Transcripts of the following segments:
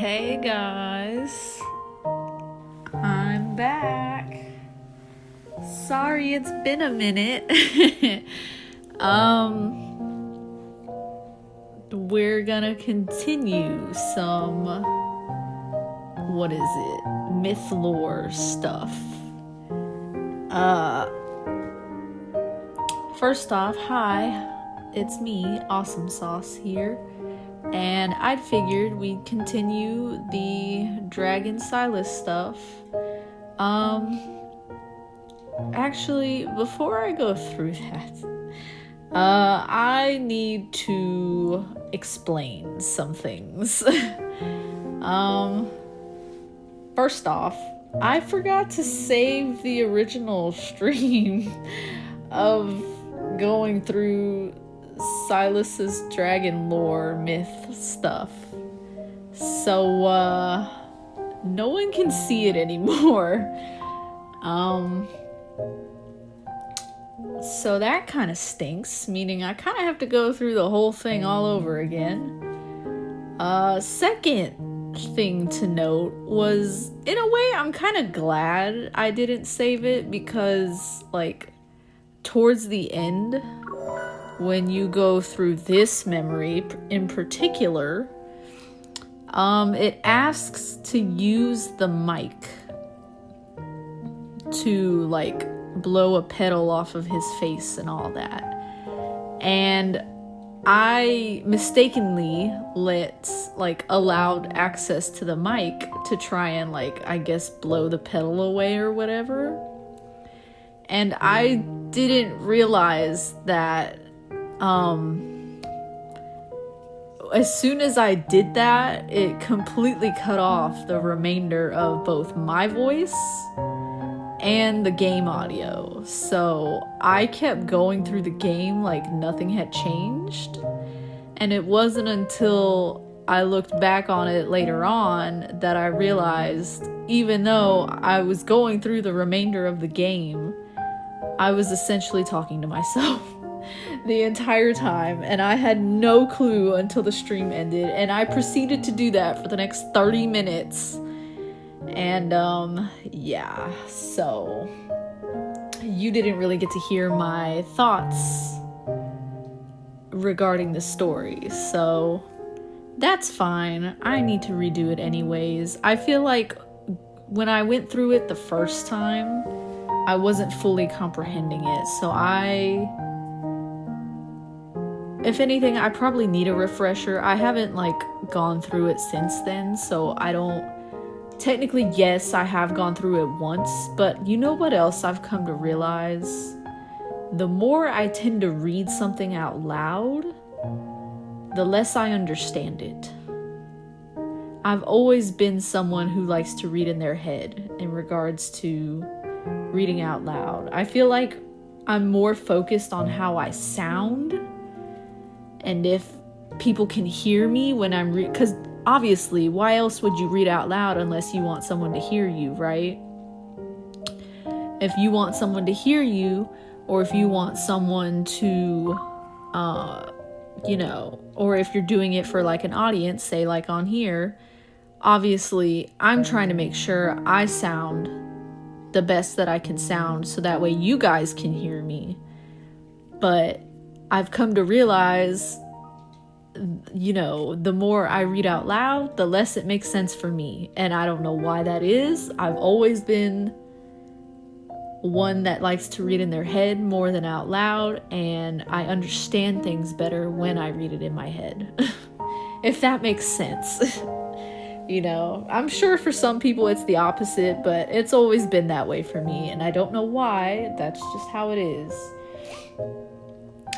Hey guys, I'm back. Sorry it's been a minute. We're gonna continue some, myth lore stuff. First off, hi, it's me, Awesome Sauce here. And I'd figured we'd continue the Dragon Silas stuff. Actually, before I go through that, I need to explain some things. First off, I forgot to save the original stream of going through Silas's dragon lore myth stuff, so no one can see it anymore. So that kind of stinks, meaning I kind of have to go through the whole thing all over again. Second thing to note was, in a way, I'm kind of glad I didn't save it, because towards the end, when you go through this memory in particular, it asks to use the mic to blow a petal off of his face and all that. And I mistakenly allowed access to the mic to try and blow the petal away or whatever. And I didn't realize that as soon as I did that, it completely cut off the remainder of both my voice and the game audio. So I kept going through the game like nothing had changed. And it wasn't until I looked back on it later on that I realized, even though I was going through the remainder of the game, I was essentially talking to myself the entire time, and I had no clue until the stream ended, and I proceeded to do that for the next 30 minutes. And yeah, so you didn't really get to hear my thoughts regarding the story, so that's fine. I need to redo it anyways. I feel like when I went through it the first time, I wasn't fully comprehending it, so if anything, I probably need a refresher. I haven't gone through it since then, so I don't... Technically, yes, I have gone through it once, but you know what else I've come to realize? The more I tend to read something out loud, the less I understand it. I've always been someone who likes to read in their head in regards to reading out loud. I feel like I'm more focused on how I sound and if people can hear me when I'm because obviously, why else would you read out loud unless you want someone to hear you, right? If you want someone to hear you, or if you want someone to, or if you're doing it for an audience, say on here, obviously I'm trying to make sure I sound the best that I can sound so that way you guys can hear me. But I've come to realize, the more I read out loud, the less it makes sense for me. And I don't know why that is. I've always been one that likes to read in their head more than out loud, and I understand things better when I read it in my head. If that makes sense. I'm sure for some people it's the opposite, but it's always been that way for me, and I don't know why. That's just how it is.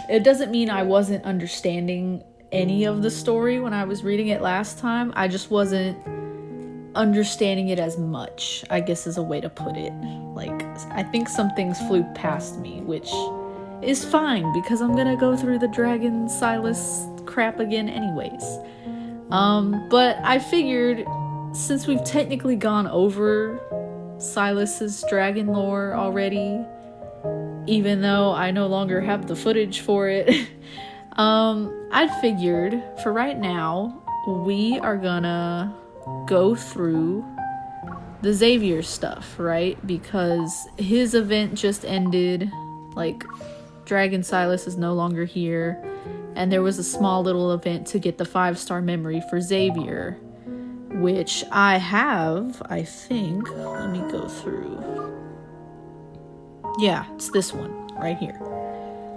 It doesn't mean I wasn't understanding any of the story when I was reading it last time. I just wasn't understanding it as much, I guess is a way to put it. I think some things flew past me, which is fine because I'm gonna go through the Dragon Silas crap again anyways. But I figured, since we've technically gone over Silas's dragon lore already, even though I no longer have the footage for it, I figured for right now we are gonna go through the Xavier stuff, right? Because his event just ended, like, Dragon Silas is no longer here, and there was a small little event to get the 5-star memory for Xavier, which I have, I think. Let me go through. Yeah, it's this one right here.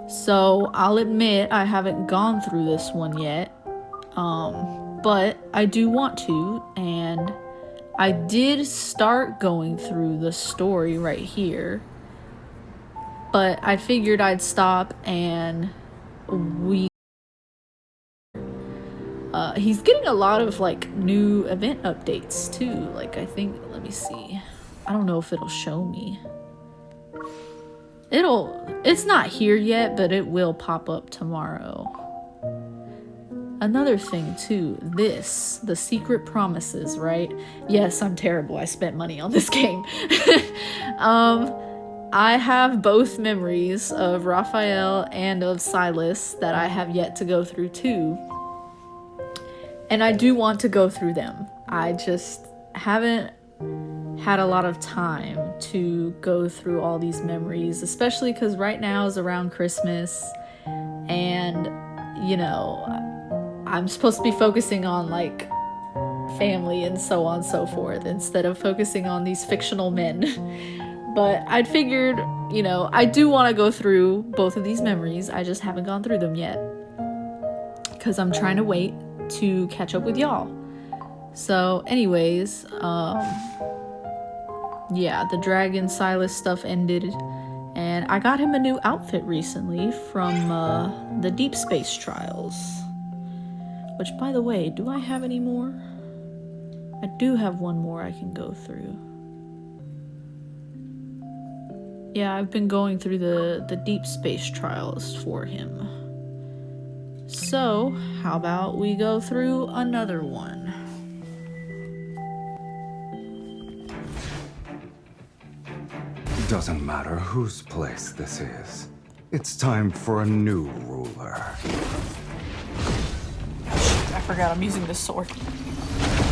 So I'll admit I haven't gone through this one yet, but I do want to, and I did start going through the story right here, but I figured I'd stop and he's getting a lot of like new event updates too. Like, I think, let me see. I don't know if it'll show me. It's not here yet, but it will pop up tomorrow. Another thing too, the Secret Promises, right? Yes, I'm terrible. I spent money on this game. I have both memories of Raphael and of Silas that I have yet to go through too. And I do want to go through them. I just haven't had a lot of time to go through all these memories, especially because right now is around Christmas, and, you know, I'm supposed to be focusing on, like, family and so on and so forth, instead of focusing on these fictional men. But I'd figured, you know, I do want to go through both of these memories. I just haven't gone through them yet, because I'm trying to wait to catch up with y'all. So anyways, yeah, the Dragon Silas stuff ended, and I got him a new outfit recently from the Deepspace trials. Which, by the way, do I have any more? I do have one more I can go through. Yeah, I've been going through the Deepspace trials for him. So, how about we go through another one? Doesn't matter whose place this is. It's time for a new ruler. I forgot I'm using this sword.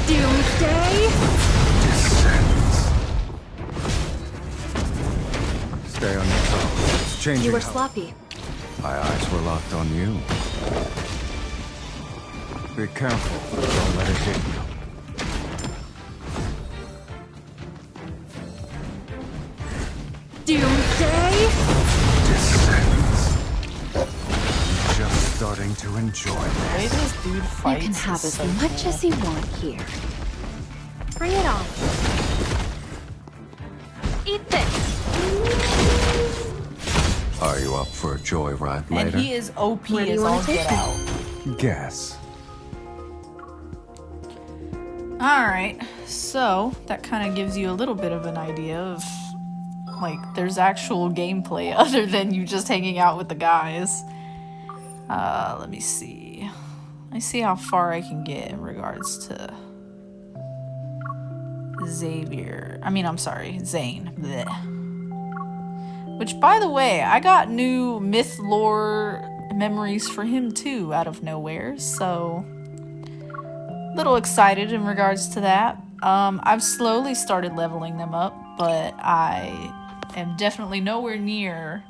Doomsday? Descends. Stay on your toes. It's changing. You were sloppy. My eyes were locked on you. Be careful. Don't let it hit you. Doomsday? Descends. Just starting to enjoy The way this. this dude fights You can have is as so much cool. as you want here. Bring it on. Eat this. Are you up for a joyride later? And he is OP Where do you as wanna all take get me? out. Guess. Alright, so that kind of gives you a little bit of an idea of, like, there's actual gameplay other than you just hanging out with the guys. Let me see. Let me see how far I can get in regards to Xavier. I'm sorry, Zane. Blech. Which, by the way, I got new myth lore memories for him too out of nowhere, so little excited in regards to that. I've slowly started leveling them up, but I am definitely nowhere near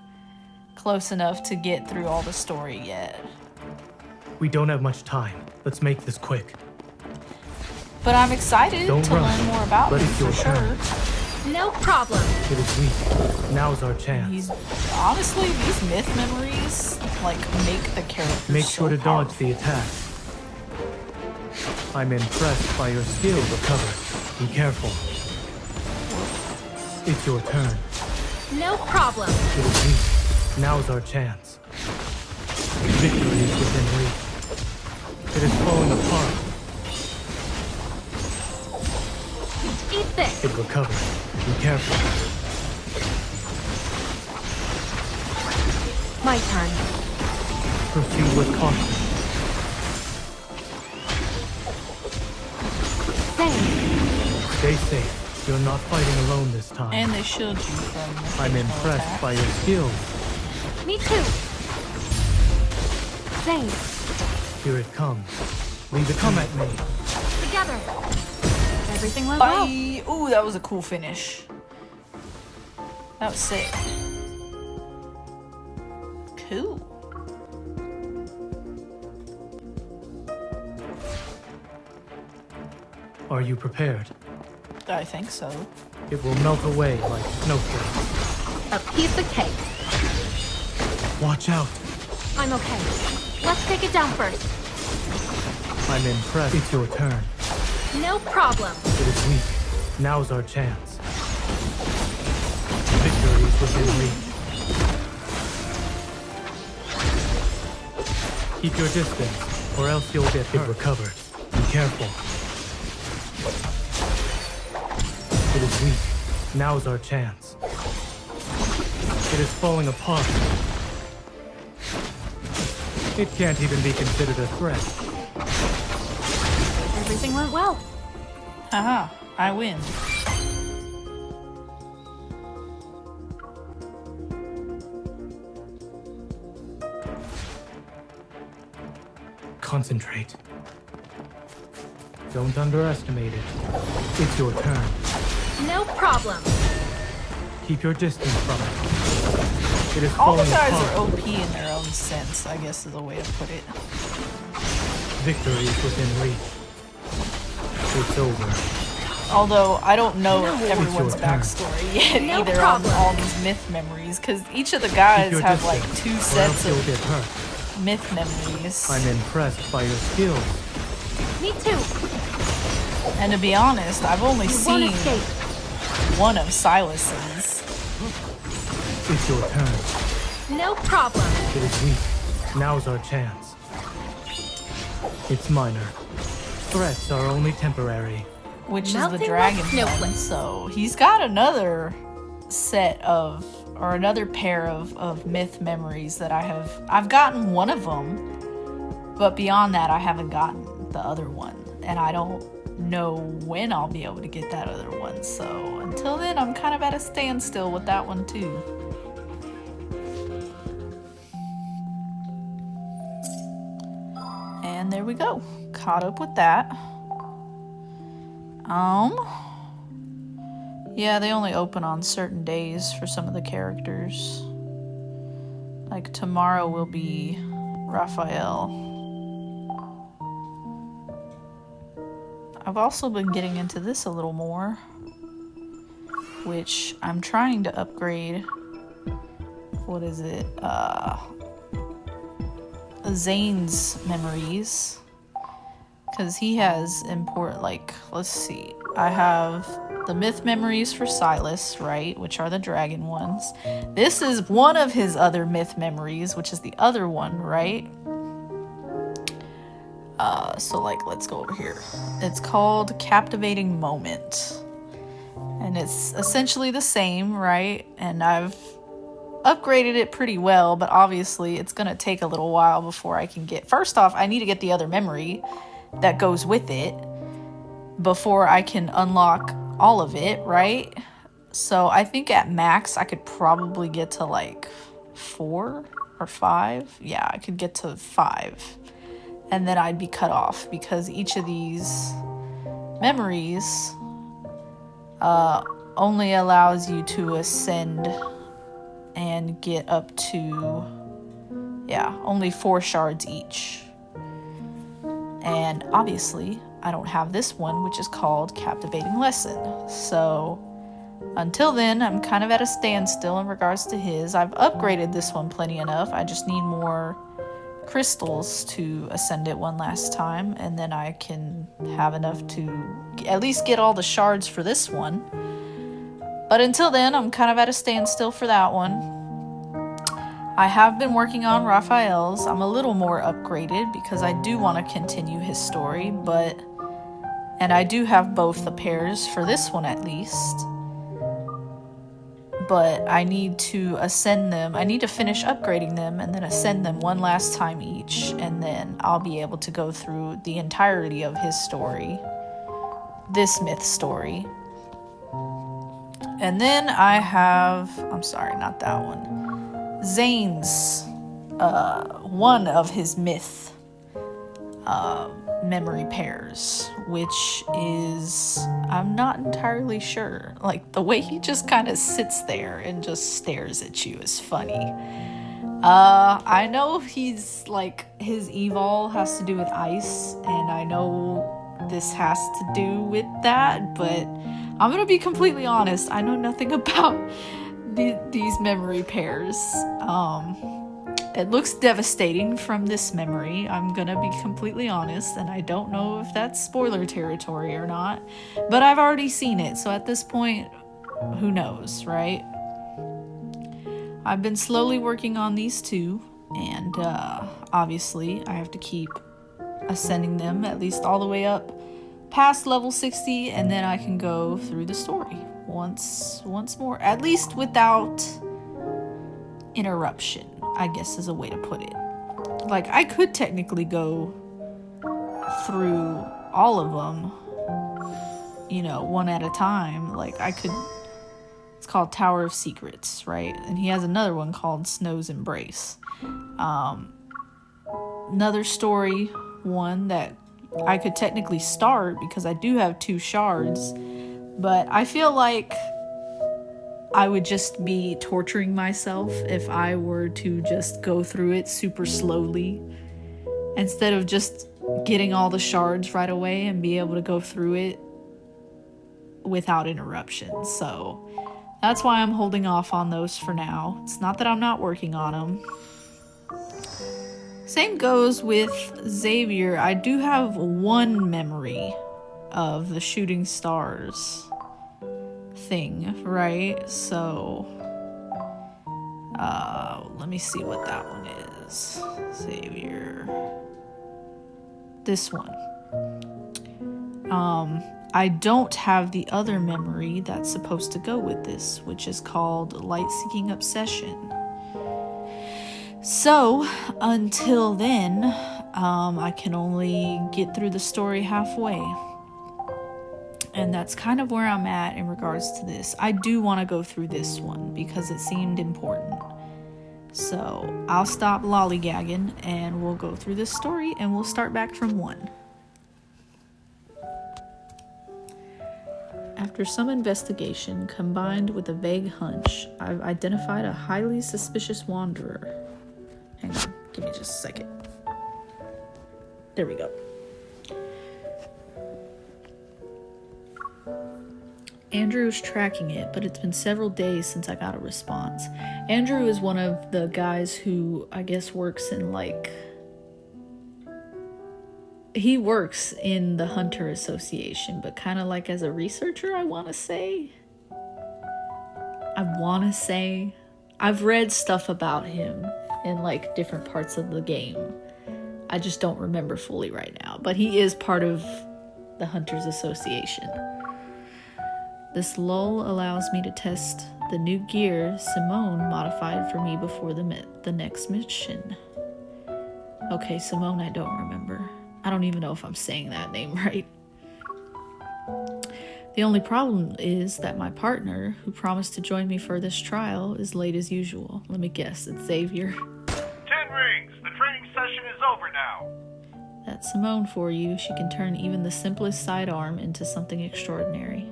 close enough to get through all the story yet. We don't have much time. Let's make this quick. But I'm excited Don't to rush. learn more about Let him it for your sure. turn. No problem. It is weak. Now's our chance. He's honestly, these myth memories like make the character Make so sure to dodge powerful. the attack. I'm impressed by your skill, Recover. Be careful. It's your turn. No problem. It is weak. Now's our chance. Victory is within reach. It is falling apart. Eat this. It recovers. Be careful. My turn. Proceed with caution. Thanks. Stay safe. You're not fighting alone this time. And they shield you from I'm occasional impressed attacks. by your skills. Me too. Thanks. Here it comes. Leave it. Come at me. Together. Everything went well. Bye. Ooh, that was a cool finish. That was sick. Cool. Are you prepared? I think so. It will melt away like snowflakes. A piece of cake. Watch out. I'm okay. Let's take it down first. I'm impressed. It's your turn. No problem. It is weak. Now's our chance. Victory is within reach. Keep your distance, or else you'll get hurt. Recovered. Be careful. It is weak. Now's our chance. It is falling apart. It can't even be considered a threat. Everything went well. Haha, I win. Concentrate. Don't underestimate it. It's your turn. No problem. Keep your distance from it. It is All the falling guys apart. are OP in their own sense, I guess is a way to put it. Victory is within reach. It's over. Although I don't know No. everyone's It's your turn. backstory yet No either problem. on all these myth memories, because each of the Keep guys your have distance, like 2 or else sets you'll of get hurt. myth memories. I'm impressed by your skills. Me too. And to be honest, I've only You won't seen escape. one of Silas's. It's your turn. No problem. It is weak. Now's our chance. It's minor. Threats are only temporary. Which is Melting the like dragon one. snowflakes. So he's got another set of, or another pair of myth memories that I've gotten one of them, but beyond that I haven't gotten the other one, and I don't know when I'll be able to get that other one. So until then, I'm kind of at a standstill with that one too. And there we go, caught up with that. Yeah, they only open on certain days for some of the characters. Like tomorrow will be Raphael. I've also been getting into this a little more, which I'm trying to upgrade. What is it? Zane's memories. Because he has important, like, let's see. I have the myth memories for Silas, right? Which are the dragon ones. This is one of his other myth memories, which is the other one, right? So, like, let's go over here. It's called Captivating Moment. And it's essentially the same, right? And I've upgraded it pretty well, but obviously it's going to take a little while before I can get... First off, I need to get the other memory that goes with it before I can unlock all of it, right? So I think at max I could probably get to like 4 or 5. Yeah, I could get to 5. And then I'd be cut off because each of these memories only allows you to ascend and get up to, yeah, only 4 shards each. And obviously, I don't have this one, which is called Captivating Lesson. So until then, I'm kind of at a standstill in regards to his. I've upgraded this one plenty enough. I just need more crystals to ascend it one last time. And then I can have enough to at least get all the shards for this one. But until then, I'm kind of at a standstill for that one. I have been working on Raphael's. I'm a little more upgraded because I do want to continue his story, and I do have both the pairs for this one at least. But I need to ascend them. I need to finish upgrading them and then ascend them one last time each, and then I'll be able to go through the entirety of his story. This myth story. And then I have, I'm sorry, not that one. Zane's, one of his myth memory pairs, which is, I'm not entirely sure. Like, the way he just kind of sits there and just stares at you is funny. I know he's like, his evol has to do with ice, and I know this has to do with that, but I'm gonna be completely honest, I know nothing about these memory pairs. It looks devastating from this memory, I'm gonna be completely honest, and I don't know if that's spoiler territory or not, but I've already seen it, so at this point, who knows, right? I've been slowly working on these two, and obviously I have to keep ascending them at least all the way up past level 60, and then I can go through the story once more, at least without interruption, I guess is a way to put it. Like, I could technically go through all of them, you know, one at a time. Like, I could, it's called Tower of Secrets, right? And he has another one called Snow's Embrace. Another story one that I could technically start because I do have 2 shards, but I feel like I would just be torturing myself if I were to just go through it super slowly instead of just getting all the shards right away and be able to go through it without interruption. So that's why I'm holding off on those for now. It's not that I'm not working on them. Same goes with Xavier. I do have 1 memory of the shooting stars thing, right? So, let me see what that one is. Xavier. This one. I don't have the other memory that's supposed to go with this, which is called Light-Seeking Obsession. So, until then, I can only get through the story halfway. And that's kind of where I'm at in regards to this. I do want to go through this one because it seemed important. So, I'll stop lollygagging and we'll go through this story and we'll start back from 1. After some investigation combined with a vague hunch, I've identified a highly suspicious wanderer. Hang on, give me just a second. There we go. Andrew is tracking it, but it's been several days since I got a response. Andrew is one of the guys who, I guess, works in, like... He works in the Hunter Association, but kind of like as a researcher, I want to say. I've read stuff about him in, like, different parts of the game. I just don't remember fully right now. But he is part of the Hunters Association. This lull allows me to test the new gear Simone modified for me before the next mission. Okay, Simone I don't remember. I don't even know if I'm saying that name right. The only problem is that my partner, who promised to join me for this trial, is late as usual. Let me guess, it's Xavier. 10 rings! The training session is over now! That's Simone for you. She can turn even the simplest sidearm into something extraordinary.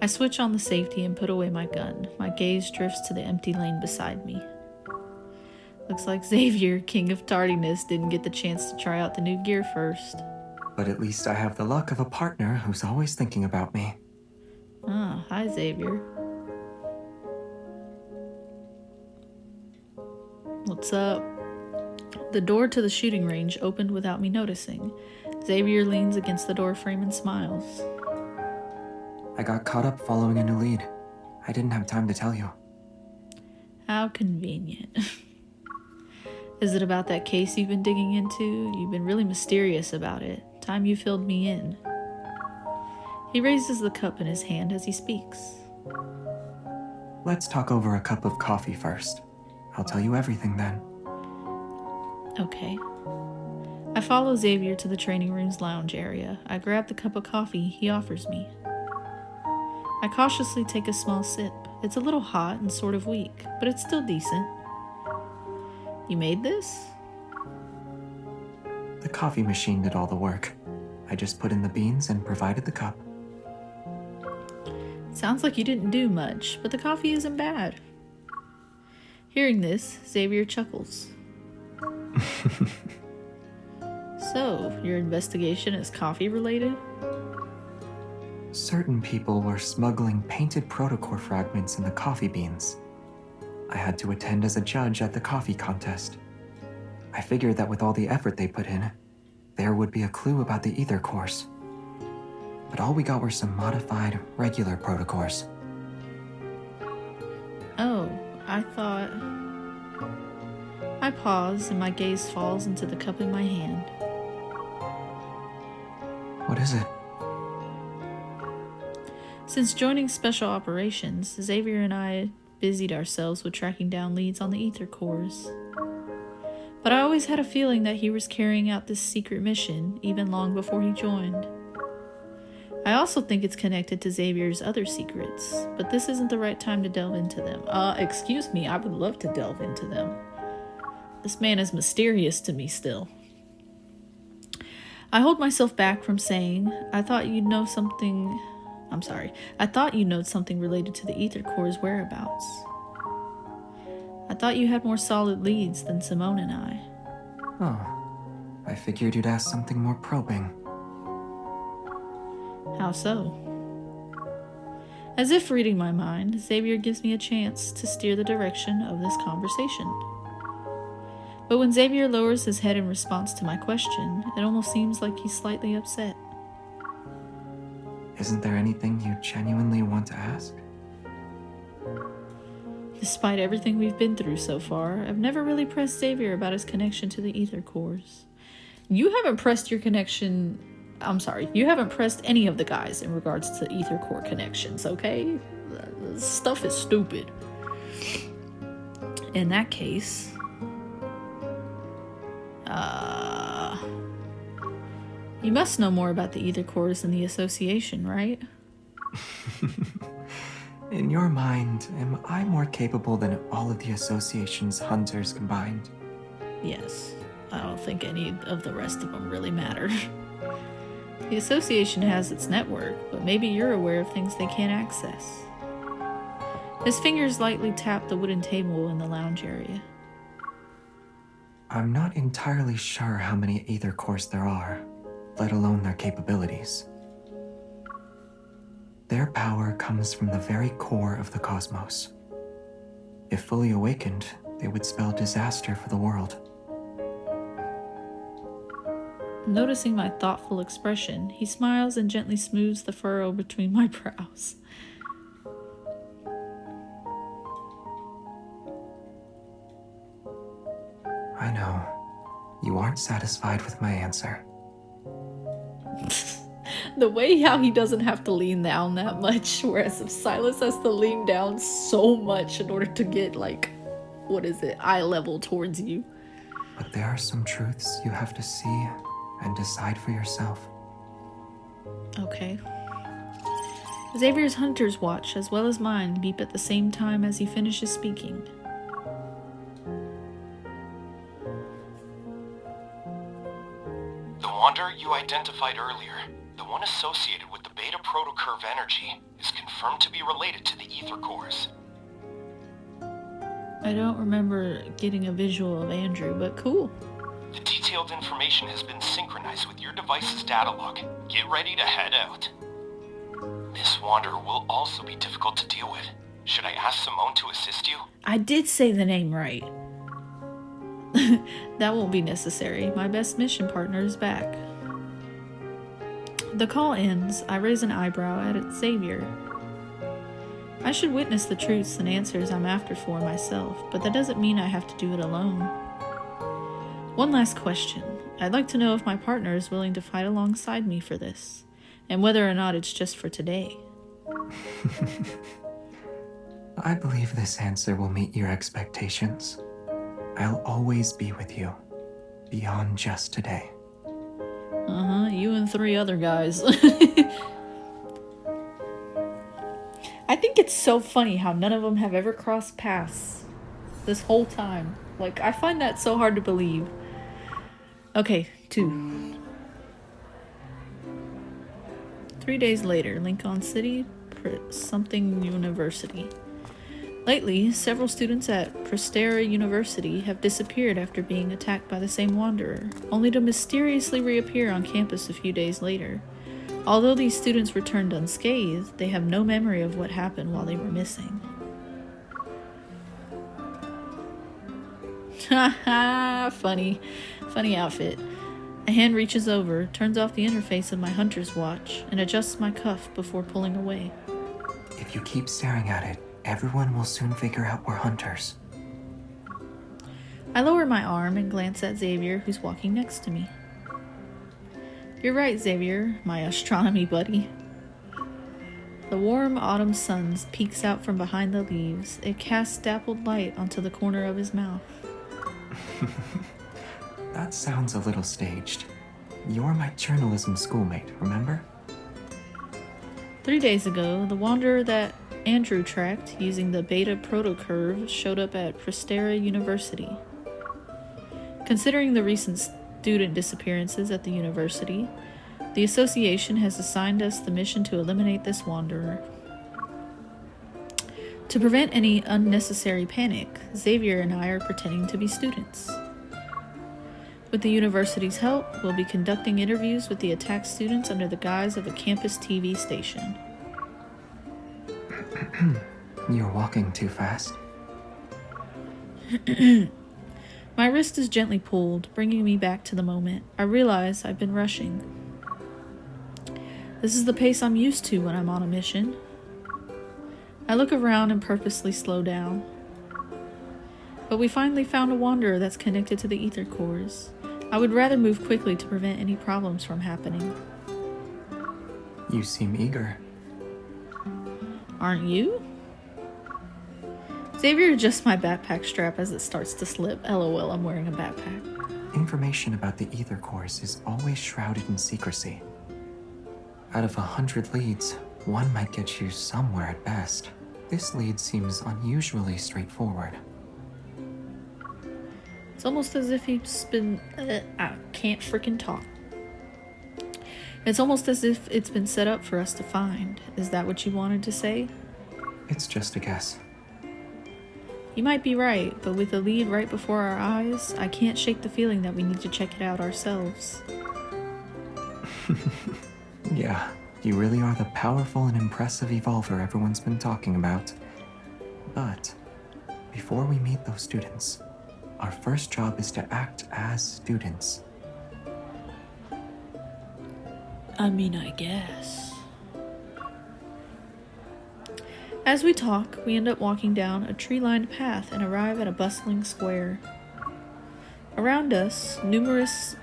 I switch on the safety and put away my gun. My gaze drifts to the empty lane beside me. Looks like Xavier, king of tardiness, didn't get the chance to try out the new gear first. But at least I have the luck of a partner who's always thinking about me. Ah, hi Xavier. What's up? The door to the shooting range opened without me noticing. Xavier leans against the doorframe and smiles. I got caught up following a new lead. I didn't have time to tell you. How convenient. Is it about that case you've been digging into? You've been really mysterious about it. Time you filled me in. He raises the cup in his hand as he speaks. Let's talk over a cup of coffee first. I'll tell you everything then. Okay. I follow Xavier to the training room's lounge area. I grab the cup of coffee he offers me. I cautiously take a small sip. It's a little hot and sort of weak, but it's still decent. You made this? The coffee machine did all the work. I just put in the beans and provided the cup. Sounds like you didn't do much, but the coffee isn't bad. Hearing this, Xavier chuckles. So, your investigation is coffee related? Certain people were smuggling painted protocore fragments in the coffee beans. I had to attend as a judge at the coffee contest. I figured that with all the effort they put in, there would be a clue about the ether cores. But all we got were some modified, regular protocores. Oh, I thought... I pause and my gaze falls into the cup in my hand. What is it? Since joining Special Operations, Xavier and I busied ourselves with tracking down leads on the ether cores. But I always had a feeling that he was carrying out this secret mission even long before he joined. I also think it's connected to Xavier's other secrets, but this isn't the right time to delve into them. Excuse me, I would love to delve into them. This man is mysterious to me still. I hold myself back from saying, I thought you'd know something related to the ether core's whereabouts. I thought you had more solid leads than Simone and I. Oh, I figured you'd ask something more probing. How so? As if reading my mind, Xavier gives me a chance to steer the direction of this conversation. But when Xavier lowers his head in response to my question, it almost seems like he's slightly upset. Isn't there anything you genuinely want to ask? Despite everything we've been through so far, I've never really pressed Xavier about his connection to the ether cores. You haven't pressed any of the guys in regards to ether core connections, okay? This stuff is stupid. In that case, you must know more about the ether cores than the association, right? In your mind, am I more capable than all of the association's hunters combined? Yes. I don't think any of the rest of them really matter. The association has its network, but maybe you're aware of things they can't access. His fingers lightly tap the wooden table in the lounge area. I'm not entirely sure how many ether cores there are, let alone their capabilities. Their power comes from the very core of the cosmos. If fully awakened, they would spell disaster for the world. Noticing my thoughtful expression, he smiles and gently smooths the furrow between my brows. I know. You aren't satisfied with my answer. The way how he doesn't have to lean down that much, whereas if Silas has to lean down so much in order to get, eye level towards you. But there are some truths you have to see and decide for yourself. Okay. Xavier's hunter's watch, as well as mine, beep at the same time as he finishes speaking. The Wanderer you identified earlier, the one associated with the beta protocurve energy, is confirmed to be related to the ether cores. I don't remember getting a visual of Andrew, but cool. The detailed information has been synchronized with your device's data log. Get ready to head out. This Wanderer will also be difficult to deal with. Should I ask Simone to assist you? I did say the name right. That won't be necessary. My best mission partner is back. The call ends. I raise an eyebrow at Xavier. I should witness the truths and answers I'm after for myself, but that doesn't mean I have to do it alone. One last question. I'd like to know if my partner is willing to fight alongside me for this, and whether or not it's just for today. I believe this answer will meet your expectations. I'll always be with you, beyond just today. You and 3 other guys. I think it's so funny how none of them have ever crossed paths this whole time. I find that so hard to believe. Okay, 2. 3 days later, Lincoln City, something university. Lately, several students at Prestera University have disappeared after being attacked by the same wanderer, only to mysteriously reappear on campus a few days later. Although these students returned unscathed, they have no memory of what happened while they were missing. Haha, funny. Funny outfit. A hand reaches over, turns off the interface of my hunter's watch, and adjusts my cuff before pulling away. If you keep staring at it, everyone will soon figure out we're hunters. I lower my arm and glance at Xavier, who's walking next to me. You're right, Xavier, my astronomy buddy. The warm autumn sun peeks out from behind the leaves. It casts dappled light onto the corner of his mouth. That sounds a little staged. You're my journalism schoolmate, remember? 3 days ago, the wanderer that Andrew tracked using the beta protocurve showed up at Prestera University. Considering the recent student disappearances at the university, the association has assigned us the mission to eliminate this wanderer. To prevent any unnecessary panic, Xavier and I are pretending to be students. With the university's help, we'll be conducting interviews with the attacked students under the guise of a campus TV station. You're walking too fast. My wrist is gently pulled, bringing me back to the moment. I realize I've been rushing. This is the pace I'm used to when I'm on a mission. I look around and purposely slow down. But we finally found a wanderer that's connected to the ether cores. I would rather move quickly to prevent any problems from happening. You seem eager. Aren't you? Xavier adjusts my backpack strap as it starts to slip. LOL, I'm wearing a backpack. Information about the ether cores is always shrouded in secrecy. Out of 100 leads, one might get you somewhere at best. This lead seems unusually straightforward. It's almost as if he's been... I can't freaking talk. It's almost as if it's been set up for us to find. Is that what you wanted to say? It's just a guess. You might be right, but with the lead right before our eyes, I can't shake the feeling that we need to check it out ourselves. Yeah, you really are the powerful and impressive evolver everyone's been talking about. But before we meet those students, our first job is to act as students. I mean, I guess. As we talk, we end up walking down a tree-lined path and arrive at a bustling square. Around us, numerous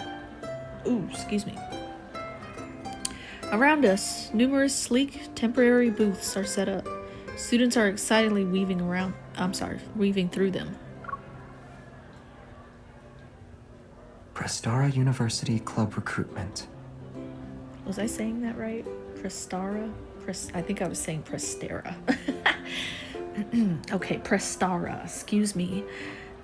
sleek, temporary booths are set up. Students are excitedly weaving through them. Prestera University Club Recruitment. Was I saying that right? Prestera? I think I was saying Prestera. Okay, Prestera. Excuse me.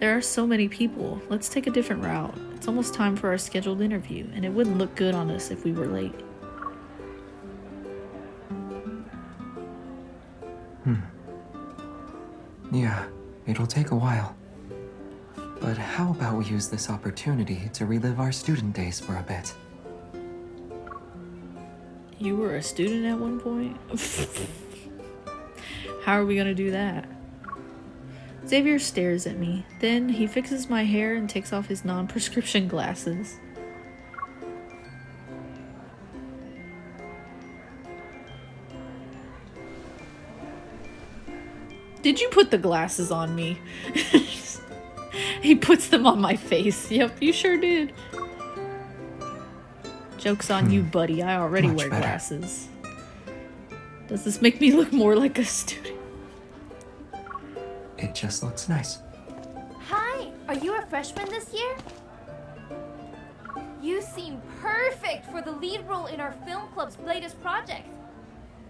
There are so many people. Let's take a different route. It's almost time for our scheduled interview, and it wouldn't look good on us if we were late. Yeah, it'll take a while. But how about we use this opportunity to relive our student days for a bit? You were a student at one point? How are we gonna do that? Xavier stares at me. Then he fixes my hair and takes off his non-prescription glasses. Did you put the glasses on me? He puts them on my face. Yep, you sure did. Joke's on you, buddy. I already wear glasses. Does this make me look more like a student? It just looks nice. Hi, are you a freshman this year? You seem perfect for the lead role in our film club's latest project.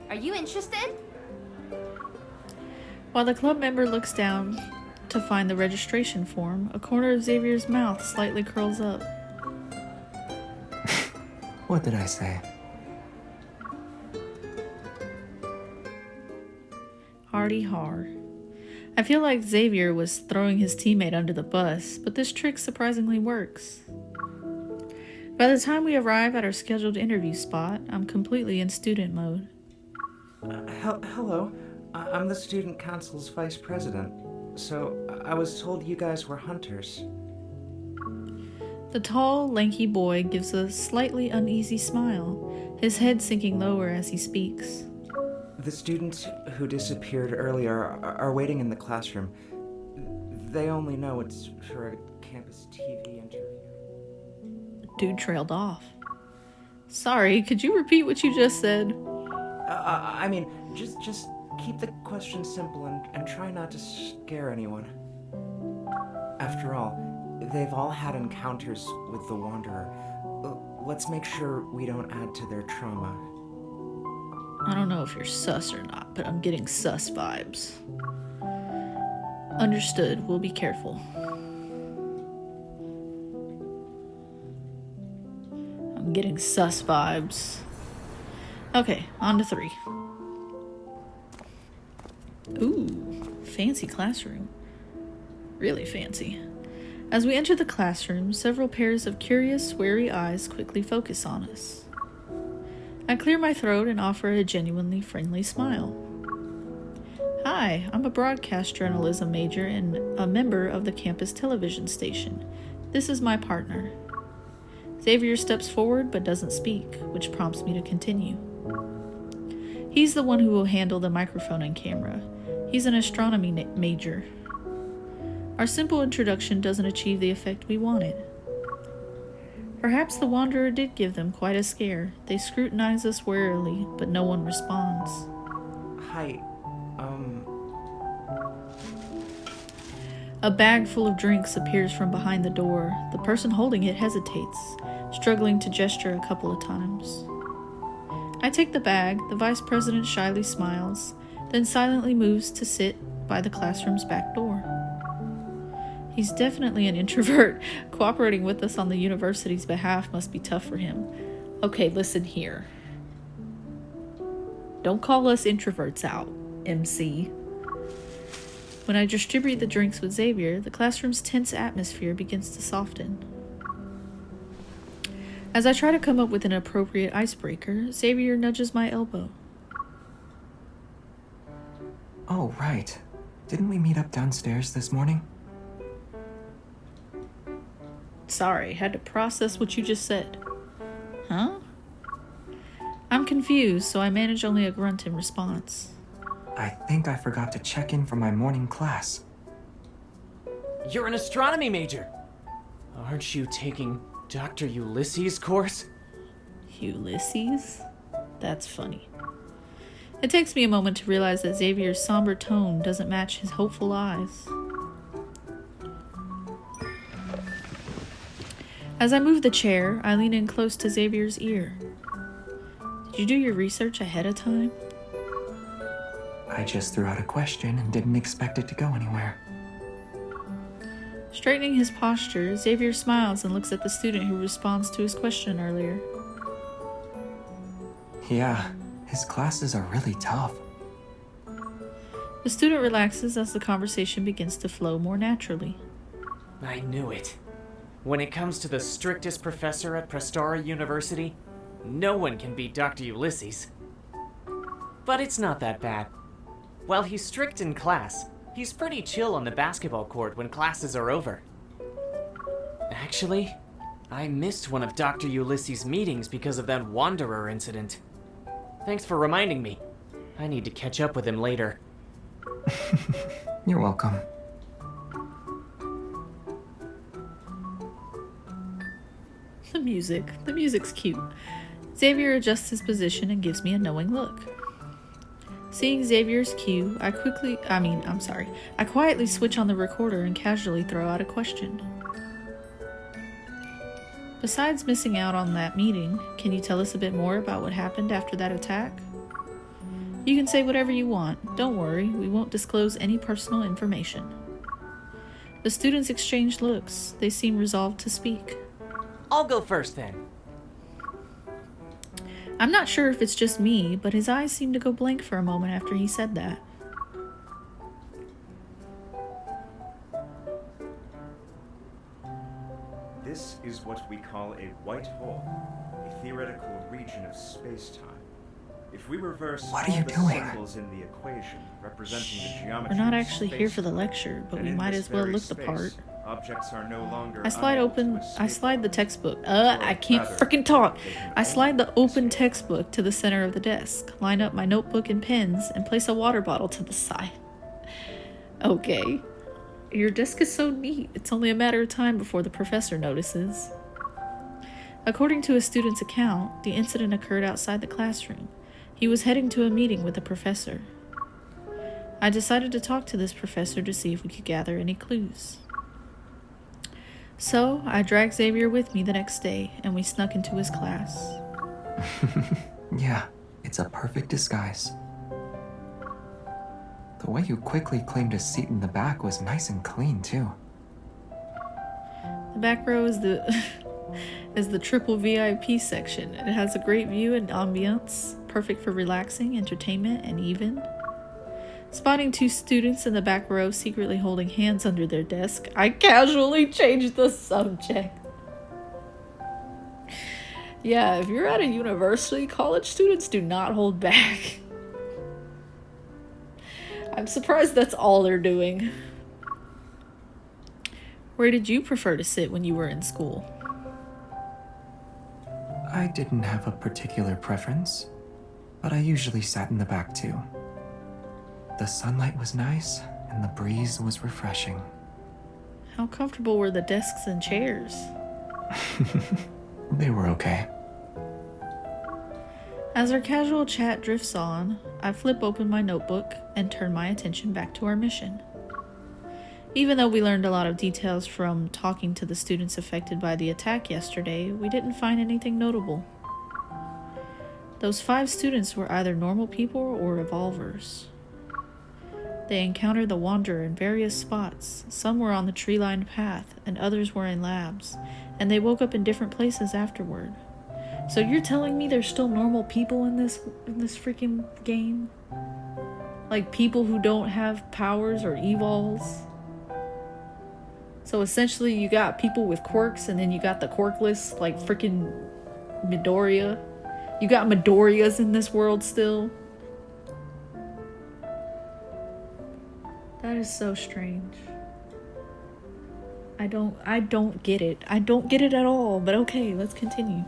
Are you interested? While the club member looks down to find the registration form, a corner of Xavier's mouth slightly curls up. What did I say? Hardy har. I feel like Xavier was throwing his teammate under the bus, but this trick surprisingly works. By the time we arrive at our scheduled interview spot, I'm completely in student mode. Hello. I'm the student council's vice president. So, I was told you guys were hunters. The tall, lanky boy gives a slightly uneasy smile, his head sinking lower as he speaks. The students who disappeared earlier are waiting in the classroom. They only know it's for a campus TV interview. Dude trailed off. Sorry, could you repeat what you just said? I mean, just keep the questions simple and try not to scare anyone. After all, they've all had encounters with the Wanderer. Let's make sure we don't add to their trauma. I don't know if you're sus or not, but I'm getting sus vibes. Understood. We'll be careful. I'm getting sus vibes. Okay, on to 3. Ooh, fancy classroom. Really fancy. As we enter the classroom, several pairs of curious, wary eyes quickly focus on us. I clear my throat and offer a genuinely friendly smile. Hi, I'm a broadcast journalism major and a member of the campus television station. This is my partner. Xavier steps forward but doesn't speak, which prompts me to continue. He's the one who will handle the microphone and camera. He's an astronomy major. Our simple introduction doesn't achieve the effect we wanted. Perhaps the Wanderer did give them quite a scare. They scrutinize us warily, but no one responds. Hi, A bag full of drinks appears from behind the door. The person holding it hesitates, struggling to gesture a couple of times. I take the bag, the vice president shyly smiles, then silently moves to sit by the classroom's back door. He's definitely an introvert. Cooperating with us on the university's behalf must be tough for him. Okay, listen here. Don't call us introverts out, MC. When I distribute the drinks with Xavier, the classroom's tense atmosphere begins to soften. As I try to come up with an appropriate icebreaker, Xavier nudges my elbow. Oh, right. Didn't we meet up downstairs this morning? Sorry, had to process what you just said. Huh? I'm confused, so I manage only a grunt in response. I think I forgot to check in for my morning class. You're an astronomy major! Aren't you taking Dr. Ulysses' course? Ulysses? That's funny. It takes me a moment to realize that Xavier's somber tone doesn't match his hopeful eyes. As I move the chair, I lean in close to Xavier's ear. Did you do your research ahead of time? I just threw out a question and didn't expect it to go anywhere. Straightening his posture, Xavier smiles and looks at the student who responds to his question earlier. Yeah, his classes are really tough. The student relaxes as the conversation begins to flow more naturally. I knew it. When it comes to the strictest professor at Prestara University, no one can beat Dr. Ulysses. But it's not that bad. While he's strict in class, he's pretty chill on the basketball court when classes are over. Actually, I missed one of Dr. Ulysses' meetings because of that Wanderer incident. Thanks for reminding me. I need to catch up with him later. You're welcome. The music's cute. Xavier adjusts his position and gives me a knowing look. Seeing Xavier's cue, I quietly switch on the recorder and casually throw out a question. Besides missing out on that meeting, can you tell us a bit more about what happened after that attack? You can say whatever you want. Don't worry, we won't disclose any personal information. The students exchange looks. They seem resolved to speak. I'll go first then. I'm not sure if it's just me, but his eyes seemed to go blank for a moment after he said that. This is what we call a white hole, a theoretical region of space-time. If we reverse What are all you the doing? symbols in the equation representing the geometry We're not of actually here for the space-time, lecture, but then we in might this as well very look the part. space, objects are no longer I slide unable to open. I escape slide the them. textbook. I can't Rather, freaking talk. they can I slide the only open escape. textbook to the center of the desk, line up my notebook and pens, and place a water bottle to the side. Okay. Your desk is so neat. It's only a matter of time before the professor notices. According to a student's account, the incident occurred outside the classroom. He was heading to a meeting with the professor. I decided to talk to this professor to see if we could gather any clues. So, I dragged Xavier with me the next day, and we snuck into his class. Yeah, it's a perfect disguise. The way you quickly claimed a seat in the back was nice and clean, too. The back row is the is the triple VIP section. It has a great view and ambiance, perfect for relaxing, entertainment, and even spotting two students in the back row secretly holding hands under their desk, I casually changed the subject. Yeah, if you're at a university, college students do not hold back. I'm surprised that's all they're doing. Where did you prefer to sit when you were in school? I didn't have a particular preference, but I usually sat in the back too. The sunlight was nice, and the breeze was refreshing. How comfortable were the desks and chairs? They were okay. As our casual chat drifts on, I flip open my notebook and turn my attention back to our mission. Even though we learned a lot of details from talking to the students affected by the attack yesterday, we didn't find anything notable. Those 5 students were either normal people or revolvers. They encountered the Wanderer in various spots. Some were on the tree-lined path, and others were in labs, and they woke up in different places afterward. So you're telling me there's still normal people in this freaking game? Like people who don't have powers or evols? So essentially you got people with quirks, and then you got the quirkless, like freaking Midoriya. You got Midoriyas in this world still. That is so strange. I don't get it. I don't get it at all, but okay, let's continue.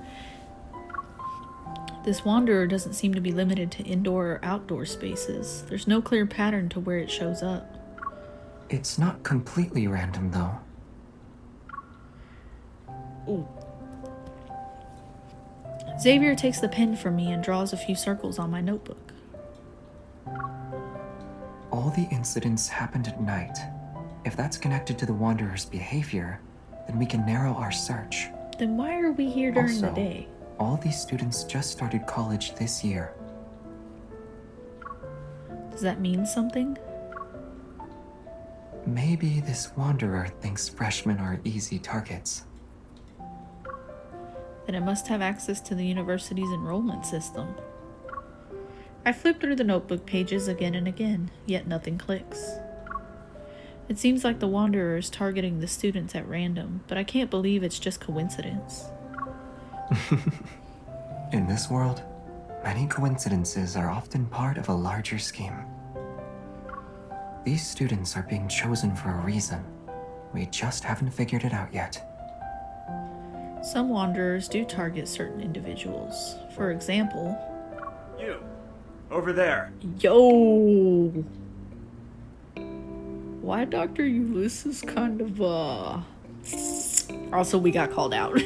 This Wanderer doesn't seem to be limited to indoor or outdoor spaces. There's no clear pattern to where it shows up. It's not completely random, though. Ooh. Xavier takes the pen from me and draws a few circles on my notebook. All the incidents happened at night. If that's connected to the Wanderer's behavior, then we can narrow our search. Then why are we here during the Also, day? all these students just started college this year. Does that mean something? Maybe this Wanderer thinks freshmen are easy targets. Then it must have access to the university's enrollment system. I flip through the notebook pages again and again, yet nothing clicks. It seems like the Wanderer is targeting the students at random, but I can't believe it's just coincidence. In this world, many coincidences are often part of a larger scheme. These students are being chosen for a reason. We just haven't figured it out yet. Some Wanderers do target certain individuals. For example... You! Over there! Yo! Why Dr. Ulysses kind of, Also, we got called out.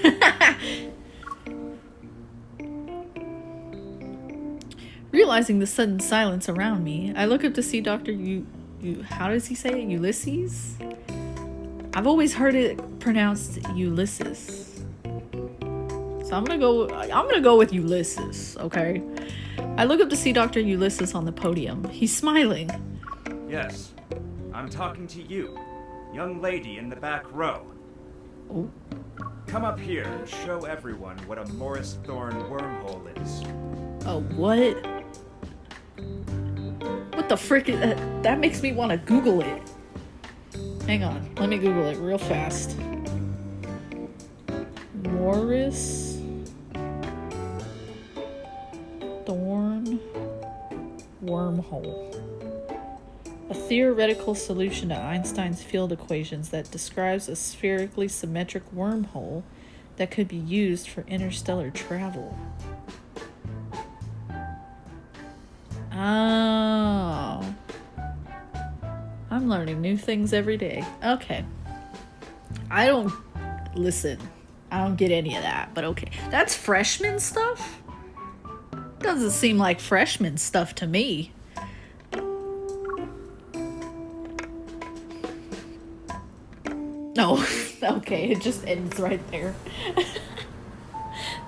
Realizing the sudden silence around me, I look up to see Dr. How does he say it? Ulysses? I've always heard it pronounced Ulysses. So I'm gonna go with Ulysses, okay? I look up to see Dr. Ulysses on the podium. He's smiling. Yes, I'm talking to you, young lady in the back row. Oh. Come up here and show everyone what a Morris Thorn wormhole is. Oh, what? What the frick is that? That makes me want to Google it. Hang on, let me Google it real fast. Morris Thorn wormhole. A theoretical solution to Einstein's field equations that describes a spherically symmetric wormhole that could be used for interstellar travel. Oh. I'm learning new things every day. Okay. I don't get any of that, but okay. That's freshman stuff? Doesn't seem like freshman stuff to me. No, okay, it just ends right there.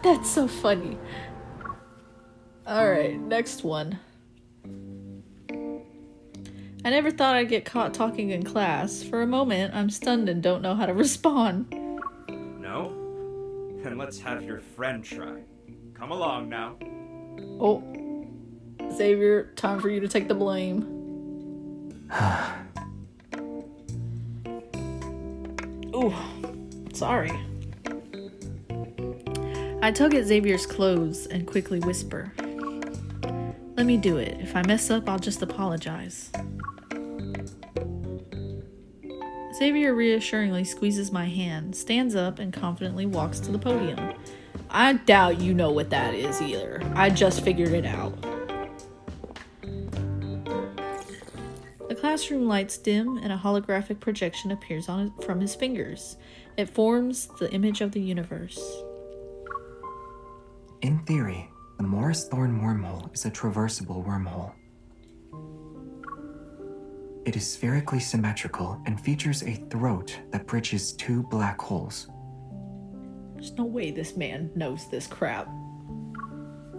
That's so funny. Alright, next one. I never thought I'd get caught talking in class. For a moment, I'm stunned and don't know how to respond. No? Then let's have your friend try. Come along now. Oh. Xavier, time for you to take the blame. Ooh, sorry. I tug at Xavier's clothes and quickly whisper. Let me do it. If I mess up, I'll just apologize. Xavier reassuringly squeezes my hand, stands up, and confidently walks to the podium. I doubt you know what that is either. I just figured it out. The classroom lights dim and a holographic projection appears from his fingers. It forms the image of the universe. In theory, the Morris Thorn wormhole is a traversable wormhole. It is spherically symmetrical and features a throat that bridges two black holes. There's no way this man knows this crap.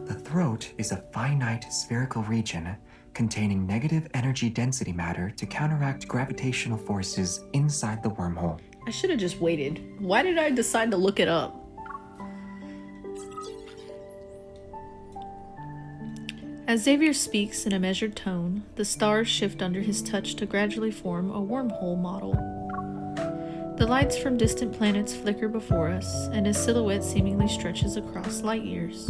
The throat is a finite spherical region containing negative energy density matter to counteract gravitational forces inside the wormhole. I should have just waited. Why did I decide to look it up? As Xavier speaks in a measured tone, the stars shift under his touch to gradually form a wormhole model. The lights from distant planets flicker before us, and his silhouette seemingly stretches across light years.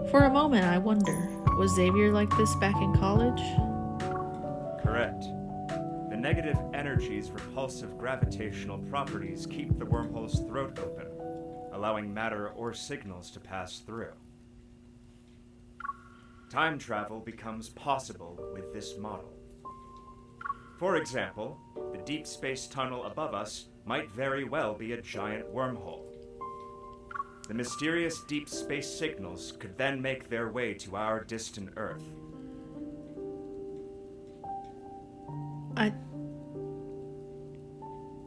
For a moment, I wonder, was Xavier like this back in college? Correct. The negative energy's repulsive gravitational properties keep the wormhole's throat open, allowing matter or signals to pass through. Time travel becomes possible with this model. For example, the deep space tunnel above us might very well be a giant wormhole. The mysterious deep space signals could then make their way to our distant Earth.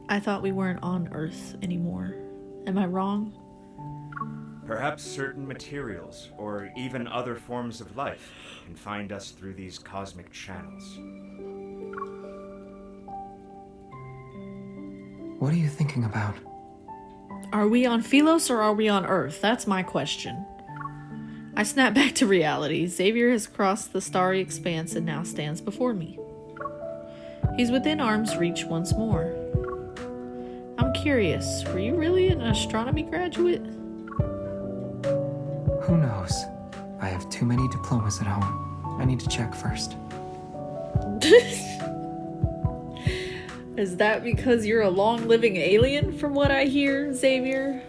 I thought we weren't on Earth anymore. Am I wrong? Perhaps certain materials, or even other forms of life, can find us through these cosmic channels. What are you thinking about? Are we on Philos or are we on Earth? That's my question. I snap back to reality. Xavier has crossed the starry expanse and now stands before me. He's within arm's reach once more. I'm curious, were you really an astronomy graduate? Who knows? I have too many diplomas at home. I need to check first. Is that because you're a long-living alien, from what I hear, Xavier?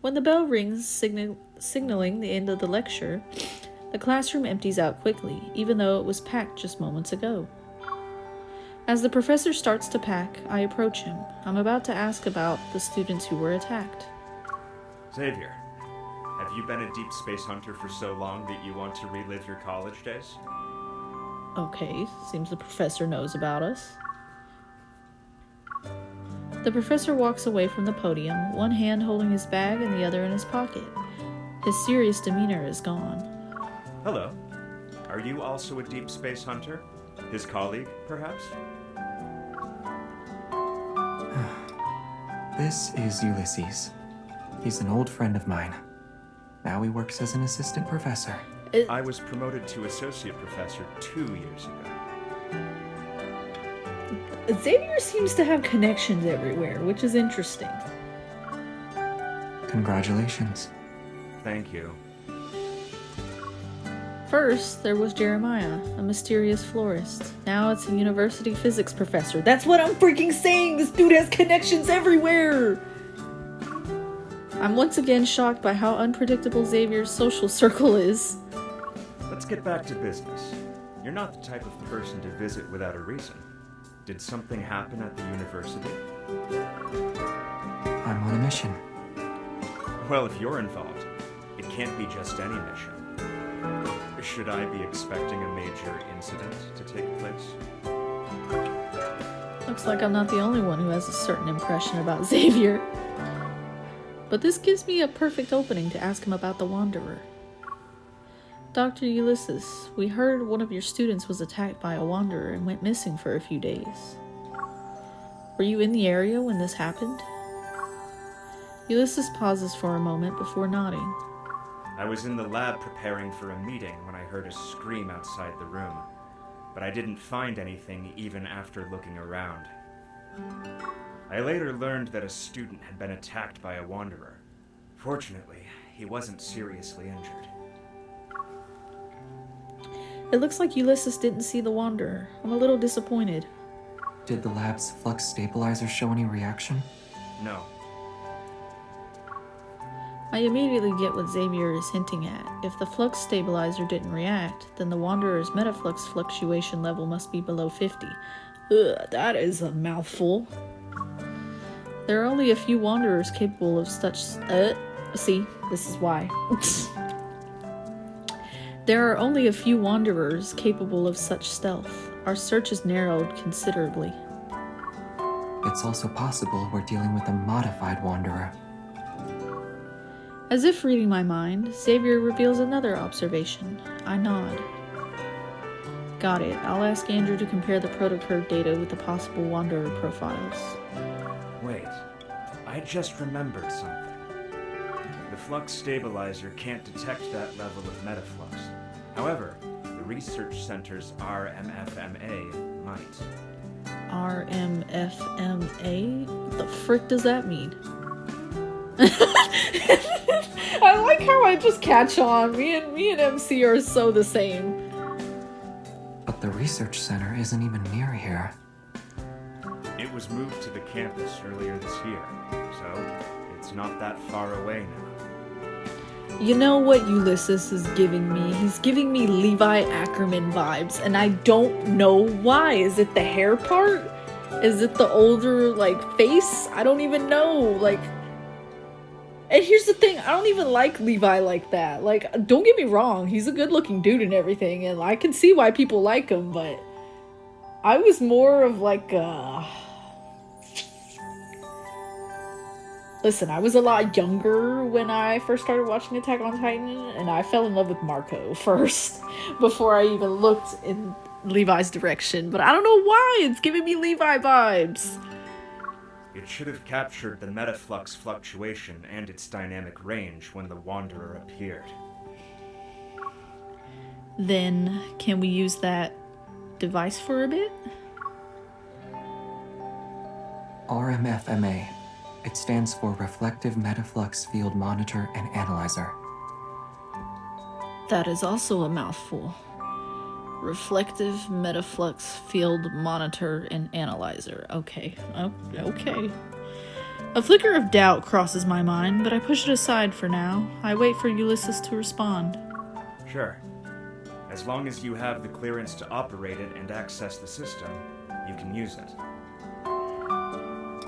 When the bell rings, signaling the end of the lecture, the classroom empties out quickly, even though it was packed just moments ago. As the professor starts to pack, I approach him. I'm about to ask about the students who were attacked. Xavier, have you been a deep space hunter for so long that you want to relive your college days? Okay, seems the professor knows about us. The professor walks away from the podium, one hand holding his bag and the other in his pocket. His serious demeanor is gone. Hello. Are you also a deep space hunter? His colleague, perhaps? This is Ulysses. He's an old friend of mine. Now he works as an assistant professor. I was promoted to associate professor 2 years ago. Xavier seems to have connections everywhere, which is interesting. Congratulations. Thank you. First, there was Jeremiah, a mysterious florist. Now it's a university physics professor. That's what I'm freaking saying! This dude has connections everywhere! I'm once again shocked by how unpredictable Xavier's social circle is. Let's get back to business. You're not the type of person to visit without a reason. Did something happen at the university? I'm on a mission. Well, if you're involved, it can't be just any mission. Should I be expecting a major incident to take place? Looks like I'm not the only one who has a certain impression about Xavier. But this gives me a perfect opening to ask him about the Wanderer. Dr. Ulysses, we heard one of your students was attacked by a Wanderer and went missing for a few days. Were you in the area when this happened? Ulysses pauses for a moment before nodding. I was in the lab preparing for a meeting when I heard a scream outside the room, but I didn't find anything even after looking around. I later learned that a student had been attacked by a Wanderer. Fortunately, he wasn't seriously injured. It looks like Ulysses didn't see the Wanderer. I'm a little disappointed. Did the lab's flux stabilizer show any reaction? No. I immediately get what Xavier is hinting at. If the flux stabilizer didn't react, then the Wanderer's metaflux fluctuation level must be below 50. Ugh, that is a mouthful. There are only a few Wanderers capable of such... see, this is why. There are only a few Wanderers capable of such stealth. Our search is narrowed considerably. It's also possible we're dealing with a modified Wanderer. As if reading my mind, Xavier reveals another observation. I nod. Got it. I'll ask Andrew to compare the protocurve data with the possible Wanderer profiles. Wait, I just remembered something. The flux stabilizer can't detect that level of metaflux. However, the research center's RMFMA might. RMFMA? What the frick does that mean? I like how I just catch on. Me and MC are so the same. But the research center isn't even near here. It was moved to the campus earlier this year, so it's not that far away now. You know what Ulysses is giving me? He's giving me Levi Ackerman vibes, and I don't know why. Is it the hair part? Is it the older, like, face? I don't even know, like... And here's the thing, I don't even like Levi like that. Like, don't get me wrong, he's a good-looking dude and everything, and I can see why people like him, but... I was more of like, Listen, I was a lot younger when I first started watching Attack on Titan, and I fell in love with Marco first, before I even looked in Levi's direction. But I don't know why, it's giving me Levi vibes. It should have captured the metaflux fluctuation and its dynamic range when the Wanderer appeared. Then, can we use that device for a bit? RMFMA. It stands for Reflective Metaflux Field Monitor and Analyzer. That is also a mouthful. Reflective Metaflux Field Monitor and Analyzer. Okay. Okay. A flicker of doubt crosses my mind, but I push it aside for now. I wait for Ulysses to respond. Sure. As long as you have the clearance to operate it and access the system, you can use it.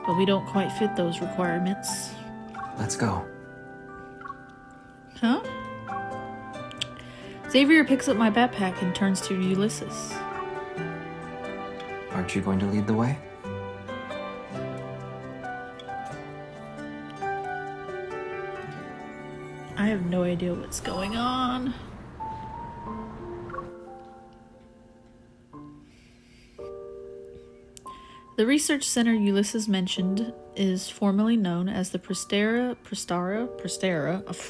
But we don't quite fit those requirements. Let's go. Huh? Xavier picks up my backpack and turns to Ulysses. Aren't you going to lead the way? I have no idea what's going on. The research center Ulysses mentioned is formerly known as the Prestera,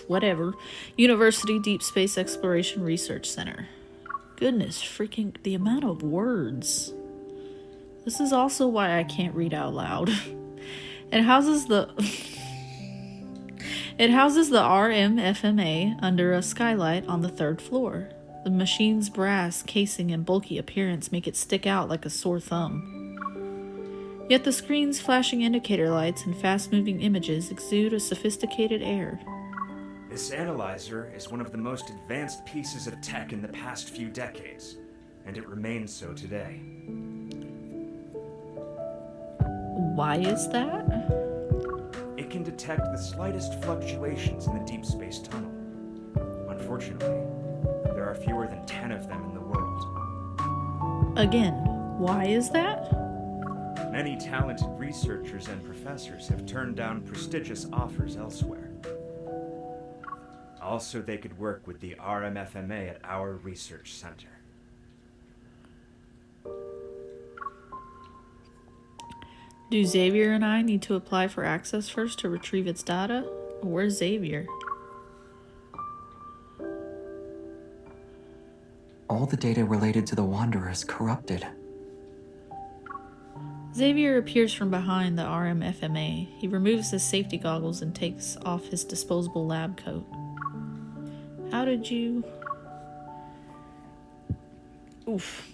whatever, University Deep Space Exploration Research Center. Goodness freaking, the amount of words. This is also why I can't read out loud. It houses the RMFMA under a skylight on the 3rd floor. The machine's brass casing and bulky appearance make it stick out like a sore thumb. Yet the screen's flashing indicator lights and fast-moving images exude a sophisticated air. This analyzer is one of the most advanced pieces of tech in the past few decades, and it remains so today. Why is that? It can detect the slightest fluctuations in the deep space tunnel. Unfortunately, there are fewer than 10 of them in the world. Again, why is that? Many talented researchers and professors have turned down prestigious offers elsewhere. Also, they could work with the RMFMA at our research center. Do Xavier and I need to apply for access first to retrieve its data? Where's Xavier? All the data related to the Wanderer is corrupted. Xavier appears from behind the RMFMA. He removes his safety goggles and takes off his disposable lab coat. How did you... Oof.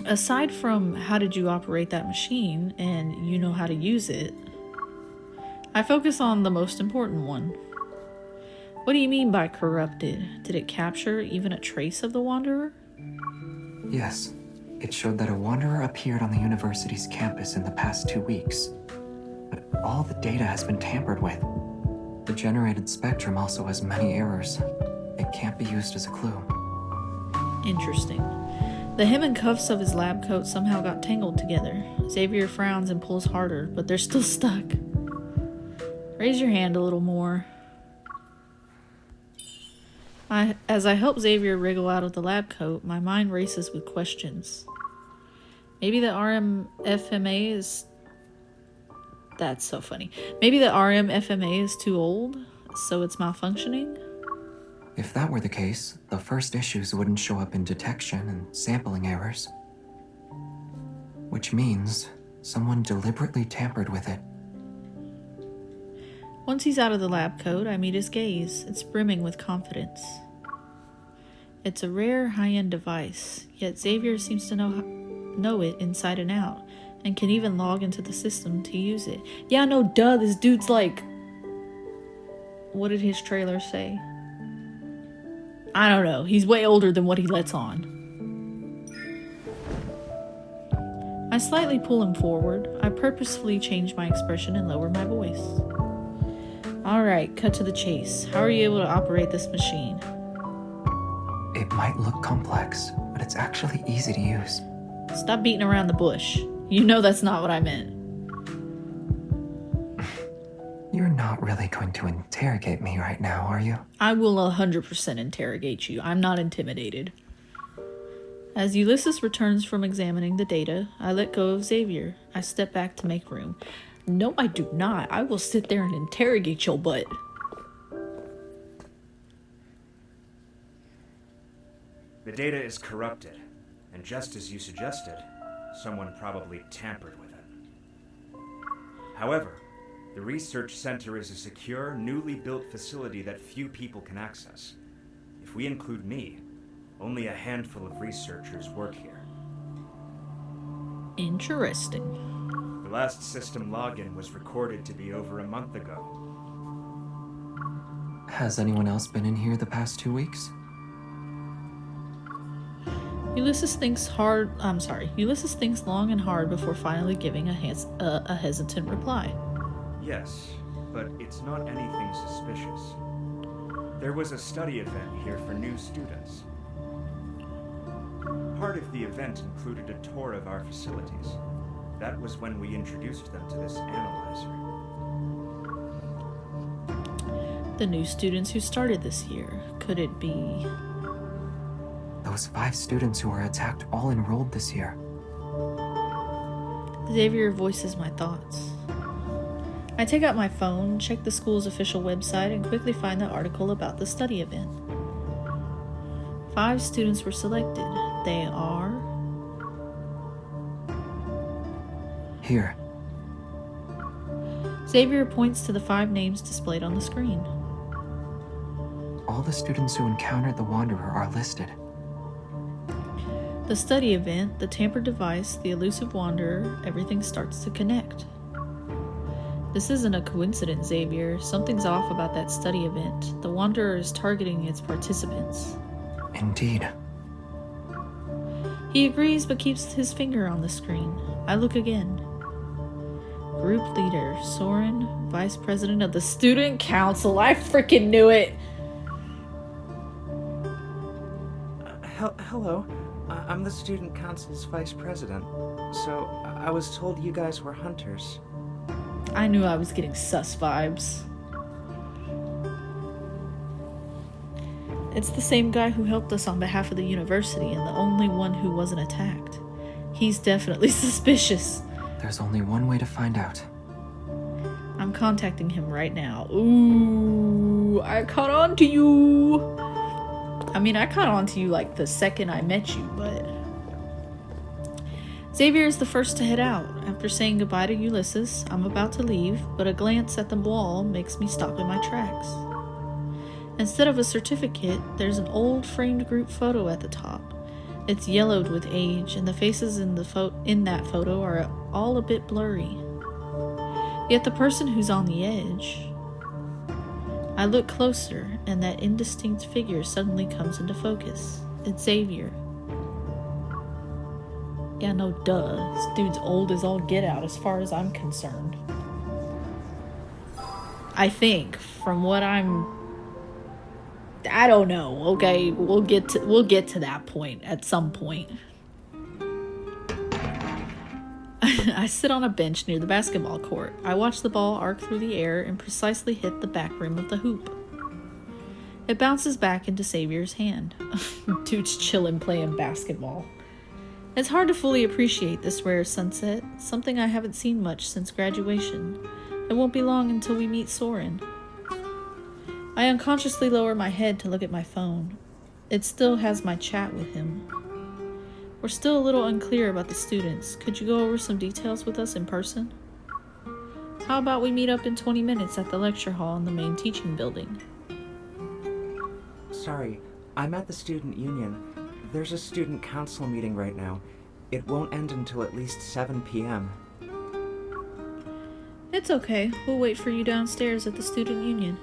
Aside from how did you operate that machine and you know how to use it, I focus on the most important one. What do you mean by corrupted? Did it capture even a trace of the Wanderer? Yes. It showed that a Wanderer appeared on the university's campus in the past 2 weeks. But all the data has been tampered with. The generated spectrum also has many errors. It can't be used as a clue. Interesting. The hem and cuffs of his lab coat somehow got tangled together. Xavier frowns and pulls harder, but they're still stuck. Raise your hand a little more. As I help Xavier wriggle out of the lab coat, my mind races with questions. Maybe the RMFMA is... That's so funny. Maybe the RMFMA is too old, so it's malfunctioning? If that were the case, the first issues wouldn't show up in detection and sampling errors. Which means someone deliberately tampered with it. Once he's out of the lab coat, I meet his gaze. It's brimming with confidence. It's a rare, high-end device, yet Xavier seems to know it inside and out, and can even log into the system to use it. Yeah, no, duh, this dude's like... What did his trailer say? I don't know. He's way older than what he lets on. I slightly pull him forward. I purposefully change my expression and lower my voice. Alright, cut to the chase. How are you able to operate this machine? It might look complex, but it's actually easy to use. Stop beating around the bush. You know that's not what I meant. You're not really going to interrogate me right now, are you? I will 100% interrogate you. I'm not intimidated. As Ulysses returns from examining the data, I let go of Xavier. I step back to make room. No, I do not. I will sit there and interrogate your butt. The data is corrupted, and just as you suggested, someone probably tampered with it. However, the research center is a secure, newly built facility that few people can access. If we include me, only a handful of researchers work here. Interesting. The last system login was recorded to be over a month ago. Has anyone else been in here the past 2 weeks? Ulysses thinks long and hard before finally giving a hesitant reply. Yes, but it's not anything suspicious. There was a study event here for new students. Part of the event included a tour of our facilities. That was when we introduced them to this analyzer. The new students who started this year. Could it be... Those 5 students who were attacked all enrolled this year. Xavier voices my thoughts. I take out my phone, check the school's official website, and quickly find the article about the study event. 5 students were selected. They are... Here. Xavier points to the 5 names displayed on the screen. All the students who encountered the Wanderer are listed. The study event, the tampered device, the elusive Wanderer, everything starts to connect. This isn't a coincidence, Xavier. Something's off about that study event. The Wanderer is targeting its participants. Indeed. He agrees but keeps his finger on the screen. I look again. Group leader, Soren, vice president of the student council. I freaking knew it! Hello. I'm the student council's vice president. So, I was told you guys were hunters. I knew I was getting sus vibes. It's the same guy who helped us on behalf of the university and the only one who wasn't attacked. He's definitely suspicious. There's only one way to find out. I'm contacting him right now. Ooh, I caught on to you. I mean, I caught on to you like the second I met you, but... Xavier is the first to head out. After saying goodbye to Ulysses, I'm about to leave, but a glance at the wall makes me stop in my tracks. Instead of a certificate, there's an old framed group photo at the top. It's yellowed with age, and the faces in that photo are all a bit blurry. Yet the person who's on the edge... I look closer, and that indistinct figure suddenly comes into focus. It's Xavier. Yeah, no duh. This dude's old as all get out as far as I'm concerned. I think, from what I don't know, okay? We'll get to that point at some point. I sit on a bench near the basketball court. I watch the ball arc through the air and precisely hit the back rim of the hoop. It bounces back into Xavier's hand. Dude's chillin' playing basketball. It's hard to fully appreciate this rare sunset, something I haven't seen much since graduation. It won't be long until we meet Soren. I unconsciously lower my head to look at my phone. It still has my chat with him. We're still a little unclear about the students. Could you go over some details with us in person? How about we meet up in 20 minutes at the lecture hall in the main teaching building? Sorry, I'm at the student union. There's a student council meeting right now. It won't end until at least 7 p.m. It's okay. We'll wait for you downstairs at the student union.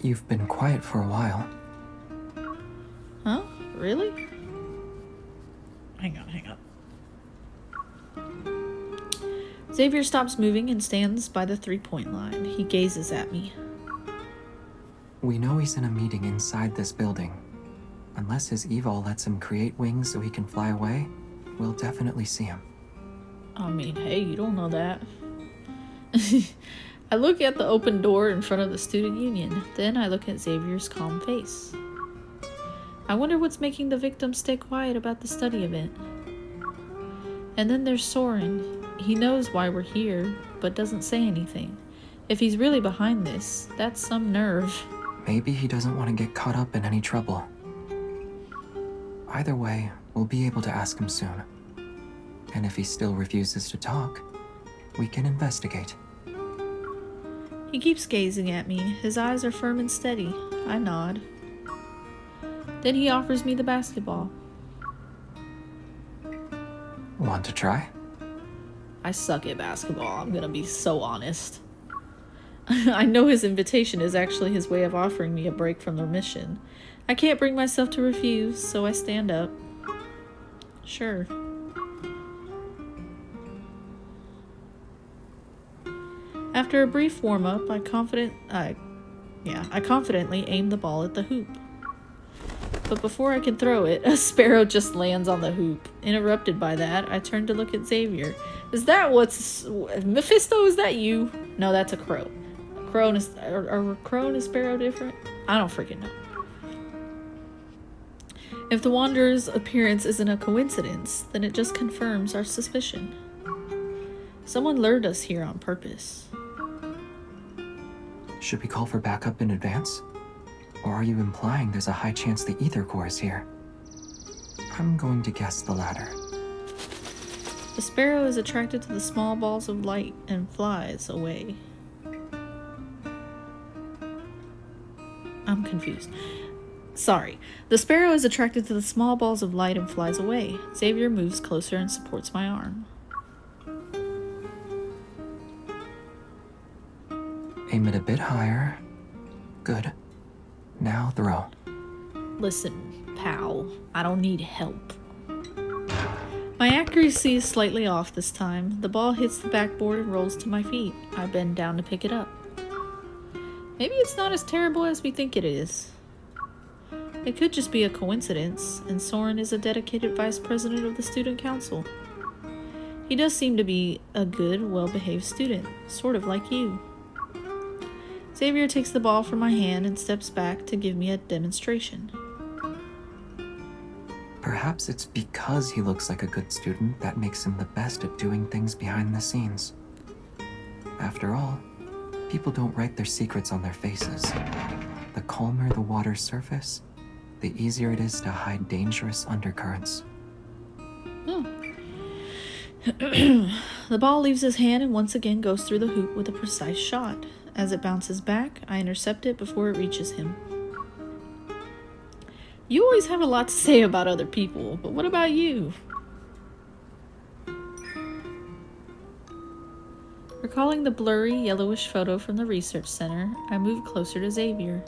You've been quiet for a while. Huh? Really? Hang on. Xavier stops moving and stands by the 3-point line. He gazes at me. We know he's in a meeting inside this building. Unless his evil lets him create wings so he can fly away, we'll definitely see him. I mean, hey, you don't know that. I look at the open door in front of the student union. Then I look at Xavier's calm face. I wonder what's making the victims stay quiet about the study event. And then there's Soren. He knows why we're here, but doesn't say anything. If he's really behind this, that's some nerve. Maybe he doesn't want to get caught up in any trouble. Either way, we'll be able to ask him soon. And if he still refuses to talk, we can investigate. He keeps gazing at me. His eyes are firm and steady. I nod. Then he offers me the basketball. Want to try? I suck at basketball, I'm gonna be so honest. I know his invitation is actually his way of offering me a break from the mission. I can't bring myself to refuse, so I stand up. Sure. After a brief warm-up, I confidently aim the ball at the hoop. But before I can throw it, a sparrow just lands on the hoop. Interrupted by that, I turn to look at Xavier. Is that Mephisto, is that you? No, that's a crow. Are a crow and a sparrow different? I don't freaking know. If the Wanderer's appearance isn't a coincidence, then it just confirms our suspicion. Someone lured us here on purpose. Should we call for backup in advance? Or are you implying there's a high chance the Ether Core is here? I'm going to guess the latter. The sparrow is attracted to the small balls of light and flies away. I'm confused. Sorry. The sparrow is attracted to the small balls of light and flies away. Xavier moves closer and supports my arm. Aim it a bit higher. Good. Now throw. Listen, pal. I don't need help. My accuracy is slightly off this time. The ball hits the backboard and rolls to my feet. I bend down to pick it up. Maybe it's not as terrible as we think it is. It could just be a coincidence, and Soren is a dedicated vice president of the student council. He does seem to be a good, well-behaved student, sort of like you. Xavier takes the ball from my hand and steps back to give me a demonstration. Perhaps it's because he looks like a good student that makes him the best at doing things behind the scenes. After all, people don't write their secrets on their faces. The calmer the water's surface, the easier it is to hide dangerous undercurrents. The ball leaves his hand and once again goes through the hoop with a precise shot. As it bounces back, I intercept it before it reaches him. You always have a lot to say about other people, but what about you? Recalling the blurry, yellowish photo from the research center, I move closer to Xavier.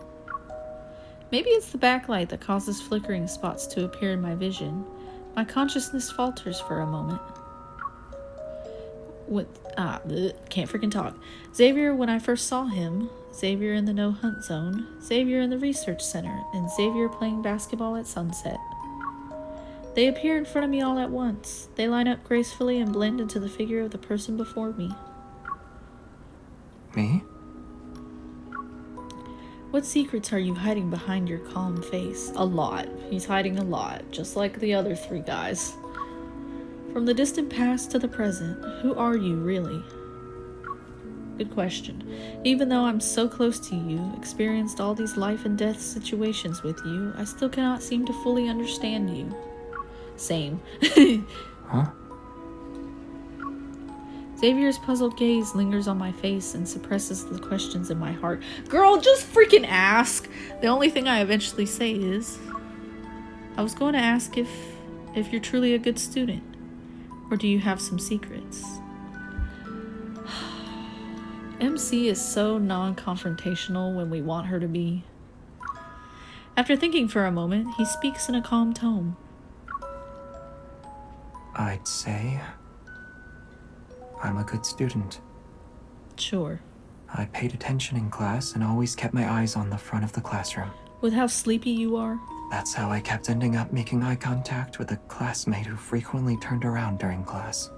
Maybe it's the backlight that causes flickering spots to appear in my vision. My consciousness falters for a moment. Can't freaking talk. Xavier when I first saw him, Xavier in the no-hunt zone, Xavier in the research center, and Xavier playing basketball at sunset. They appear in front of me all at once. They line up gracefully and blend into the figure of the person before me. Me? What secrets are you hiding behind your calm face? A lot. He's hiding a lot, just like the other three guys. From the distant past to the present, who are you really? Good question. Even though I'm so close to you, experienced all these life and death situations with you, I still cannot seem to fully understand you. Same. Huh? Xavier's puzzled gaze lingers on my face and suppresses the questions in my heart. Girl, just freaking ask! The only thing I eventually say is, I was going to ask if you're truly a good student, or do you have some secrets? MC is so non-confrontational when we want her to be. After thinking for a moment, he speaks in a calm tone. I'd say I'm a good student. Sure. I paid attention in class and always kept my eyes on the front of the classroom. With how sleepy you are? That's how I kept ending up making eye contact with a classmate who frequently turned around during class.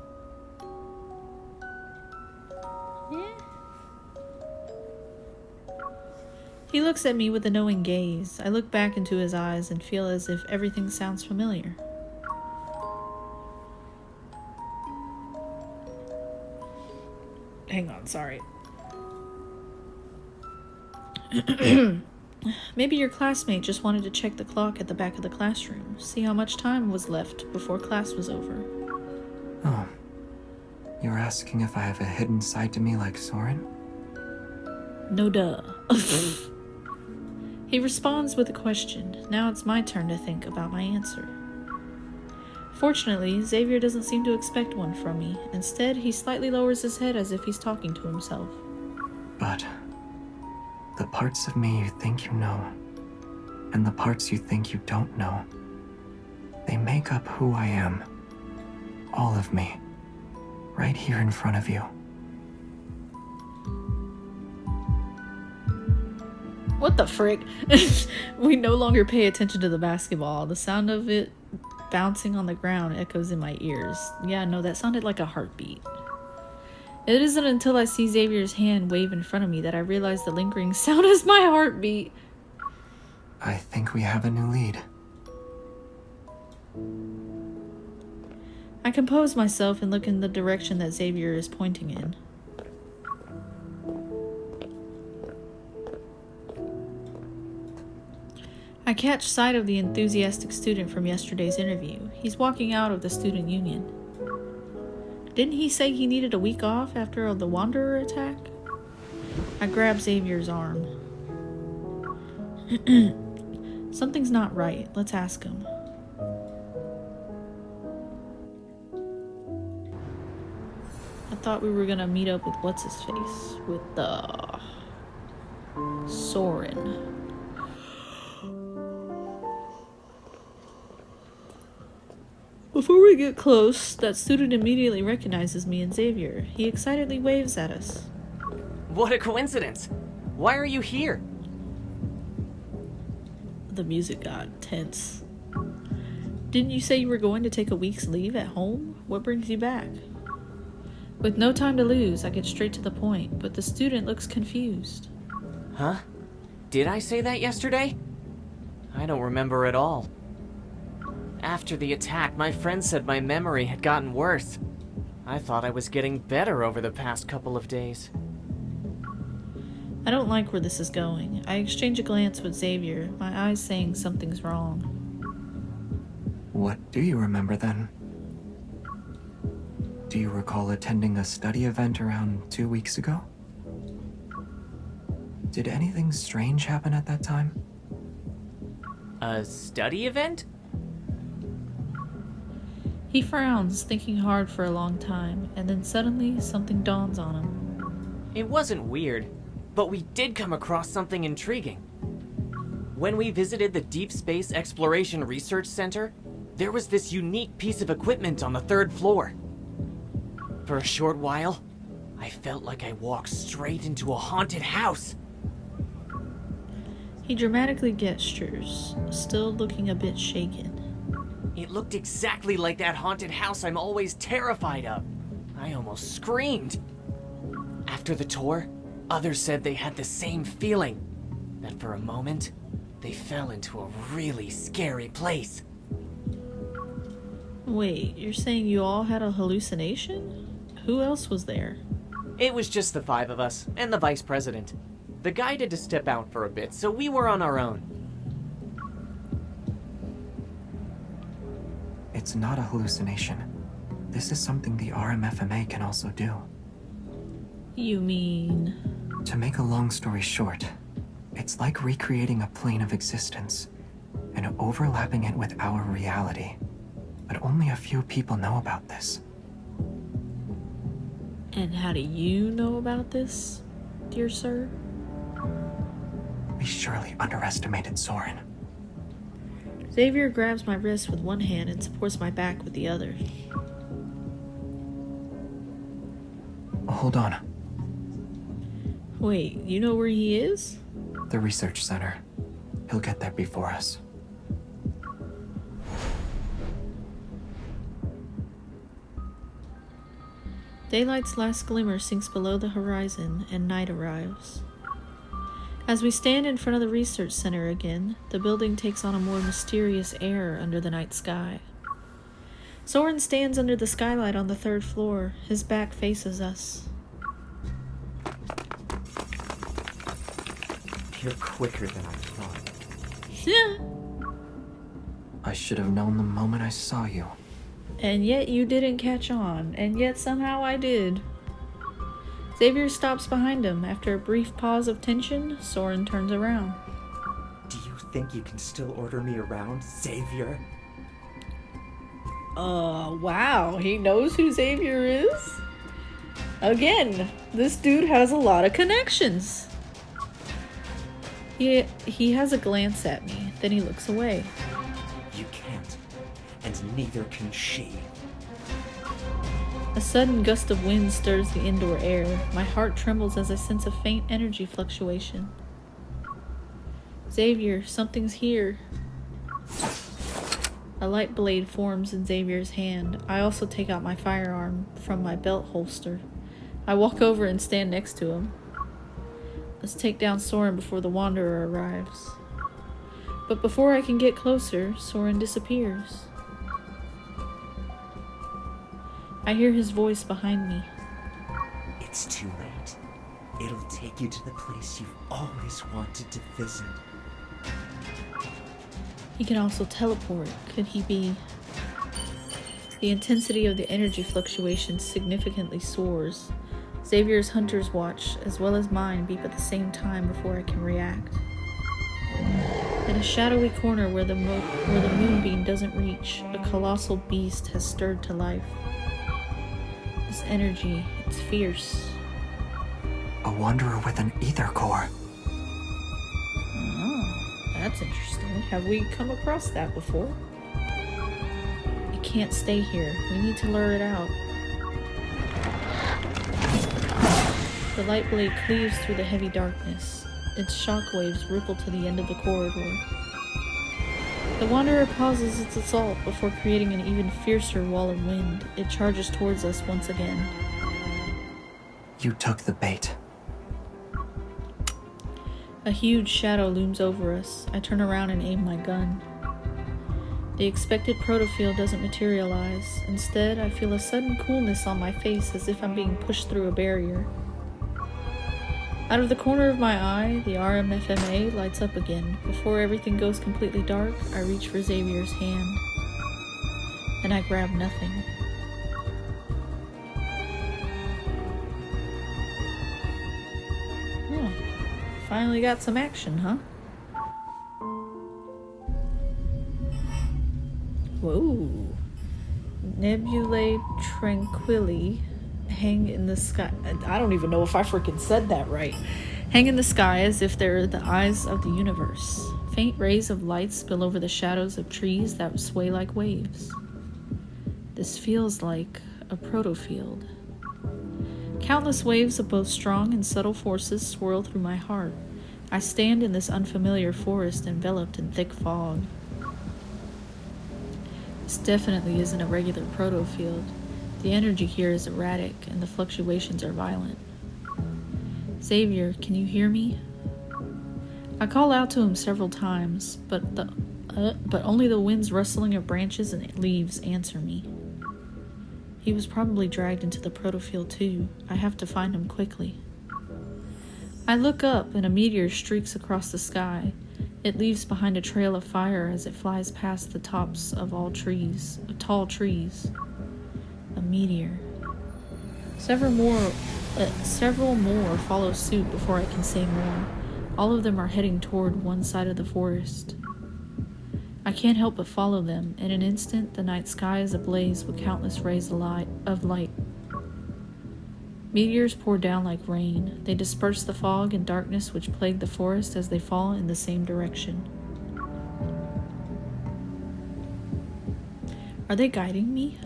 He looks at me with a knowing gaze. I look back into his eyes and feel as if everything sounds familiar. Hang on, sorry. Maybe your classmate just wanted to check the clock at the back of the classroom, see how much time was left before class was over. Oh. You're asking if I have a hidden side to me like Soren? No duh. He responds with a question. Now it's my turn to think about my answer. Fortunately, Xavier doesn't seem to expect one from me. Instead, he slightly lowers his head as if he's talking to himself. But the parts of me you think you know, and the parts you think you don't know, they make up who I am. All of me. Right here in front of you. What the frick? We no longer pay attention to the basketball. The sound of it bouncing on the ground echoes in my ears. Yeah, no, that sounded like a heartbeat. It isn't until I see Xavier's hand wave in front of me that I realize the lingering sound is my heartbeat. I think we have a new lead. I compose myself and look in the direction that Xavier is pointing in. I catch sight of the enthusiastic student from yesterday's interview. He's walking out of the student union. Didn't he say he needed a week off after the Wanderer attack? I grab Xavier's arm. Something's not right. Let's ask him. I thought we were gonna meet up with what's-his-face? With, Soren. Before we get close, that student immediately recognizes me and Xavier. He excitedly waves at us. What a coincidence! Why are you here? The music got tense. Didn't you say you were going to take a week's leave at home? What brings you back? With no time to lose, I get straight to the point, but the student looks confused. Huh? Did I say that yesterday? I don't remember at all. After the attack, my friend said my memory had gotten worse. I thought I was getting better over the past couple of days. I don't like where this is going. I exchange a glance with Xavier, my eyes saying something's wrong. What do you remember then? Do you recall attending a study event around 2 weeks ago? Did anything strange happen at that time? A study event? He frowns, thinking hard for a long time, and then suddenly something dawns on him. It wasn't weird, but we did come across something intriguing. When we visited the Deep Space Exploration Research Center, there was this unique piece of equipment on the 3rd floor. For a short while, I felt like I walked straight into a haunted house. He dramatically gestures, still looking a bit shaken. It looked exactly like that haunted house I'm always terrified of. I almost screamed. After the tour, others said they had the same feeling, that for a moment, they fell into a really scary place. Wait, you're saying you all had a hallucination? Who else was there? It was just the 5 of us, and the vice president. The guy had to step out for a bit, so we were on our own. It's not a hallucination. This is something the RMFMA can also do. You mean... To make a long story short, it's like recreating a plane of existence and overlapping it with our reality. But only a few people know about this. And how do you know about this, dear sir? We surely underestimated Soren. Xavier grabs my wrist with one hand and supports my back with the other. Hold on. Wait, you know where he is? The research center. He'll get there before us. Daylight's last glimmer sinks below the horizon, and night arrives. As we stand in front of the research center again, the building takes on a more mysterious air under the night sky. Soren stands under the skylight on the 3rd floor. His back faces us. You're quicker than I thought. Yeah. I should have known the moment I saw you. And yet you didn't catch on, and yet somehow I did. Xavier stops behind him. After a brief pause of tension, Soren turns around. Do you think you can still order me around, Xavier? Wow, he knows who Xavier is? Again, this dude has a lot of connections. He has a glance at me, then he looks away. You can't, and neither can she. A sudden gust of wind stirs the indoor air. My heart trembles as I sense a faint energy fluctuation. Xavier, something's here. A light blade forms in Xavier's hand. I also take out my firearm from my belt holster. I walk over and stand next to him. Let's take down Soren before the Wanderer arrives. But before I can get closer, Soren disappears. I hear his voice behind me. It's too late. It'll take you to the place you've always wanted to visit. He can also teleport. Could he be... The intensity of the energy fluctuation significantly soars. Xavier's hunter's watch, as well as mine, beep at the same time before I can react. In a shadowy corner where the moonbeam doesn't reach, a colossal beast has stirred to life. This energy, it's fierce. A wanderer with an ether core. Oh, that's interesting. Have we come across that before? It can't stay here. We need to lure it out. The light blade cleaves through the heavy darkness. Its shockwaves ripple to the end of the corridor. The wanderer pauses its assault before creating an even fiercer wall of wind. It charges towards us once again. You took the bait. A huge shadow looms over us. I turn around and aim my gun. The expected protofield doesn't materialize. Instead, I feel a sudden coolness on my face as if I'm being pushed through a barrier. Out of the corner of my eye, the RMFMA lights up again. Before everything goes completely dark, I reach for Xavier's hand. And I grab nothing. Finally got some action, huh? Whoa. Nebulae tranquilli hang in the sky. I don't even know if I freaking said that right. Hang in the sky as if they're the eyes of the universe. Faint rays of light spill over the shadows of trees that sway like waves. This feels like a protofield. Countless waves of both strong and subtle forces swirl through my heart. I stand in this unfamiliar forest enveloped in thick fog. This definitely isn't a regular protofield. The energy here is erratic and the fluctuations are violent. Xavier, can you hear me? I call out to him several times, but only the wind's rustling of branches and leaves answer me. He was probably dragged into the protofield too. I have to find him quickly. I look up and a meteor streaks across the sky. It leaves behind a trail of fire as it flies past the tops of tall trees. A meteor. Several more follow suit before I can say more. All of them are heading toward one side of the forest. I can't help but follow them. In an instant, the night sky is ablaze with countless rays of light. Meteors pour down like rain. They disperse the fog and darkness which plague the forest as they fall in the same direction. Are they guiding me?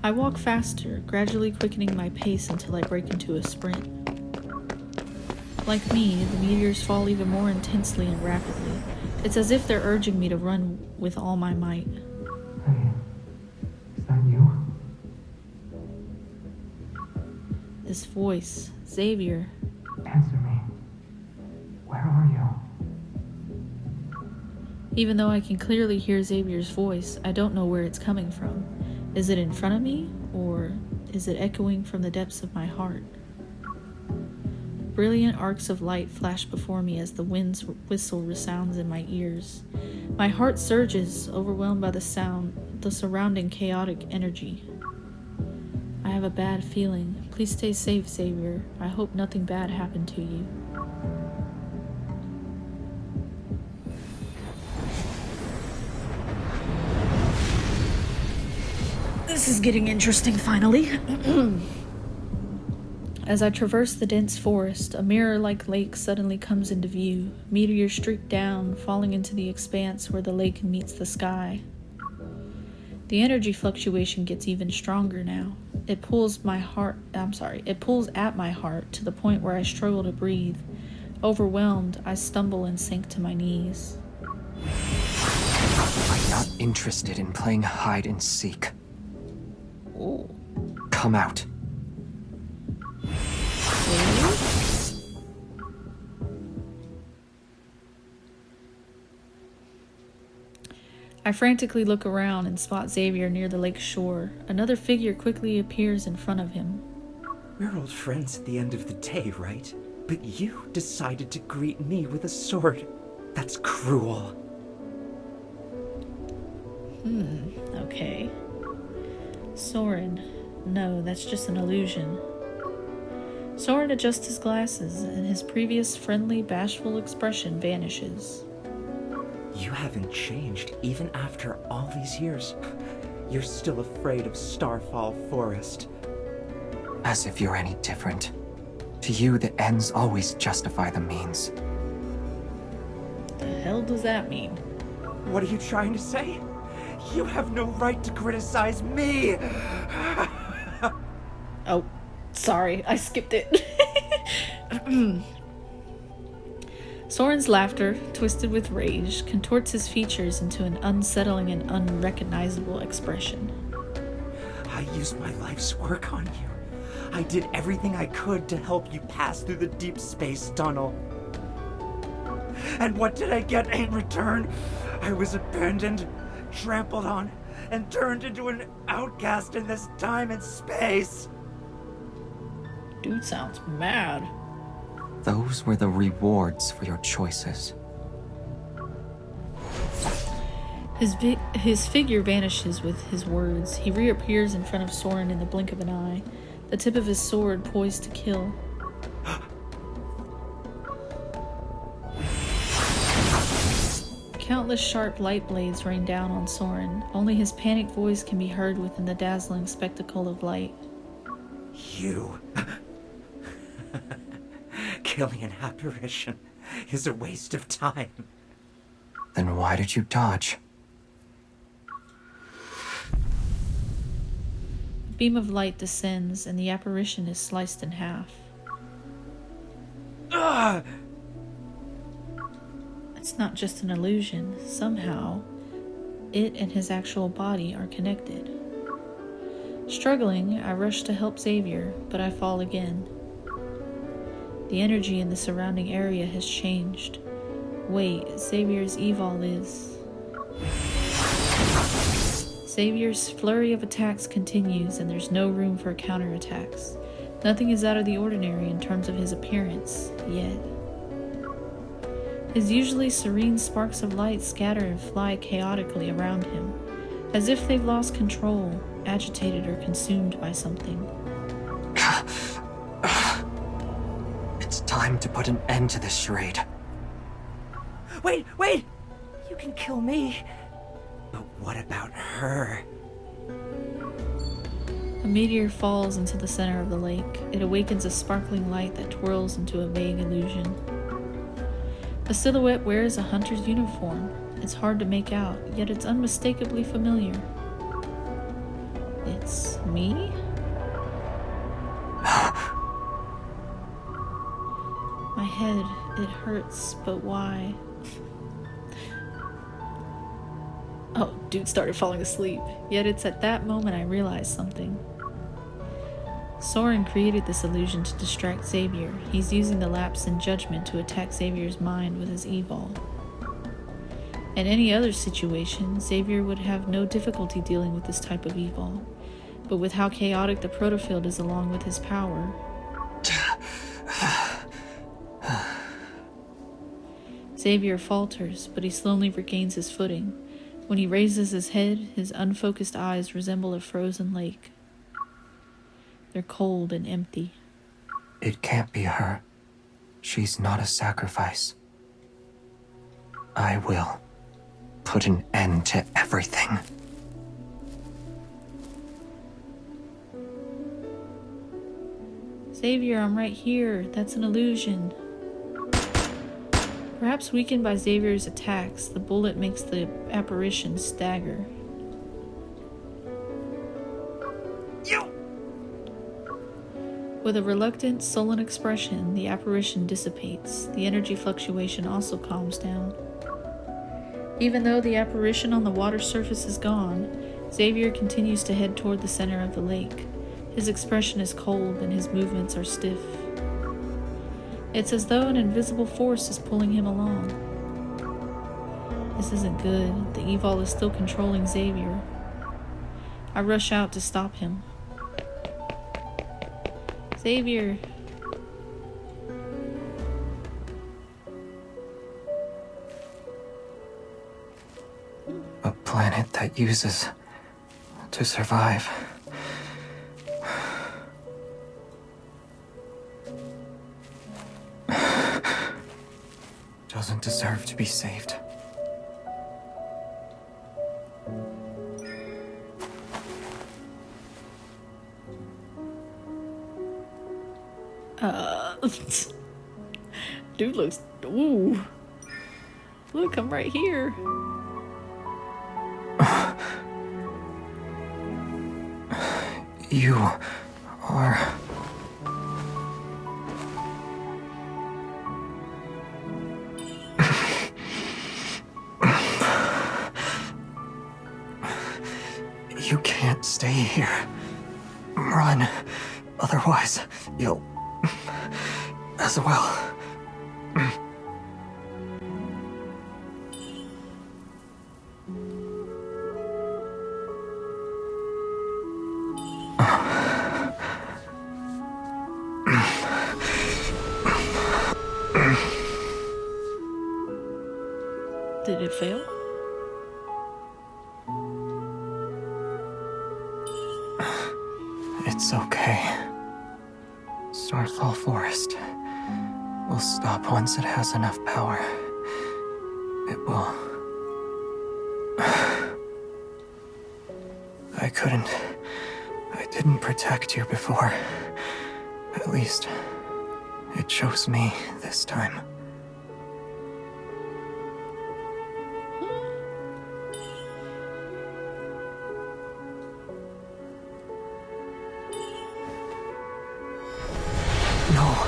I walk faster, gradually quickening my pace until I break into a sprint. Like me, the meteors fall even more intensely and rapidly. It's as if they're urging me to run with all my might. Hey, is that you? This voice, Xavier. Answer me. Where are you? Even though I can clearly hear Xavier's voice, I don't know where it's coming from. Is it in front of me, or is it echoing from the depths of my heart? Brilliant arcs of light flash before me as the wind's whistle resounds in my ears. My heart surges, overwhelmed by the surrounding chaotic energy. I have a bad feeling. Please stay safe, Xavier. I hope nothing bad happened to you. This is getting interesting, finally. As I traverse the dense forest, a mirror-like lake suddenly comes into view. Meteors streak down, falling into the expanse where the lake meets the sky. The energy fluctuation gets even stronger now. It pulls at my heart to the point where I struggle to breathe. Overwhelmed, I stumble and sink to my knees. I'm not interested in playing hide and seek. Oh. Come out. I frantically look around and spot Xavier near the lake's shore. Another figure quickly appears in front of him. We're old friends at the end of the day, right? But you decided to greet me with a sword. That's cruel. Okay. Soren. No, that's just an illusion. Soren adjusts his glasses, and his previous friendly, bashful expression vanishes. You haven't changed even after all these years. You're still afraid of Starfall Forest. As if you're any different. To you, the ends always justify the means. The hell does that mean? What are you trying to say? You have no right to criticize me! Oh, sorry, I skipped it. Soren's laughter, twisted with rage, contorts his features into an unsettling and unrecognizable expression. I used my life's work on you. I did everything I could to help you pass through the deep space tunnel. And what did I get in return? I was abandoned, trampled on, and turned into an outcast in this time and space. Dude sounds mad. Those were the rewards for your choices. His figure vanishes with his words. He reappears in front of Soren in the blink of an eye, the tip of his sword poised to kill. Countless sharp light blades rain down on Soren. Only his panicked voice can be heard within the dazzling spectacle of light. You. Killing an apparition is a waste of time. Then why did you dodge? A beam of light descends, and the apparition is sliced in half. It's not just an illusion. Somehow, it and his actual body are connected. Struggling, I rush to help Xavier, but I fall again. The energy in the surrounding area has changed. Wait, Xavier's evol is... Xavier's flurry of attacks continues, and there's no room for counterattacks. Nothing is out of the ordinary in terms of his appearance, yet. His usually serene sparks of light scatter and fly chaotically around him, as if they've lost control, agitated or consumed by something. It's time to put an end to this charade. Wait! You can kill me. But what about her? A meteor falls into the center of the lake. It awakens a sparkling light that twirls into a vague illusion. The silhouette wears a hunter's uniform. It's hard to make out, yet it's unmistakably familiar. It's me? My head, it hurts, but why? Oh, dude started falling asleep. Yet it's at that moment I realize something. Soren created this illusion to distract Xavier. He's using the lapse in judgment to attack Xavier's mind with his evol. In any other situation, Xavier would have no difficulty dealing with this type of evil. But with how chaotic the protofield is along with his power... Xavier falters, but he slowly regains his footing. When he raises his head, his unfocused eyes resemble a frozen lake. They're cold and empty. It can't be her. She's not a sacrifice. I will put an end to everything. Xavier, I'm right here. That's an illusion. Perhaps weakened by Xavier's attacks, the bullet makes the apparition stagger. With a reluctant, sullen expression, the apparition dissipates. The energy fluctuation also calms down. Even though the apparition on the water surface is gone, Xavier continues to head toward the center of the lake. His expression is cold and his movements are stiff. It's as though an invisible force is pulling him along. This isn't good. The Evil is still controlling Xavier. I rush out to stop him. Xavier. A planet that uses to survive. Doesn't deserve to be saved. Dude looks... Ooh. Look, I'm right here. You are... You can't stay here. Run. Otherwise, you'll... as well. Did it fail? It's okay. Starfall Forest will stop once it has enough power. It will. I didn't protect you before. At least, it chose me this time. No.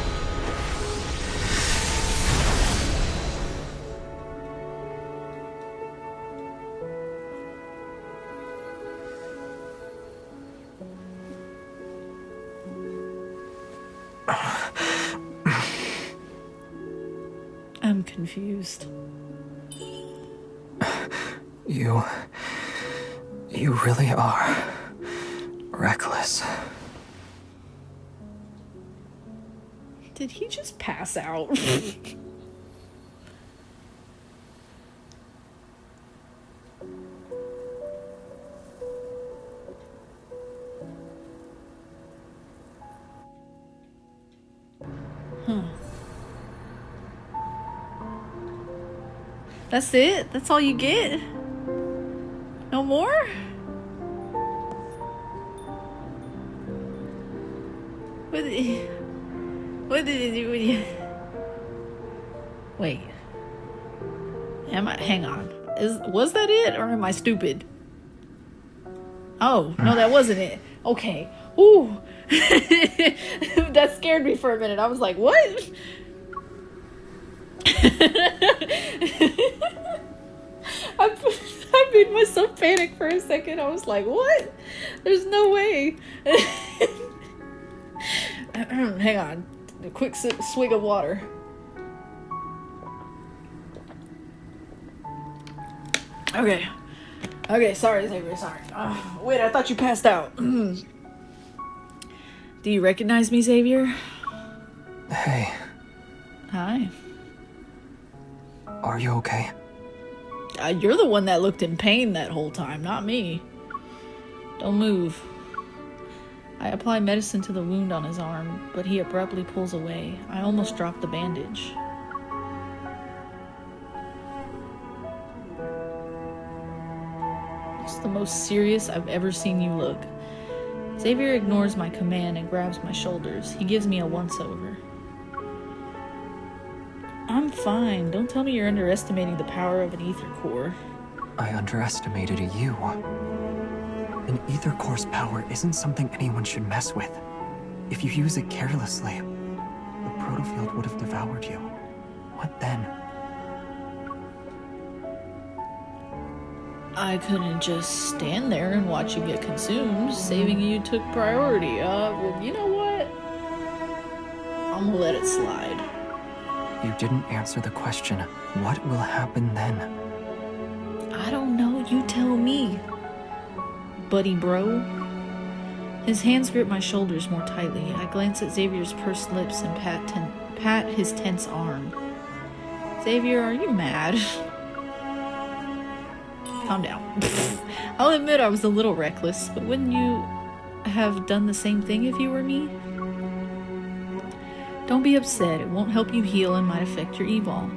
I'm confused. You really are reckless. Did he just pass out? Huh. That's it? That's all you get? No more? What did it do with you? Wait. Hang on. Was that it, or am I stupid? Oh, no, that wasn't it. Okay. Ooh. That scared me for a minute. I was like, what? I made myself panic for a second. I was like, what? There's no way. Hang on. A quick swig of water. Okay. Okay, sorry, Xavier, sorry. Wait, I thought you passed out. Do you recognize me, Xavier? Hey. Hi. Are you okay? You're the one that looked in pain that whole time, not me. Don't move. I apply medicine to the wound on his arm, but he abruptly pulls away. I almost dropped the bandage. It's the most serious I've ever seen you look. Xavier ignores my command and grabs my shoulders. He gives me a once-over. I'm fine. Don't tell me you're underestimating the power of an ether core. I underestimated you. An ether core's power isn't something anyone should mess with. If you use it carelessly, the protofield would have devoured you. What then? I couldn't just stand there and watch you get consumed. Saving you took priority. Well, you know what? I'm gonna let it slide. You didn't answer the question. What will happen then? You tell me, buddy bro. His hands grip my shoulders more tightly. I glance at Xavier's pursed lips and pat his tense arm. Xavier, are you mad? Calm down. I'll admit I was a little reckless, but wouldn't you have done the same thing if you were me? Don't be upset. It won't help you heal and might affect your evol.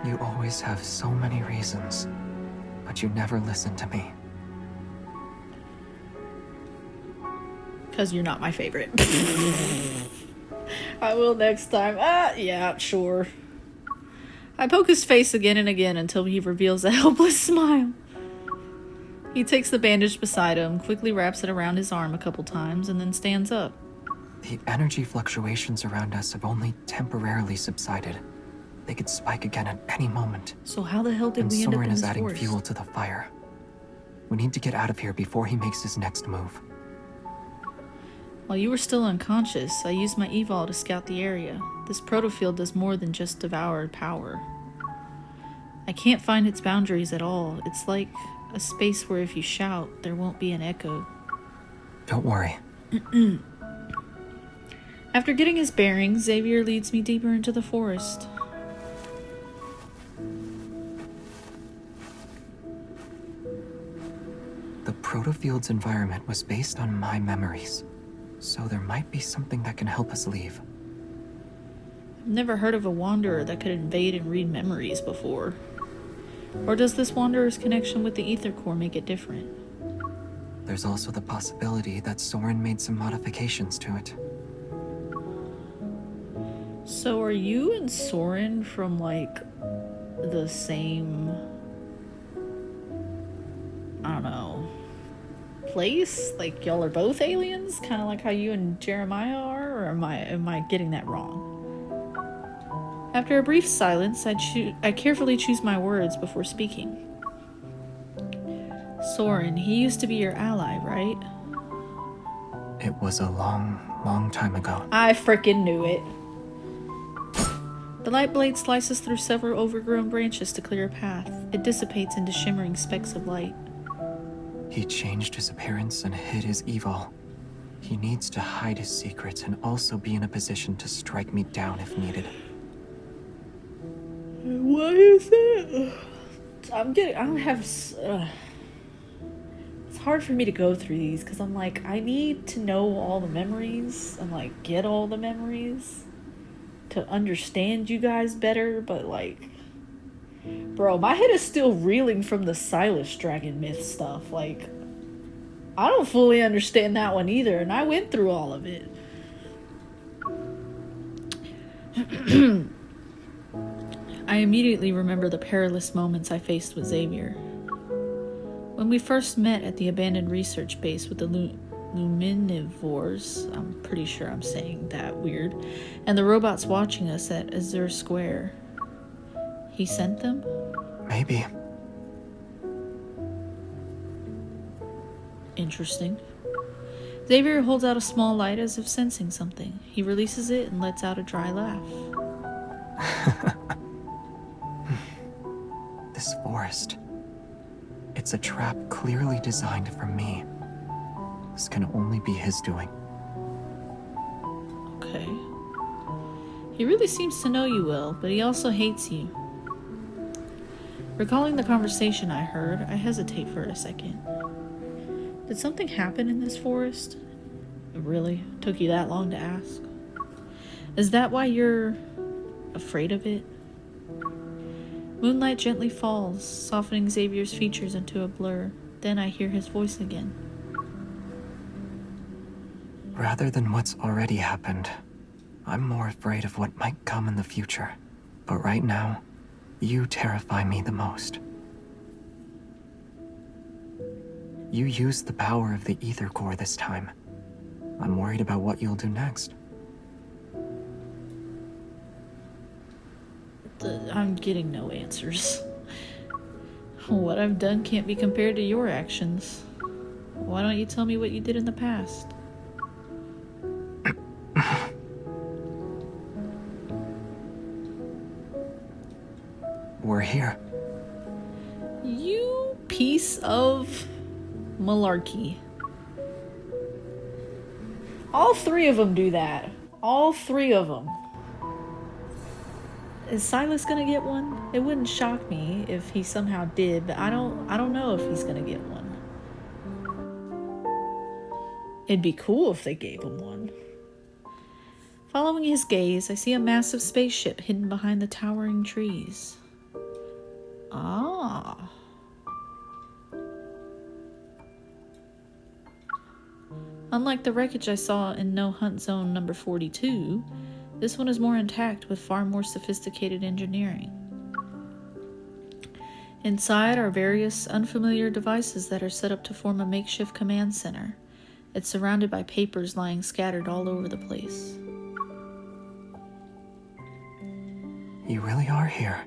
You always have so many reasons, but you never listen to me. Because you're not my favorite. I will next time. Yeah, sure. I poke his face again and again until he reveals a helpless smile. He takes the bandage beside him, quickly wraps it around his arm a couple times, and then stands up. The energy fluctuations around us have only temporarily subsided. They could spike again at any moment. So how the hell did we end up Soren in is this adding forest? fuel to the fire. We need to get out of here before he makes his next move. While you were still unconscious, I used my evol to scout the area. This protofield does more than just devour power. I can't find its boundaries at all. It's like a space where if you shout, there won't be an echo. Don't worry. After getting his bearings, Xavier leads me deeper into the forest. The protofield's environment was based on my memories, so there might be something that can help us leave. I've never heard of a wanderer that could invade and read memories before. Or does this wanderer's connection with the ether core make it different? There's also the possibility that Soren made some modifications to it. So are you and Soren from, like, the same... I don't know... place? Like, y'all are both aliens? Kind of like how you and Jeremiah are? Or am I getting that wrong? After a brief silence, I carefully choose my words before speaking. Soren, he used to be your ally, right? It was a long, long time ago. I frickin' knew it. The light blade slices through several overgrown branches to clear a path. It dissipates into shimmering specks of light. He changed his appearance and hid his evil. He needs to hide his secrets and also be in a position to strike me down if needed. What is it? I don't have... it's hard for me to go through these because I'm like, I need to know all the memories and like get all the memories to understand you guys better, but like, bro, my head is still reeling from the Silas Dragon myth stuff. Like, I don't fully understand that one either, and I went through all of it. I immediately remember the perilous moments I faced with Xavier. When we first met at the abandoned research base with the Luminivores, I'm pretty sure I'm saying that weird, and the robots watching us at Azure Square. He sent them? Maybe. Interesting. Xavier holds out a small light as if sensing something. He releases it and lets out a dry laugh. This forest. It's a trap clearly designed for me. This can only be his doing. Okay. He really seems to know you well, but he also hates you. Recalling the conversation I heard, I hesitate for a second. Did something happen in this forest? It really took you that long to ask? Is that why you're afraid of it? Moonlight gently falls, softening Xavier's features into a blur. Then I hear his voice again. Rather than what's already happened, I'm more afraid of what might come in the future. But right now, you terrify me the most. You used the power of the ether core this time. I'm worried about what you'll do next. I'm getting no answers. What I've done can't be compared to your actions. Why don't you tell me what you did in the past? we're here. You piece of malarkey. All three of them do that. All three of them. Is Silas gonna get one? It wouldn't shock me if he somehow did, but I don't know if he's gonna get one. It'd be cool if they gave him one. Following his gaze, I see a massive spaceship hidden behind the towering trees. Ah. Unlike the wreckage I saw in No Hunt Zone number 42, this one is more intact with far more sophisticated engineering. Inside are various unfamiliar devices that are set up to form a makeshift command center. It's surrounded by papers lying scattered all over the place. You really are here.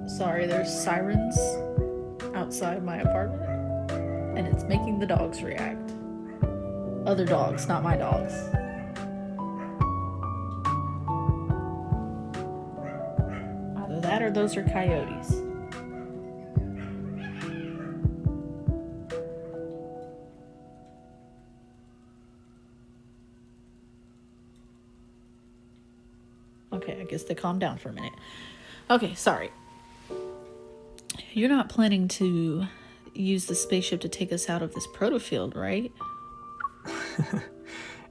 Sorry, there's sirens outside my apartment, and it's making the dogs react. Other dogs, not my dogs. Either that or those are coyotes. Okay, I guess they calmed down for a minute. Okay, sorry. You're not planning to use the spaceship to take us out of this protofield, right?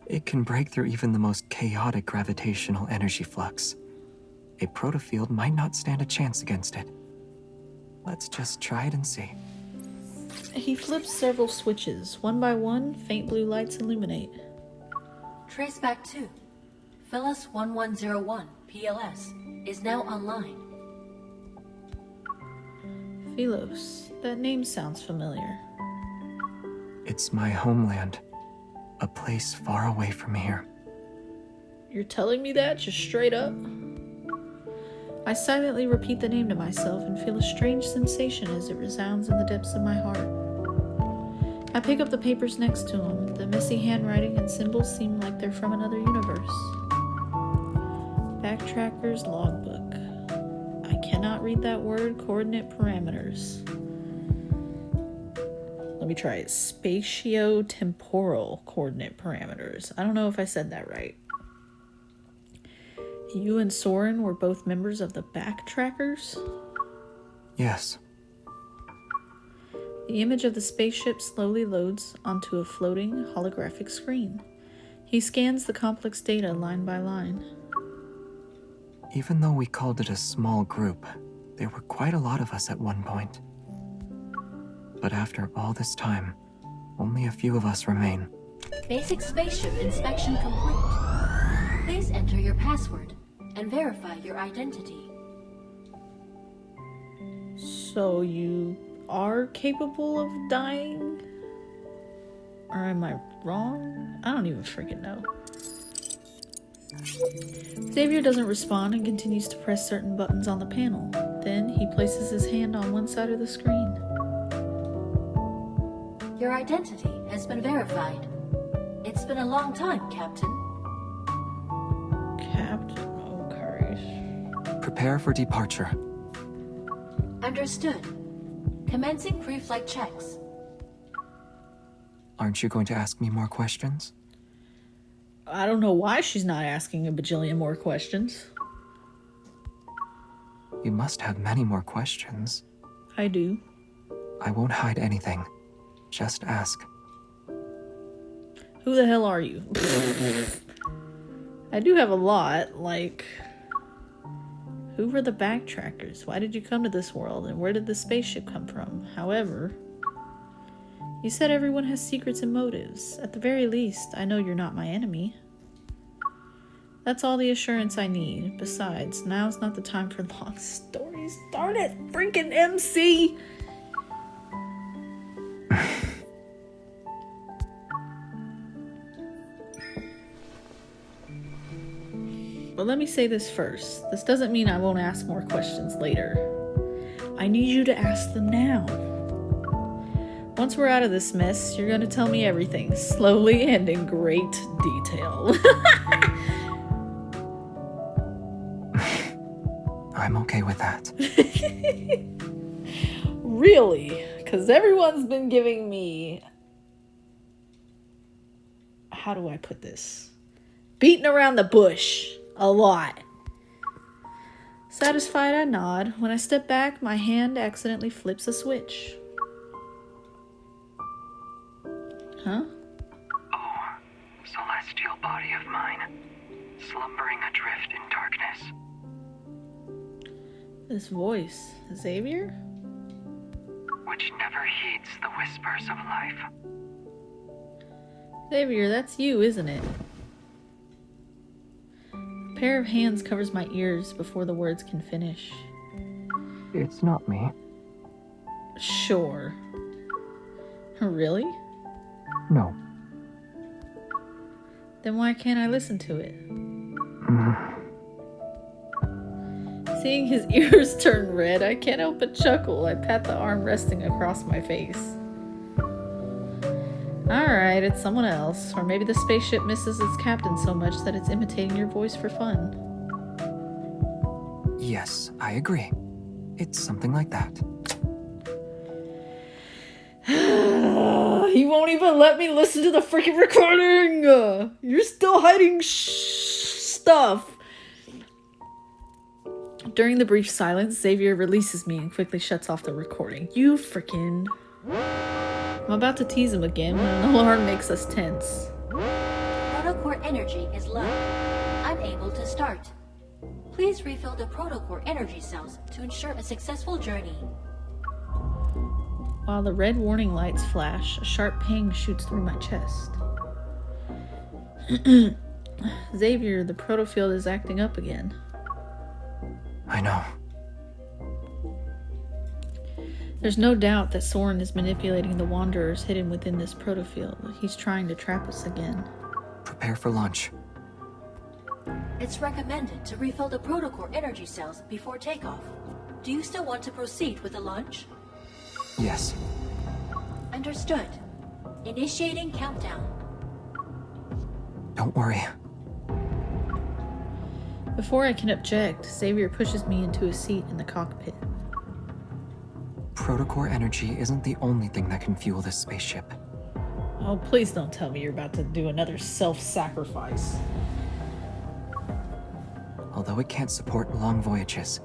It can break through even the most chaotic gravitational energy flux. A protofield might not stand a chance against it. Let's just try it and see. He flips several switches. One by one, faint blue lights illuminate. Traceback 2. Phyllis 1101, PLS, is now online. Philos. That name sounds familiar. It's my homeland. A place far away from here. You're telling me that just straight up? I silently repeat the name to myself and feel a strange sensation as it resounds in the depths of my heart. I pick up the papers next to him. The messy handwriting and symbols seem like they're from another universe. Backtracker's logbook. I cannot read that word. Coordinate parameters. Let me try it. Spatio-temporal coordinate parameters. I don't know if I said that right. You and Soren were both members of the Backtrackers? Yes. The image of the spaceship slowly loads onto a floating holographic screen. He scans the complex data line by line. Even though we called it a small group, there were quite a lot of us at one point. But after all this time, only a few of us remain. Basic spaceship inspection complete. Please enter your password and verify your identity. So you are capable of dying? Or am I wrong? I don't even freaking know. Xavier doesn't respond and continues to press certain buttons on the panel. Then he places his hand on one side of the screen. Your identity has been verified. It's been a long time, Captain. Captain, oh Christ. Prepare for departure. Understood. Commencing pre-flight checks. Aren't you going to ask me more questions? I don't know why she's not asking a bajillion more questions. You must have many more questions. I do. I won't hide anything. Just ask. Who the hell are you? I do have a lot, like... Who were the Backtrackers? Why did you come to this world? And where did the spaceship come from? However... You said everyone has secrets and motives. At the very least, I know you're not my enemy. That's all the assurance I need. Besides, now's not the time for long stories. Darn it, freaking MC! But let me say this first. This doesn't mean I won't ask more questions later. I need you to ask them now. Once we're out of this mess, you're gonna tell me everything, slowly and in great detail. I'm okay with that. Really? Because everyone's been giving me... How do I put this? Beating around the bush. A lot. Satisfied, I nod. When I step back, my hand accidentally flips a switch. Huh? Oh, celestial body of mine, slumbering adrift in darkness. This voice. Xavier? Which never heeds the whispers of life. Xavier, that's you, isn't it? A pair of hands covers my ears before the words can finish. It's not me. Sure. Really? No. Then why can't I listen to it? Seeing his ears turn red, I can't help but chuckle. I pat the arm resting across my face. Alright, it's someone else. Or maybe the spaceship misses its captain so much that it's imitating your voice for fun. Yes, I agree. It's something like that. He won't even let me listen to the freaking recording! You're still hiding stuff! During the brief silence, Xavier releases me and quickly shuts off the recording. You freaking... I'm about to tease him again when an alarm makes us tense. Protocore energy is low. Unable to start. Please refill the protocore energy cells to ensure a successful journey. While the red warning lights flash, a sharp pang shoots through my chest. Xavier, the protofield is acting up again. I know. There's no doubt that Soren is manipulating the Wanderers hidden within this protofield. He's trying to trap us again. Prepare for launch. It's recommended to refill the protocore energy cells before takeoff. Do you still want to proceed with the launch? Yes. Understood. Initiating countdown. Don't worry. Before I can object, Xavier pushes me into a seat in the cockpit. Protocore energy isn't the only thing that can fuel this spaceship. Oh, please don't tell me you're about to do another self-sacrifice. Although it can't support long voyages,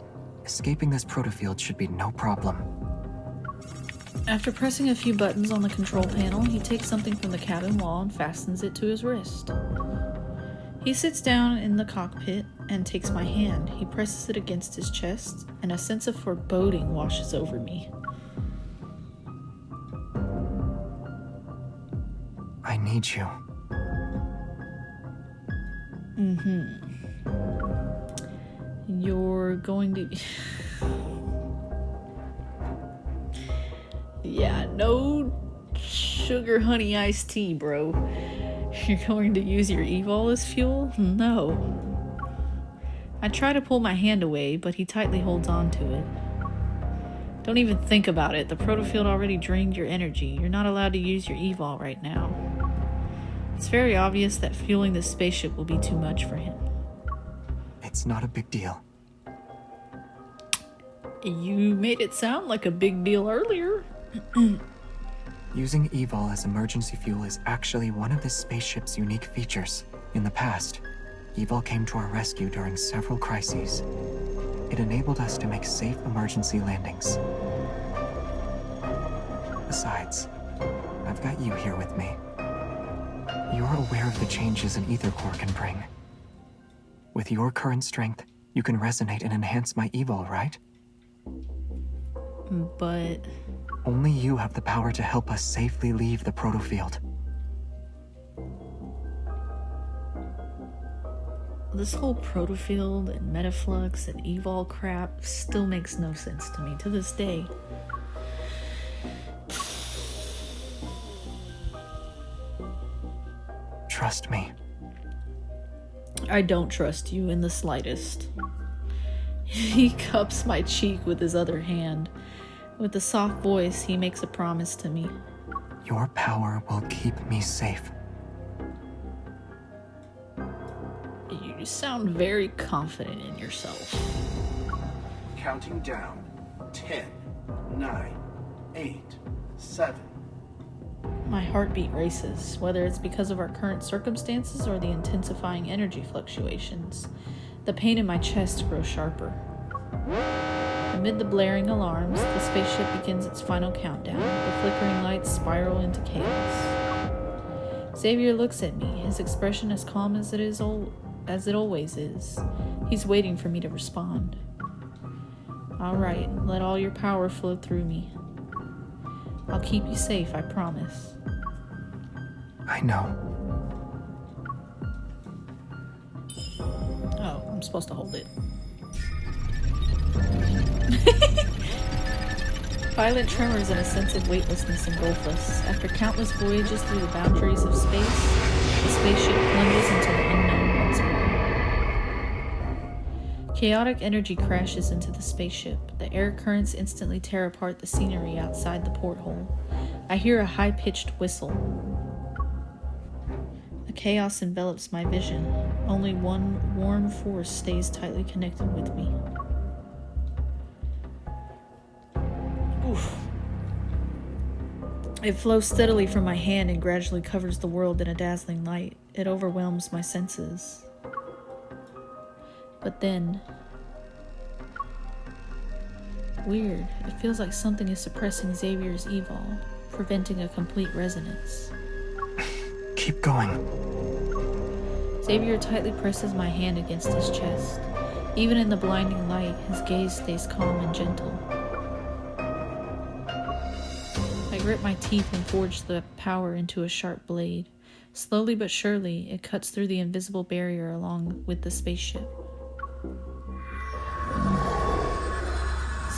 escaping this protofield should be no problem. After pressing a few buttons on the control panel, he takes something from the cabin wall and fastens it to his wrist. He sits down in the cockpit and takes my hand. He presses it against his chest, and a sense of foreboding washes over me. I need you. You're going to... Yeah, no sugar honey iced tea, bro. You're going to use your evol as fuel? No. I try to pull my hand away, but he tightly holds on to it. Don't even think about it. The protofield already drained your energy. You're not allowed to use your evol right now. It's very obvious that fueling this spaceship will be too much for him. It's not a big deal. You made it sound like a big deal earlier. Using evol as emergency fuel is actually one of this spaceship's unique features. In the past, evol came to our rescue during several crises. It enabled us to make safe emergency landings. Besides, I've got you here with me. You're aware of the changes an ether core can bring. With your current strength, you can resonate and enhance my evol, right? But... Only you have the power to help us safely leave the protofield. This whole protofield and metaflux and evol crap still makes no sense to me to this day. Trust me. I don't trust you in the slightest. He cups my cheek with his other hand. With a soft voice, he makes a promise to me. Your power will keep me safe. You sound very confident in yourself. Counting down. 10, 9, 8, 7. My heartbeat races, whether it's because of our current circumstances or the intensifying energy fluctuations. The pain in my chest grows sharper. Amid the blaring alarms, the spaceship begins its final countdown. The flickering lights spiral into chaos. Xavier looks at me, his expression as calm as it always is. He's waiting for me to respond. All right, let all your power flow through me. I'll keep you safe, I promise. I know. Oh, I'm supposed to hold it. Violent tremors and a sense of weightlessness engulf us. After countless voyages through the boundaries of space, the spaceship plunges into the unknown once more. Chaotic energy crashes into the spaceship. The air currents instantly tear apart the scenery outside the porthole. I hear a high-pitched whistle. The chaos envelops my vision. Only one warm force stays tightly connected with me. Oof. It flows steadily from my hand and gradually covers the world in a dazzling light. It overwhelms my senses. But then... weird. It feels like something is suppressing Xavier's evol, preventing a complete resonance. Keep going. Xavier tightly presses my hand against his chest. Even in the blinding light, his gaze stays calm and gentle. I grit my teeth and forge the power into a sharp blade. Slowly but surely, it cuts through the invisible barrier along with the spaceship.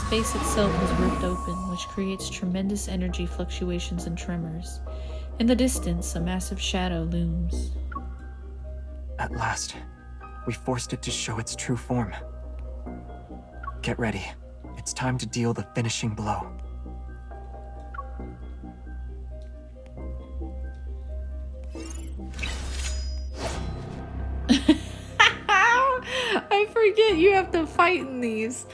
Space itself is ripped open, which creates tremendous energy fluctuations and tremors. In the distance, a massive shadow looms. At last, we forced it to show its true form. Get ready. It's time to deal the finishing blow. I forget you have to fight in these.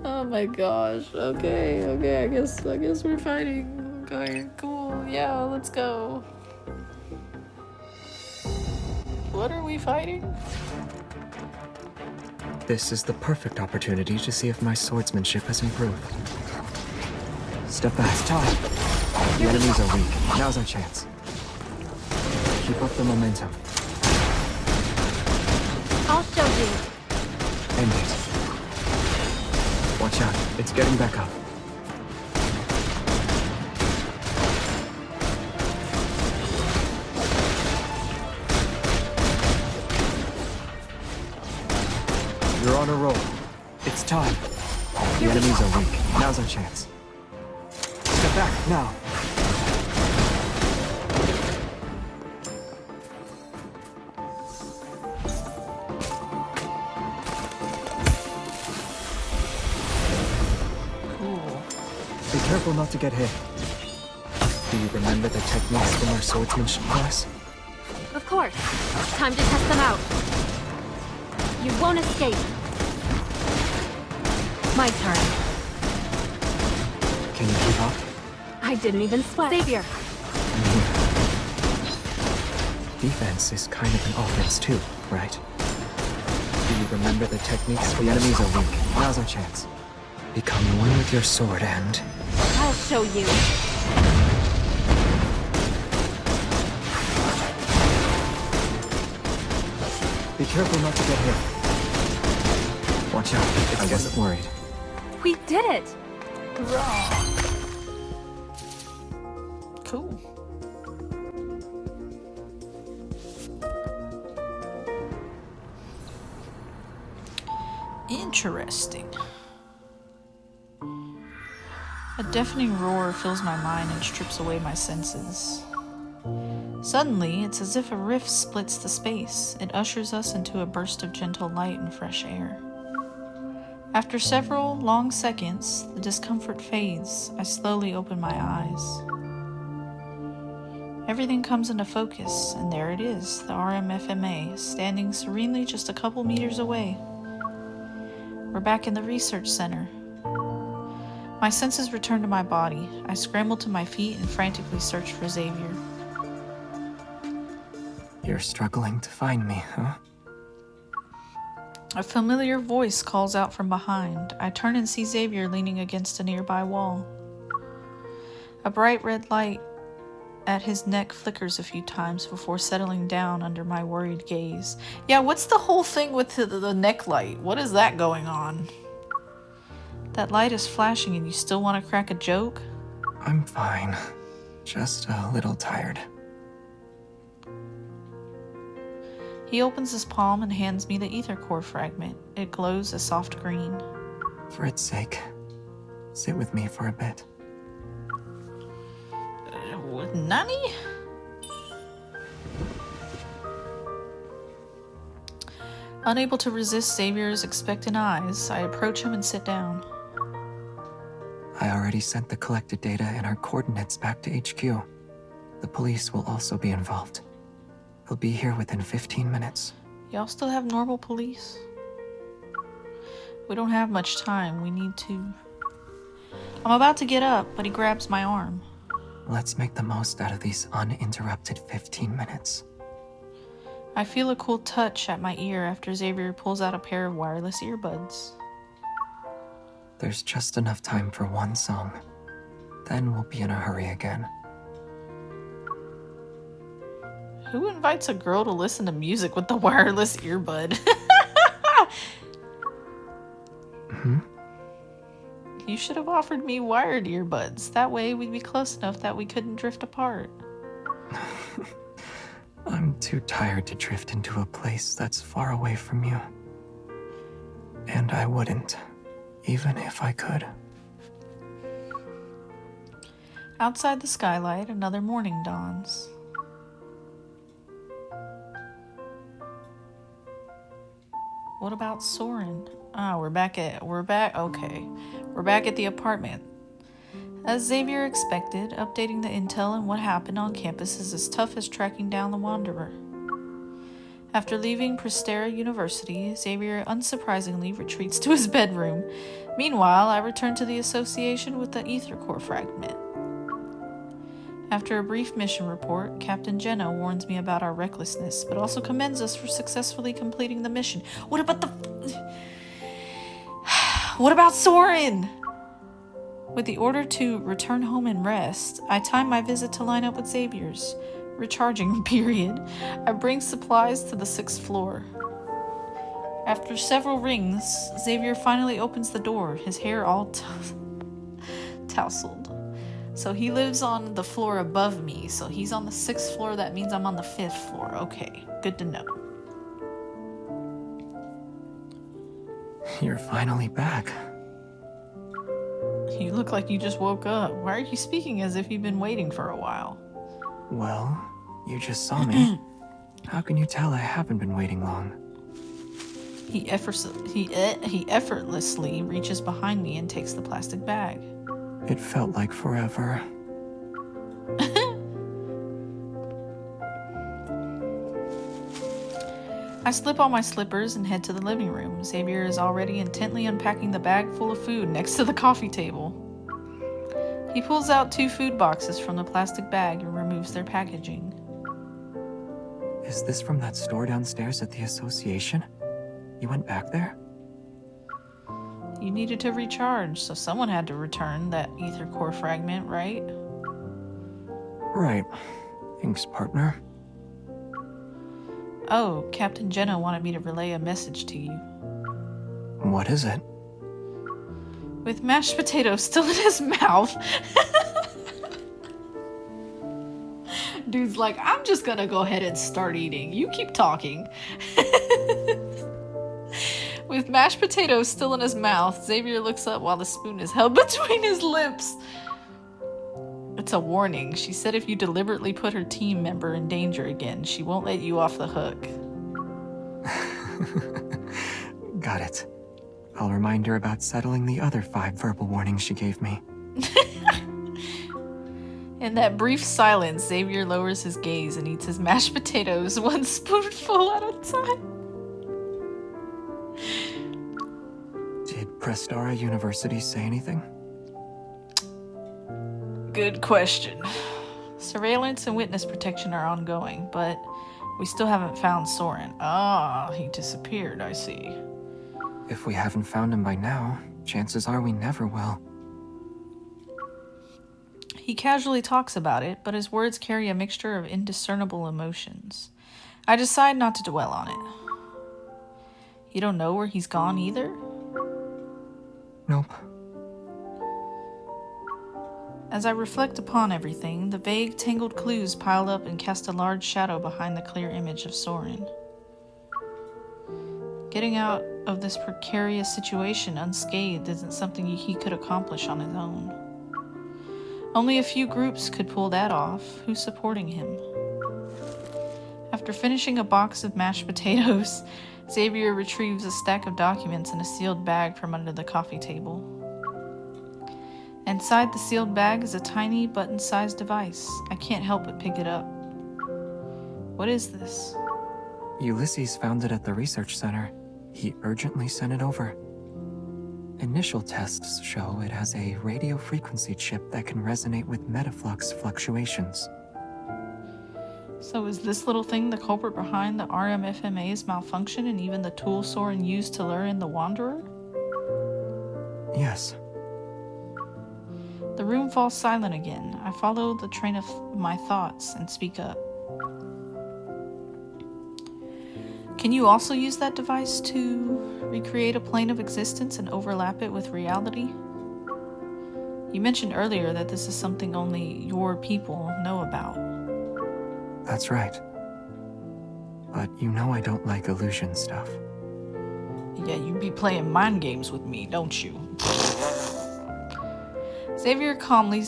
Oh my gosh. Okay, I guess we're fighting. Okay, cool. Yeah, let's go. What are we fighting? This is the perfect opportunity to see if my swordsmanship has improved. Step back. Time. The enemies are weak. Now's our chance. Keep up the momentum. I'll show you. End it. Watch out. It's getting back up. You're on a roll. It's time. The enemies are weak. Now's our chance. Step back, now. Be careful not to get hit. Do you remember the techniques from our swordsmanship class? Of course. Time to test them out. You won't escape. My turn. Can you keep up? I didn't even sweat. Xavier. Defense is kind of an offense too, right? Do you remember the techniques? The enemies are weak. Now's our chance. Become one with your sword and... I'll show you. Be careful not to get hit. Watch out. I wasn't worried. We did it! Cool. Interesting. A deafening roar fills my mind and strips away my senses. Suddenly, it's as if a rift splits the space. It ushers us into a burst of gentle light and fresh air. After several long seconds, the discomfort fades. I slowly open my eyes. Everything comes into focus, and there it is, the RMFMA, standing serenely just a couple meters away. We're back in the research center. My senses return to my body. I scramble to my feet and frantically search for Xavier. You're struggling to find me, huh? A familiar voice calls out from behind. I turn and see Xavier leaning against a nearby wall. A bright red light at his neck flickers a few times before settling down under my worried gaze. Yeah, what's the whole thing with the neck light? What is that going on? That light is flashing and you still want to crack a joke? I'm fine. Just a little tired. He opens his palm and hands me the ether core fragment. It glows a soft green. For its sake, sit with me for a bit. Nani? Unable to resist Xavier's expectant eyes, I approach him and sit down. I already sent the collected data and our coordinates back to HQ. The police will also be involved. They'll be here within 15 minutes. Y'all still have normal police? We don't have much time. We need to... I'm about to get up, but he grabs my arm. Let's make the most out of these uninterrupted 15 minutes. I feel a cool touch at my ear after Xavier pulls out a pair of wireless earbuds. There's just enough time for one song. Then we'll be in a hurry again. Who invites a girl to listen to music with the wireless earbud? You should have offered me wired earbuds. That way we'd be close enough that we couldn't drift apart. I'm too tired to drift into a place that's far away from you. And I wouldn't, even if I could. Outside the skylight, another morning dawns. What about Soren? Ah, we're back at the apartment. As Xavier expected, updating the intel and what happened on campus is as tough as tracking down the Wanderer. After leaving Prestera University, Xavier unsurprisingly retreats to his bedroom. Meanwhile, I return to the association with the ether core fragment. After a brief mission report, Captain Jenna warns me about our recklessness, but also commends us for successfully completing the mission. What about Soren? With the order to return home and rest, I time my visit to line up with Xavier's recharging period. I bring supplies to the 6th floor. After several rings, Xavier finally opens the door, his hair all tousled. So he lives on the floor above me, so he's on the 6th floor, that means I'm on the 5th floor. Okay, good to know. You're finally back. You look like you just woke up. Why are you speaking as if you've been waiting for a while? Well, you just saw me. How can you tell I haven't been waiting long? He effortlessly reaches behind me and takes the plastic bag. It felt like forever. I slip on my slippers and head to the living room. Xavier is already intently unpacking the bag full of food next to the coffee table. He pulls out 2 food boxes from the plastic bag and removes their packaging. Is this from that store downstairs at the association? You went back there? You needed to recharge, so someone had to return that ether core fragment, right? Right. Thanks, partner. Oh, Captain Jenna wanted me to relay a message to you. What is it? With mashed potatoes still in his mouth. Dude's like, I'm just gonna go ahead and start eating. You keep talking. With mashed potatoes still in his mouth, Xavier looks up while the spoon is held between his lips. It's a warning. She said if you deliberately put her team member in danger again, she won't let you off the hook. Got it. I'll remind her about settling the other 5 verbal warnings she gave me. In that brief silence, Xavier lowers his gaze and eats his mashed potatoes one spoonful at a time. Did Prestara University say anything? Good question. Surveillance and witness protection are ongoing, but we still haven't found Soren. Ah, he disappeared, I see. If we haven't found him by now, chances are we never will. He casually talks about it, but his words carry a mixture of indiscernible emotions. I decide not to dwell on it. You don't know where he's gone either? Nope. As I reflect upon everything, the vague, tangled clues pile up and cast a large shadow behind the clear image of Soren. Getting out of this precarious situation unscathed isn't something he could accomplish on his own. Only a few groups could pull that off. Who's supporting him? After finishing a box of mashed potatoes, Xavier retrieves a stack of documents in a sealed bag from under the coffee table. Inside the sealed bag is a tiny button-sized device. I can't help but pick it up. What is this? Ulysses found it at the research center. He urgently sent it over. Initial tests show it has a radio frequency chip that can resonate with metaflux fluctuations. So is this little thing the culprit behind the RMFMA's malfunction and even the tool Soren used to lure in the Wanderer? Yes. The room falls silent again. I follow the train of my thoughts and speak up. Can you also use that device to recreate a plane of existence and overlap it with reality? You mentioned earlier that this is something only your people know about. That's right. But you know I don't like illusion stuff. Yeah, you be playing mind games with me, don't you? Xavier calmly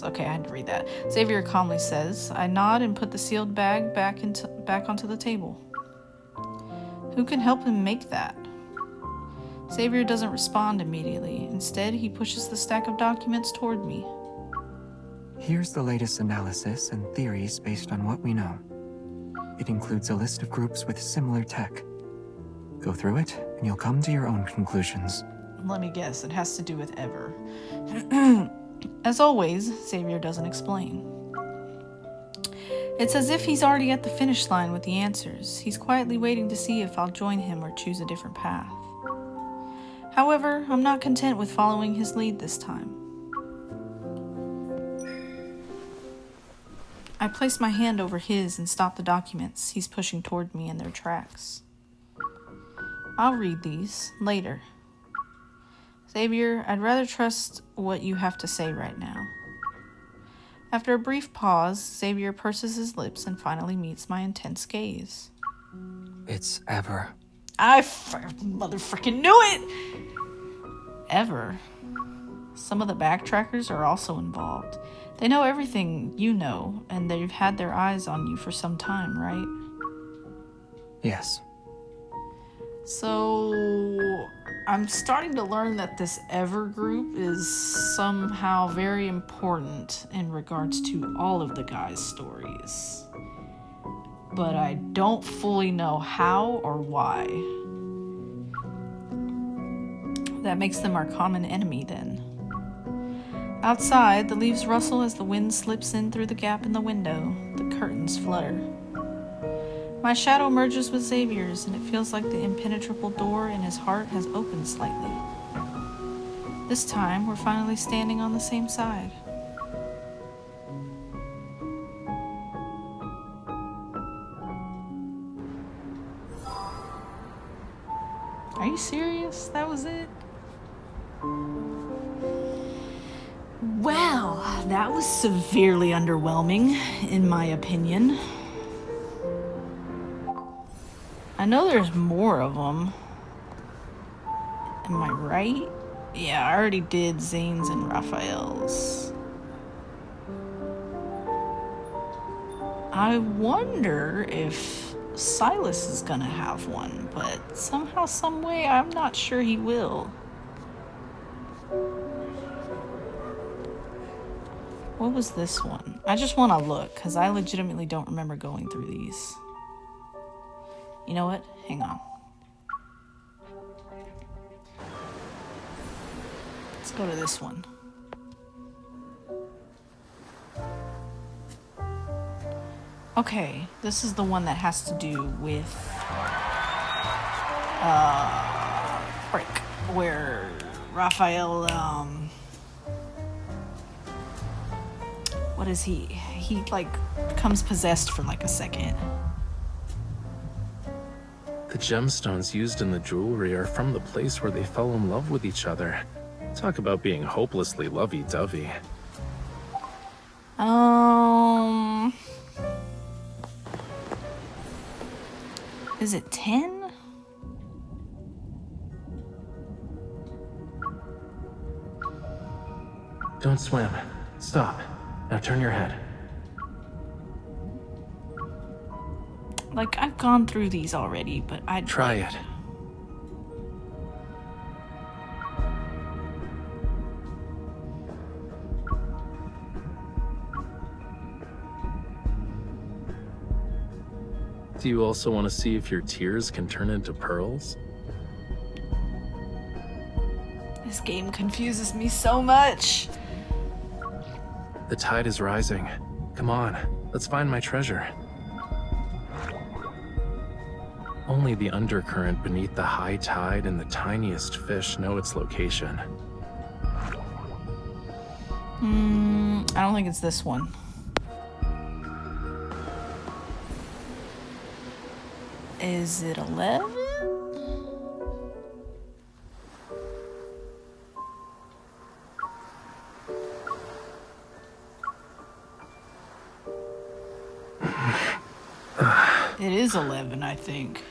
Okay, I had to read that. Xavier calmly says. I nod and put the sealed bag back onto the table. Who can help him make that? Xavier doesn't respond immediately. Instead, he pushes the stack of documents toward me. Here's the latest analysis and theories based on what we know. It includes a list of groups with similar tech. Go through it, and you'll come to your own conclusions. Let me guess, it has to do with Ever. As always, Xavier doesn't explain. It's as if he's already at the finish line with the answers. He's quietly waiting to see if I'll join him or choose a different path. However, I'm not content with following his lead this time. I place my hand over his and stop the documents he's pushing toward me in their tracks. I'll read these later. Xavier, I'd rather trust what you have to say right now. After a brief pause, Xavier purses his lips and finally meets my intense gaze. It's Ever. I motherfucking knew it! Ever. Some of the backtrackers are also involved. They know everything you know, and they've had their eyes on you for some time, right? Yes. So, I'm starting to learn that this Ever group is somehow very important in regards to all of the guys' stories. But I don't fully know how or why. That makes them our common enemy then. Outside, the leaves rustle as the wind slips in through the gap in the window. The curtains flutter. My shadow merges with Xavier's, and it feels like the impenetrable door in his heart has opened slightly. This time, we're finally standing on the same side. Are you serious? That was it? Well, that was severely underwhelming, in my opinion. I know there's more of them. Am I right? Yeah, I already did Zane's and Raphael's. I wonder if Silas is gonna have one, but somehow, some way, I'm not sure he will. What was this one? I just want to look, because I legitimately don't remember going through these. You know what? Hang on. Let's go to this one. Okay, this is the one that has to do with frick, where Raphael what is he? He like becomes possessed for like a second. The gemstones used in the jewelry are from the place where they fell in love with each other. Talk about being hopelessly lovey-dovey. Is it 10? Don't swim. Stop. Now turn your head. Like, I've gone through these already, but I'd try it. Do you also want to see if your tears can turn into pearls? This game confuses me so much. The tide is rising. Come on, let's find my treasure. Only the undercurrent beneath the high tide and the tiniest fish know its location. I don't think it's this one. Is it 11? It is 11, I think.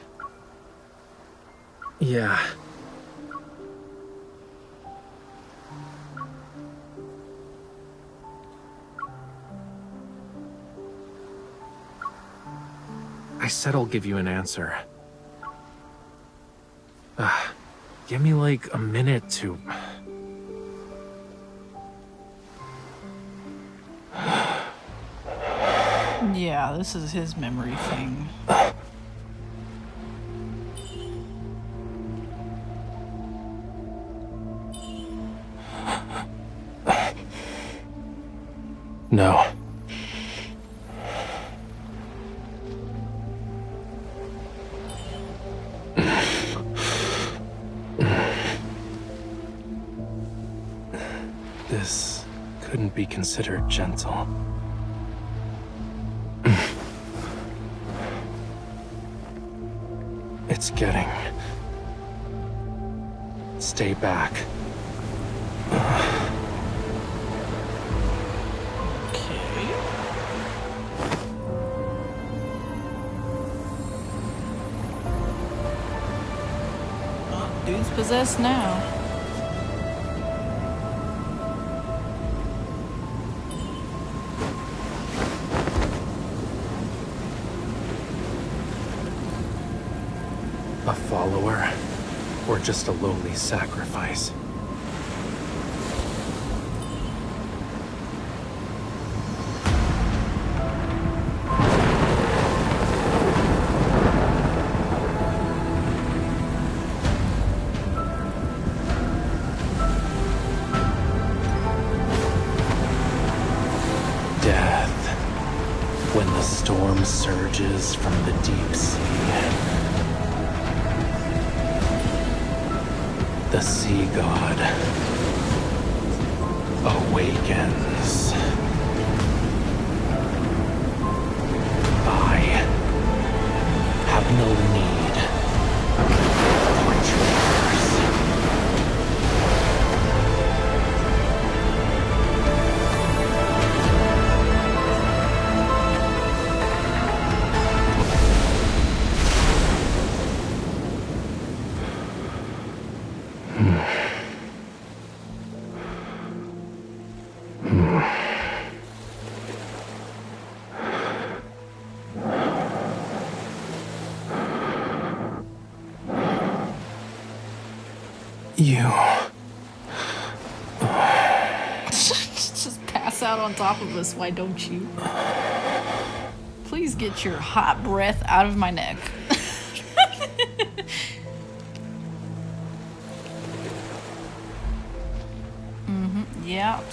Yeah. I said I'll give you an answer. Give me like a minute to... Yeah, this is his memory thing. No. This couldn't be considered gentle. It's getting... Stay back. Dude's possessed now. A follower, or just a lowly sacrifice? Death, when the storm surges from the deep sea. The sea god awakens. I have no need for traitors. You Just pass pass out on top of us, why don't you? Please get your hot breath out of my neck. Yep.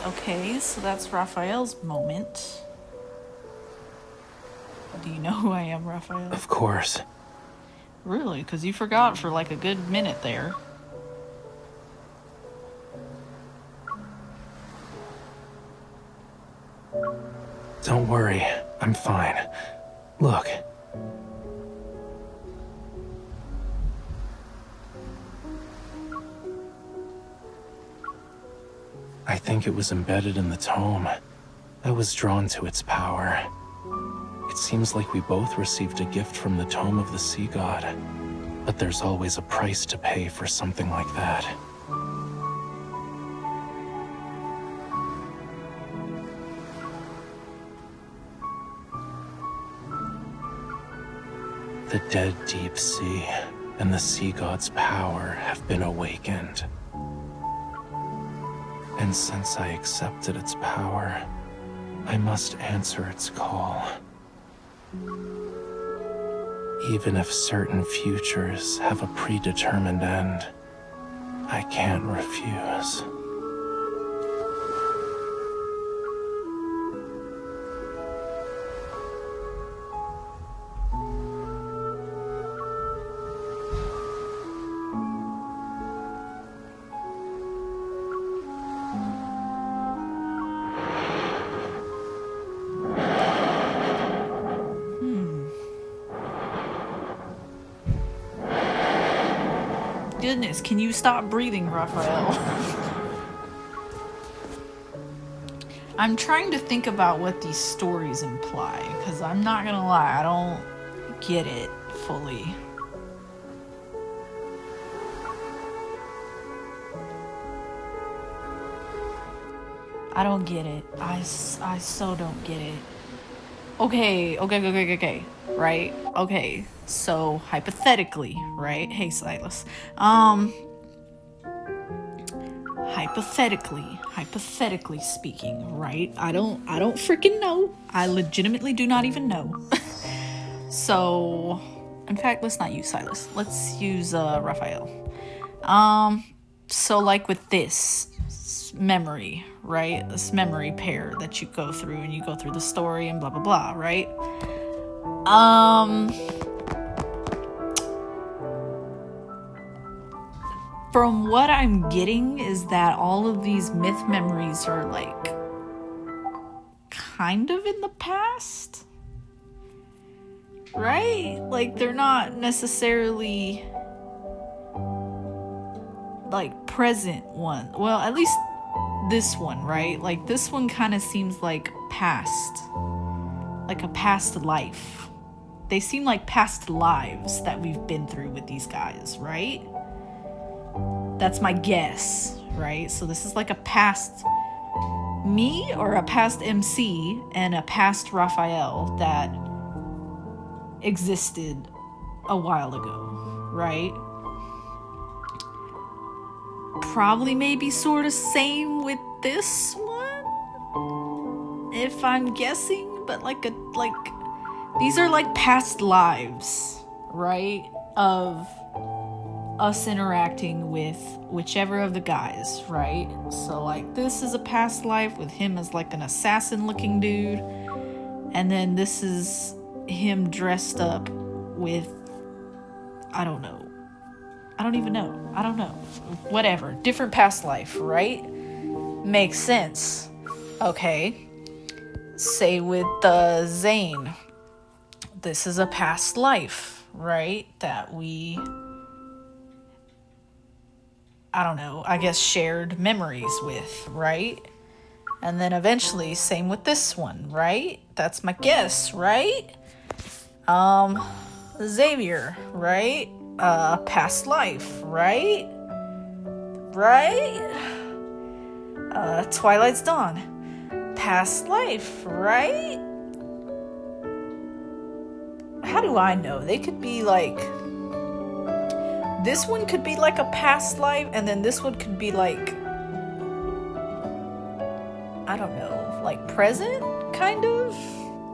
Okay, so that's Raphael's moment. Do you know who I am, Raphael? Of course. Really? Because you forgot for like a good minute there. Don't worry, I'm fine. Look. I think it was embedded in the tome. I was drawn to its power. It seems like we both received a gift from the tome of the sea god. But there's always a price to pay for something like that. The dead deep sea and the sea god's power have been awakened. And since I accepted its power, I must answer its call. Even if certain futures have a predetermined end, I can't refuse. Goodness, can you stop breathing, Raphael? I'm trying to think about what these stories imply, because I'm not gonna lie, I don't get it fully. I don't get it. I so don't get it. Okay. Right? Okay. So, hypothetically, right? Hey, Silas. Hypothetically speaking, right? I don't freaking know. I legitimately do not even know. So, in fact, let's not use Silas. Let's use Raphael. So like with this memory, right? This memory pair that you go through, and you go through the story and blah blah blah, right? From what I'm getting is that all of these myth memories are like kind of in the past, right? Like they're not necessarily like present one. Well, at least this one, right? Like this one kind of seems like past, like a past life. They seem like past lives that we've been through with these guys, right? That's my guess, right? So this is like a past me or a past MC and a past Raphael that existed a while ago, right? Probably maybe sort of same with this one, if I'm guessing, but like these are like past lives, right? Of us interacting with whichever of the guys, right? So like this is a past life with him as like an assassin looking dude, and then this is him dressed up with I don't even know whatever, different past life, right? Makes sense. Okay, say with Zane, this is a past life, right? That we I guess shared memories with, right? And then eventually, same with this one, right? That's my guess, right? Xavier, right? Past life, right? Twilight's Dawn, past life, right? How do I know? They could be like, this one could be like a past life, and then this one could be like, I don't know, like present kind of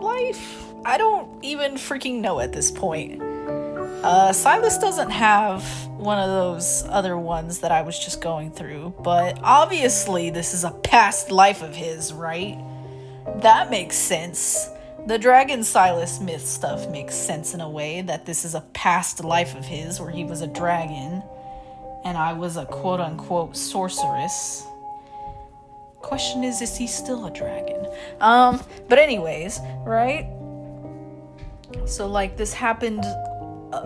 life? I don't even freaking know at this point. Silas doesn't have one of those other ones that I was just going through, but obviously this is a past life of his, right? That makes sense. The Dragon Silas myth stuff makes sense in a way, that this is a past life of his where he was a dragon and I was a quote-unquote sorceress. Question is he still a dragon? But anyways, right? So like this happened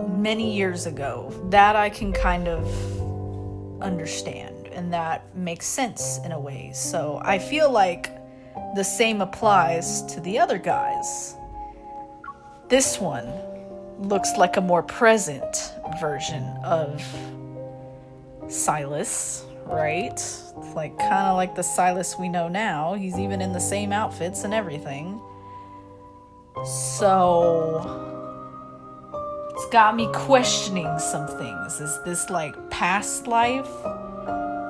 many years ago. That I can kind of understand, and that makes sense in a way. So I feel like the same applies to the other guys. This one looks like a more present version of Silas, right? It's like kind of like the Silas we know now. He's even in the same outfits and everything. So it's got me questioning some things. Is this like past life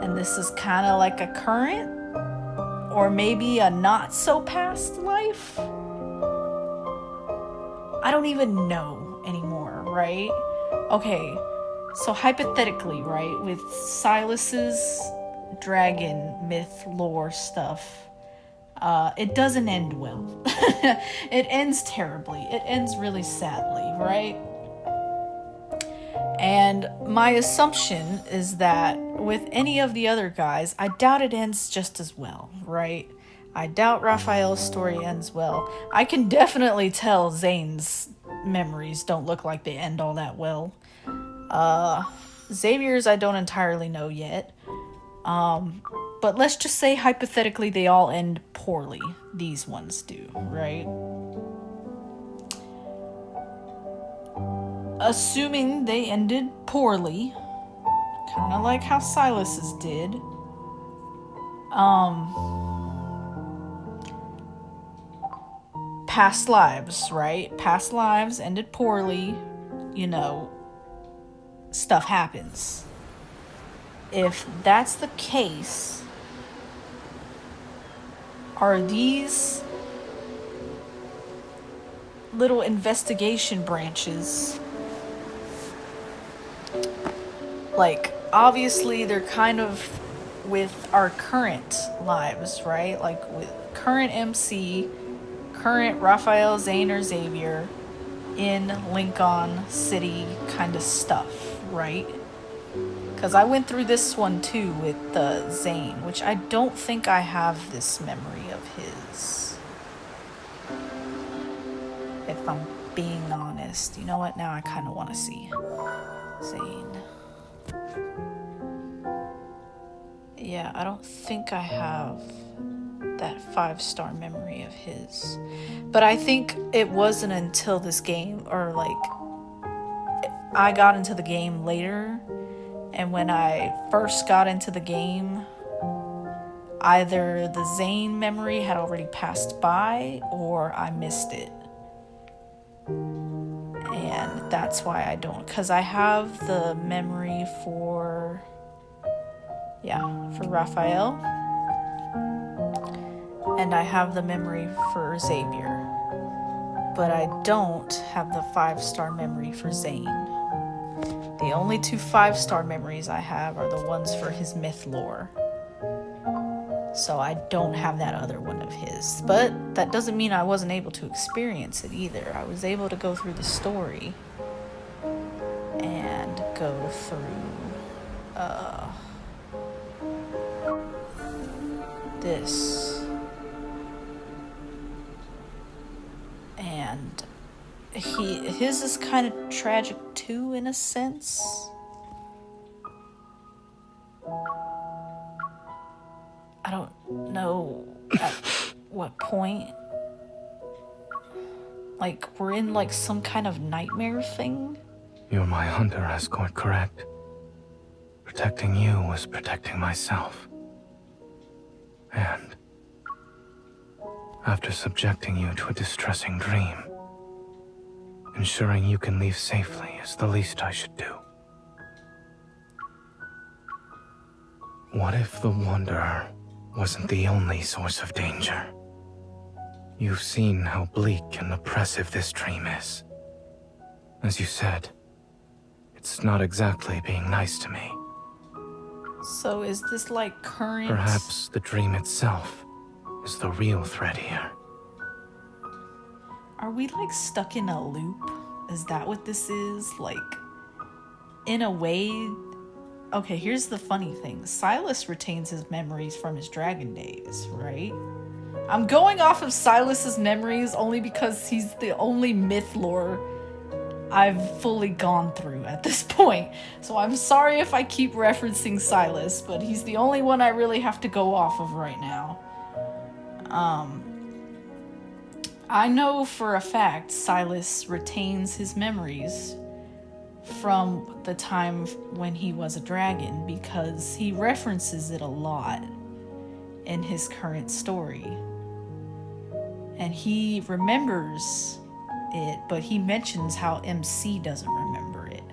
and this is kind of like a current? Or maybe a not so past life? I don't even know anymore, right? Okay, so hypothetically, right, with Silas's dragon myth lore stuff, it doesn't end well. It ends terribly. It ends really sadly, right? And my assumption is that with any of the other guys, I doubt it ends just as well, right? I doubt Raphael's story ends well. I can definitely tell Zane's memories don't look like they end all that well. Xavier's I don't entirely know yet. But let's just say hypothetically they all end poorly. These ones do, right? Assuming they ended poorly, kind of like how Silas's did, past lives, right? Past lives ended poorly, you know, stuff happens. If that's the case, are these little investigation branches, like, obviously they're kind of with our current lives, right? Like with current MC, current Raphael, Zane, or Xavier in Lincoln City kind of stuff, right? Because I went through this one too with Zane, which I don't think I have this memory of his. If I'm being honest. You know what? Now I kind of want to see Zane. Yeah, I don't think I have that 5-star memory of his. But I think it wasn't until this game, or like, I got into the game later, and when I first got into the game, either the Zane memory had already passed by, or I missed it. And that's why I don't, because I have the memory for Raphael, and I have the memory for Xavier, but I don't have the 5-star memory for Zane. The only 2 5-star memories I have are the ones for his myth lore, so I don't have that other one of his. But that doesn't mean I wasn't able to experience it either. I was able to go through the story and go through this, and his is kind of tragic too, in a sense. I don't know at what point. Like, we're in like some kind of nightmare thing. You're my hunter escort, correct? Protecting you was protecting myself. And after subjecting you to a distressing dream, ensuring you can leave safely is the least I should do. What if the Wanderer wasn't the only source of danger. You've seen how bleak and oppressive this dream is. As you said, it's not exactly being nice to me. So is this like current... Perhaps the dream itself is the real threat here. Are we like stuck in a loop? Is that what this is? Like, in a way... Okay, here's the funny thing. Silas retains his memories from his dragon days, right? I'm going off of Silas's memories only because he's the only myth lore I've fully gone through at this point. So I'm sorry if I keep referencing Silas, but he's the only one I really have to go off of right now. I know for a fact Silas retains his memories from the time when he was a dragon because he references it a lot in his current story. And he remembers it, but he mentions how MC doesn't remember it.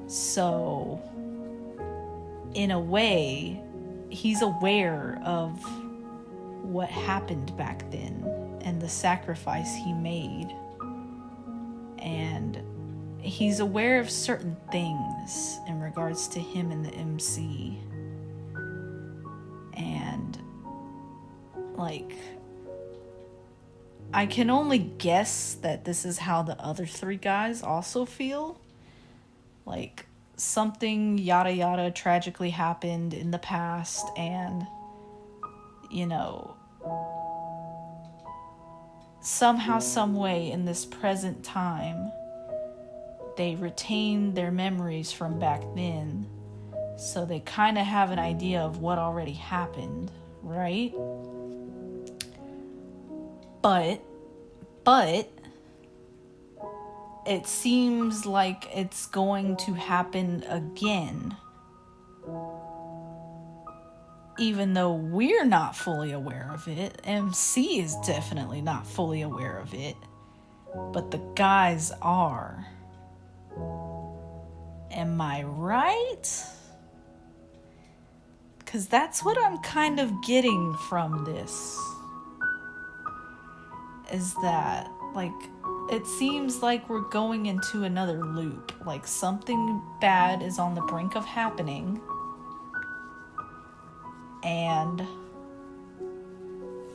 So, in a way, he's aware of what happened back then and the sacrifice he made. And he's aware of certain things in regards to him and the MC. And, like, I can only guess that this is how the other three guys also feel. Like, something yada yada tragically happened in the past, and, you know, somehow, some way in this present time, they retain their memories from back then, so they kind of have an idea of what already happened, right? But it seems like it's going to happen again. Even though we're not fully aware of it, MC is definitely not fully aware of it, but the guys are. Am I right? Because that's what I'm kind of getting from this. Is that, like, it seems like we're going into another loop. Like, something bad is on the brink of happening. And,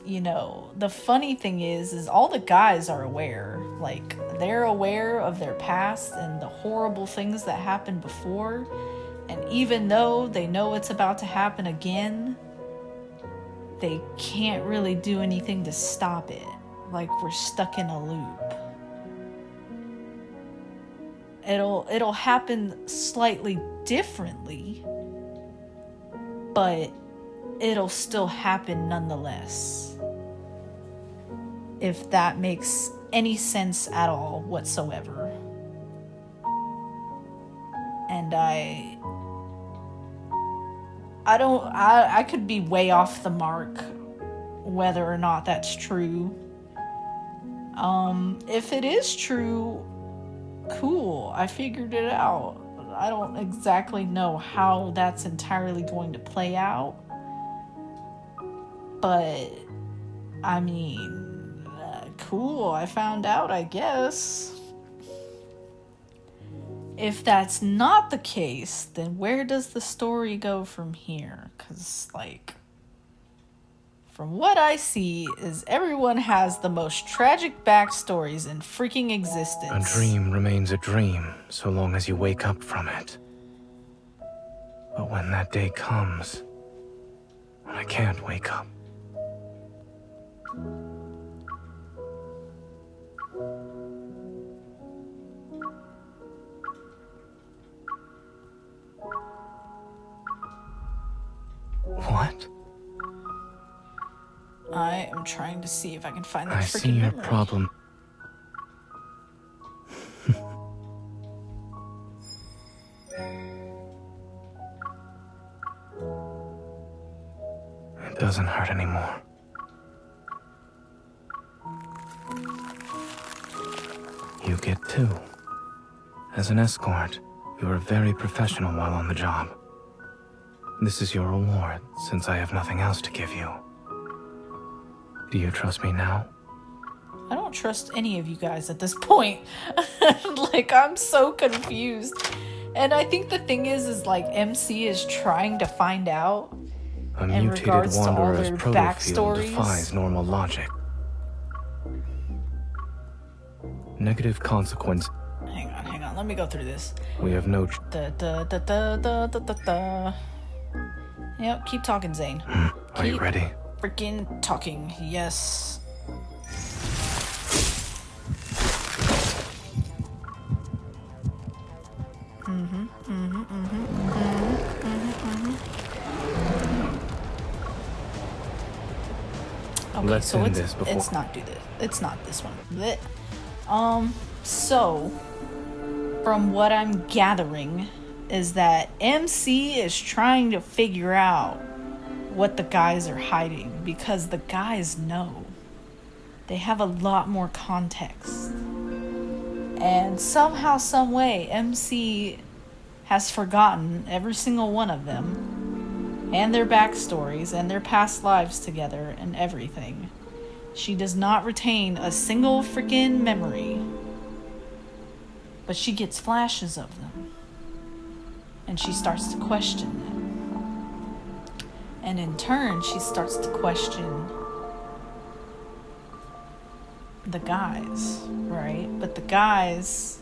you know, the funny thing is all the guys are aware. Like, they're aware of their past and the horrible things that happened before. And even though they know it's about to happen again, they can't really do anything to stop it. Like, we're stuck in a loop. It'll happen slightly differently, but it'll still happen nonetheless. If that makes any sense at all whatsoever. And I could be way off the mark whether or not that's true. If it is true, cool, I figured it out. I don't exactly know how that's entirely going to play out. But, I mean, cool, I found out, I guess. If that's not the case, then where does the story go from here? Because, like, from what I see is everyone has the most tragic backstories in freaking existence. A dream remains a dream so long as you wake up from it. But when that day comes, when I can't wake up, what? I am trying to see if I can find that I freaking see your memory. problem. It doesn't hurt anymore. You get two. As an escort, you were very professional while on the job. This is your reward, since I have nothing else to give you. Do you trust me now? I don't trust any of you guys at this point. Like, I'm so confused. And I think the thing is like, MC is trying to find out A in mutated regards to all wanderer's their protofield backstories. defies normal logic. Negative consequence. Hang on, let me go through this. We have no... Yep, keep talking, Zane. Are you ready? Freaking talking, yes. Okay, Let's so end this before... it's not do this. It's not this one. Blech. So from what I'm gathering is that MC is trying to figure out what the guys are hiding, because the guys know. They have a lot more context. And somehow, some way, MC has forgotten every single one of them, and their backstories, and their past lives together, and everything. She does not retain a single freaking memory, but she gets flashes of them, and she starts to question them. And in turn, she starts to question the guys, right? But the guys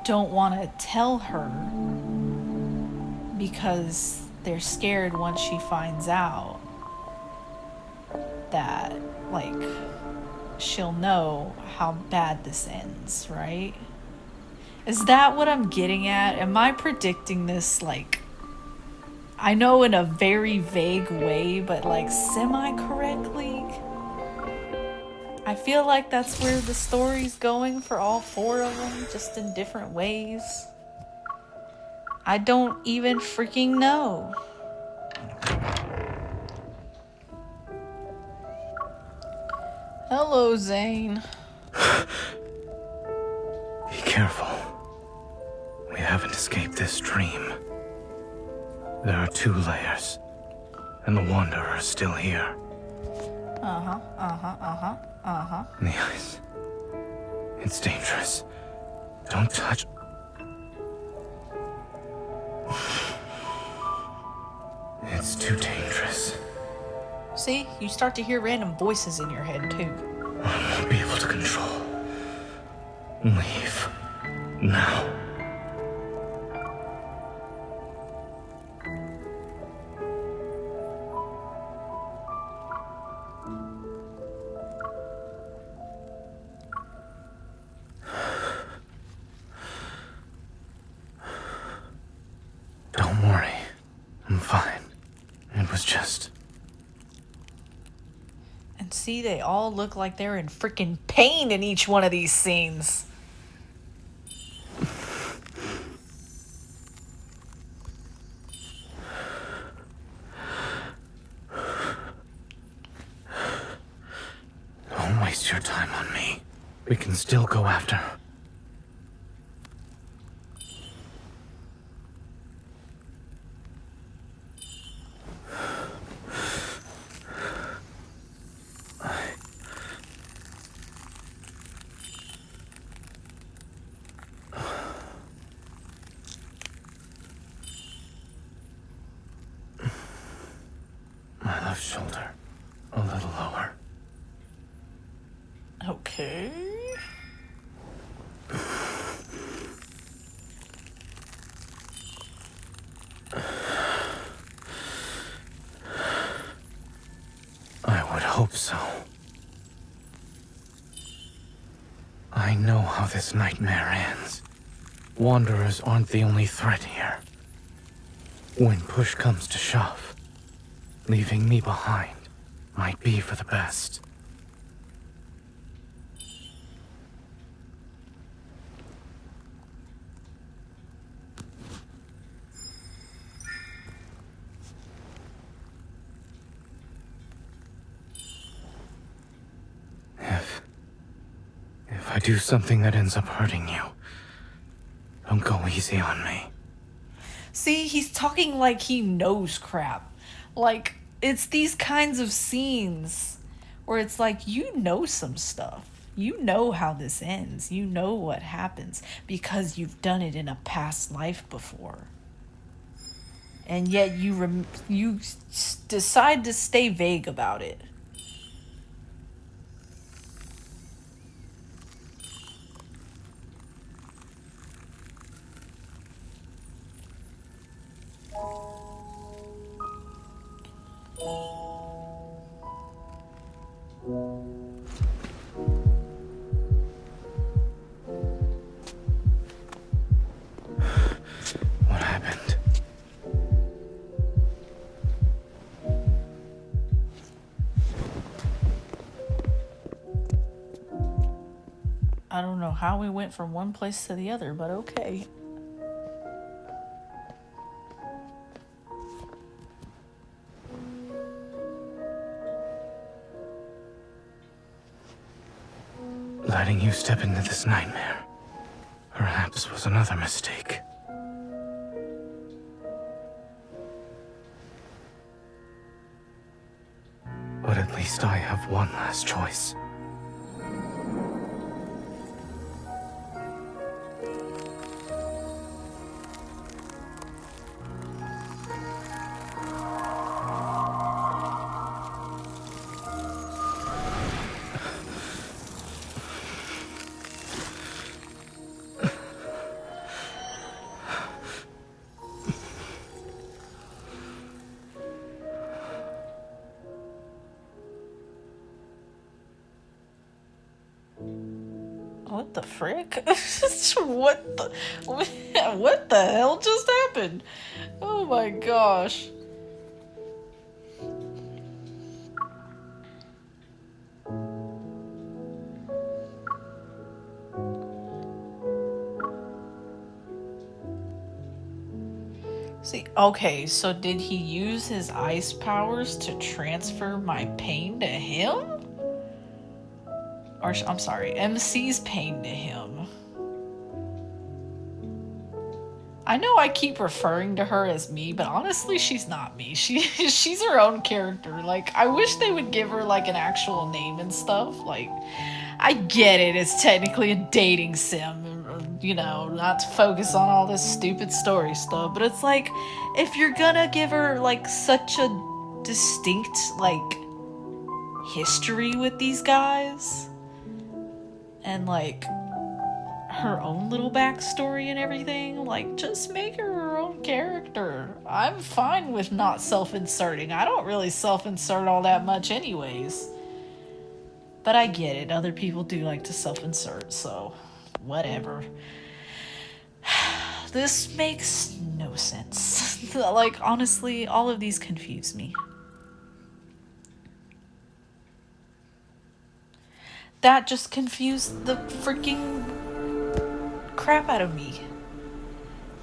don't want to tell her because they're scared once she finds out that, like, she'll know how bad this ends, right? Is that what I'm getting at? Am I predicting this, like, I know in a very vague way, but like semi-correctly? I feel like that's where the story's going for all four of them, just in different ways. I don't even freaking know. Hello, Zane. Be careful. We haven't escaped this dream. There are 2 layers, and the Wanderer is still here. The ice. It's dangerous. Don't touch. It's too dangerous. See, you start to hear random voices in your head too. I won't be able to control. Leave. Now. Don't worry. I'm fine. It was just... And see, they all look like they're in freaking pain in each one of these scenes. Don't waste your time on me. We can still go after her. My left shoulder, a little lower. Okay. I would hope so. I know how this nightmare ends. Wanderers aren't the only threat here. When push comes to shove, leaving me behind might be for the best. If I do something that ends up hurting you, don't go easy on me. See, he's talking like he knows crap. Like, it's these kinds of scenes where it's like, you know some stuff. You know how this ends. You know what happens because you've done it in a past life before. And yet you decide to stay vague about it. What happened? I don't know how we went from one place to the other, but okay. Letting you step into this nightmare perhaps was another mistake. But at least I have one last choice. What the frick? What the hell just happened? Oh my gosh. See, okay, so did he use his ice powers to transfer my pain to him? Or, I'm sorry, MC's pain to him. I know I keep referring to her as me, but honestly, she's not me. She's her own character. Like, I wish they would give her, like, an actual name and stuff. Like, I get it, it's technically a dating sim, you know, not to focus on all this stupid story stuff, but it's like, if you're gonna give her, like, such a distinct, like, history with these guys, and, like, her own little backstory and everything, like, just make her own character. I'm fine with not self-inserting. I don't really self-insert all that much anyways. But I get it. Other people do like to self-insert, so whatever. This makes no sense. Like, honestly, all of these confuse me. That just confused the freaking crap out of me.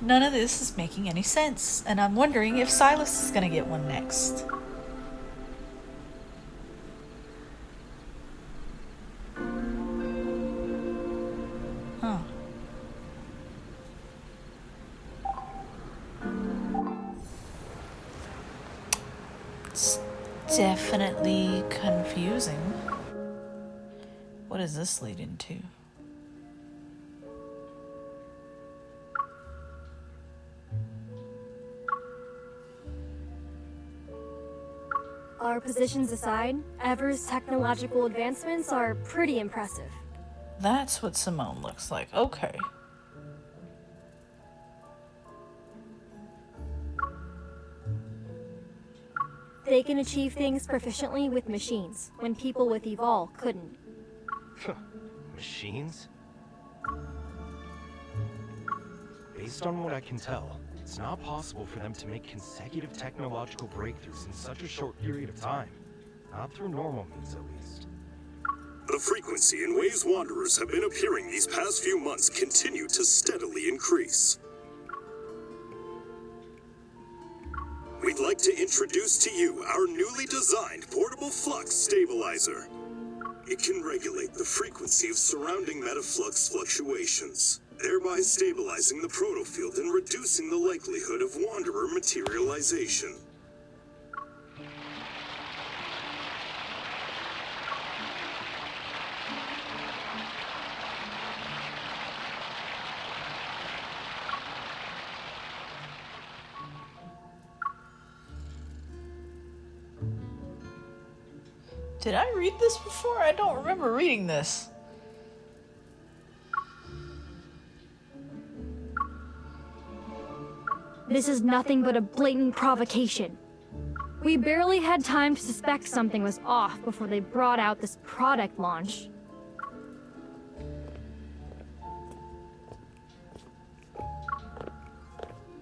None of this is making any sense, and I'm wondering if Silas is gonna get one next. Huh. It's definitely confusing. What does this lead into? Our positions aside, Ever's technological advancements are pretty impressive. That's what Simone looks like. Okay. They can achieve things proficiently with machines, when people with Evol couldn't. Machines? Based on what I can tell, it's not possible for them to make consecutive technological breakthroughs in such a short period of time. Not through normal means, at least. The frequency in ways wanderers have been appearing these past few months continue to steadily increase. We'd like to introduce to you our newly designed portable flux stabilizer. It can regulate the frequency of surrounding metaflux fluctuations, thereby stabilizing the protofield and reducing the likelihood of Wanderer materialization. Did I read this before? I don't remember reading this. This is nothing but a blatant provocation. We barely had time to suspect something was off before they brought out this product launch.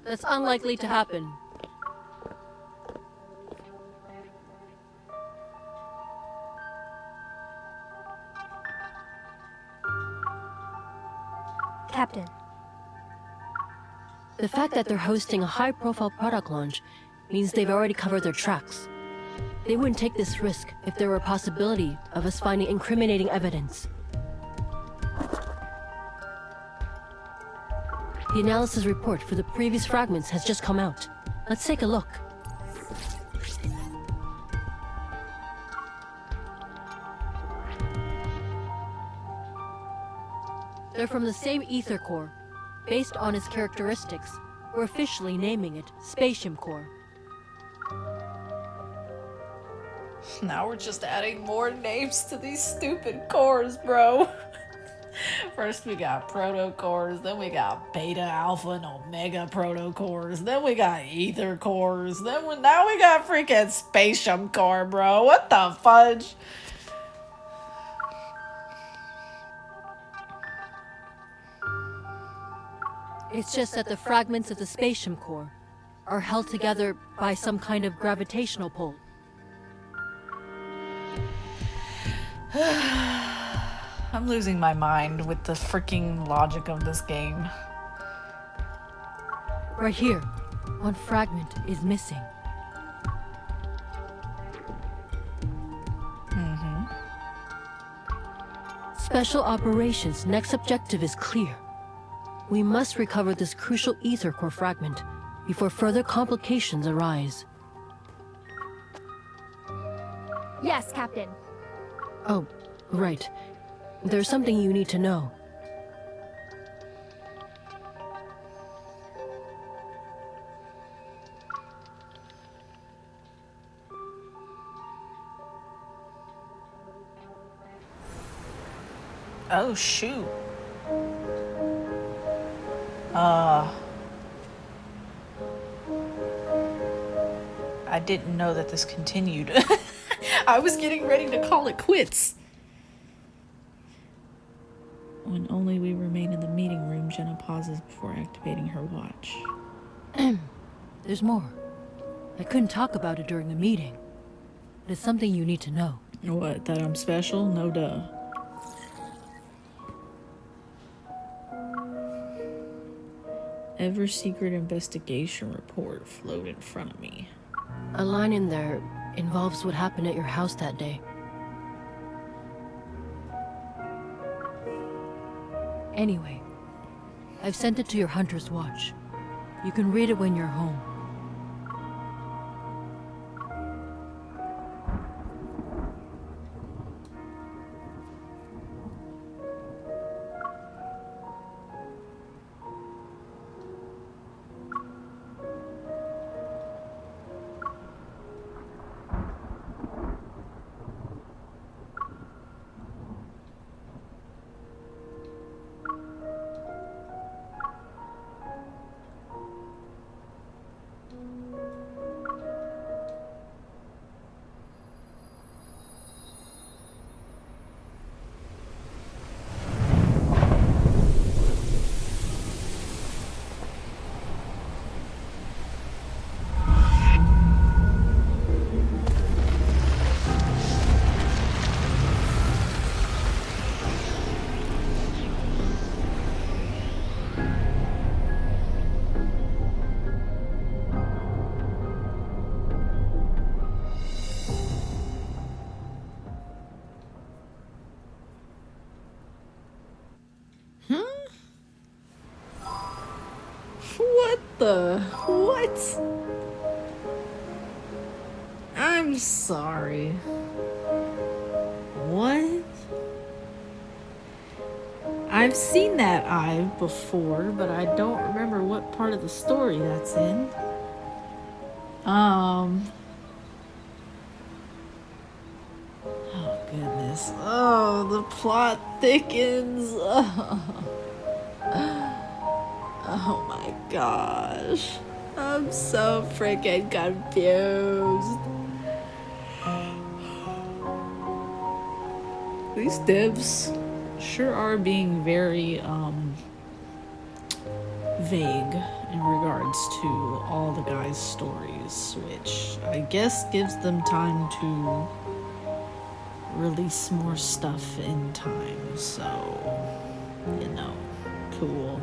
That's unlikely to happen. Captain. The fact that they're hosting a high-profile product launch means they've already covered their tracks. They wouldn't take this risk if there were a possibility of us finding incriminating evidence. The analysis report for the previous fragments has just come out. Let's take a look. They're from the same ether core. Based on its characteristics, we're officially naming it Spatium Core. Now we're just adding more names to these stupid cores, bro. First we got proto cores, then we got beta, alpha, and omega proto cores, then we got ether cores, now we got freaking Spatium Core, bro. What the fudge? It's just that the fragments of the Spatium Core are held together by some kind of gravitational pull. I'm losing my mind with the freaking logic of this game. Right here, one fragment is missing. Special Operations' next objective is clear. We must recover this crucial ether core fragment before further complications arise. Yes, Captain. Oh, right. There's something you need to know. Oh, shoot. I didn't know that this continued. I was getting ready to call it quits. When only we remain in the meeting room, Jenna pauses before activating her watch. There's more. I couldn't talk about it during the meeting. But it's something you need to know. What, that I'm special? No duh. Ever secret investigation report floated in front of me. A line in there involves what happened at your house that day. Anyway, I've sent it to your Hunter's Watch. You can read it when you're home. the... What? I'm sorry. What? I've seen that eye before, but I don't remember what part of the story that's in. Oh goodness. Oh, the plot thickens. Oh my gosh. I'm so freaking confused. These devs sure are being very vague in regards to all the guys' stories, which I guess gives them time to release more stuff in time. So, you know, cool.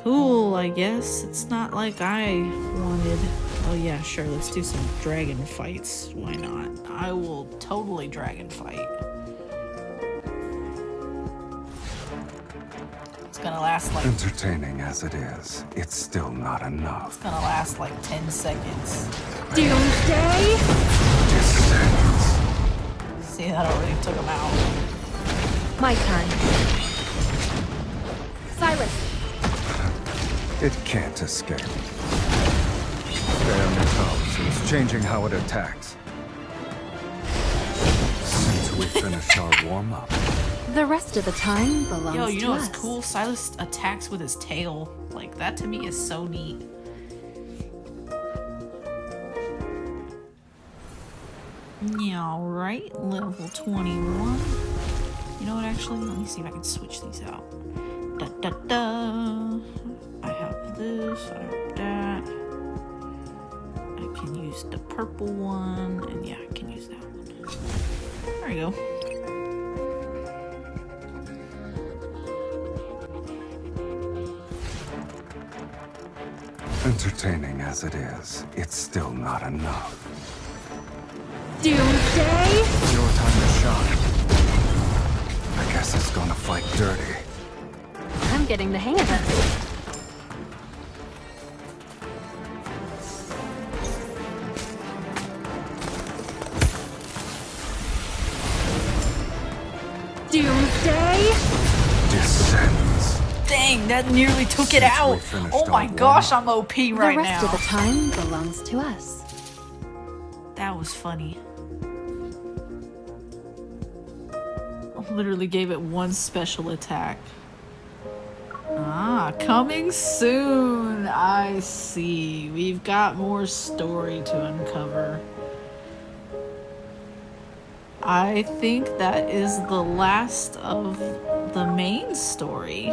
Cool, I guess. It's not like I wanted... Oh yeah, sure, let's do some dragon fights. Why not? I will totally dragon fight. It's gonna last like... Entertaining as it is, it's still not enough. It's gonna last like 10 seconds. Doomsday? See, that already took him out. My turn. Silas. It can't escape. Stay on your toes. It's changing how it attacks. Since we finished our warm-up. The rest of the time belongs to us. Yo, you know what's cool? Silas attacks with his tail. Like, that to me is so neat. Yeah, alright. Level 21. You know what, actually? Let me see if I can switch these out. Da da da. I have this, I have that. I can use the purple one, and yeah, I can use that one. There we go. Entertaining as it is, it's still not enough. Doomsday? It's your time to shine. I guess it's gonna fight dirty. I'm getting the hang of this. Doomsday? Descends. Dang, that nearly took it out. Oh my gosh, I'm OP right now. The rest of the time belongs to us. That was funny. I literally gave it one special attack. Ah, coming soon. I see. We've got more story to uncover. I think that is the last of the main story.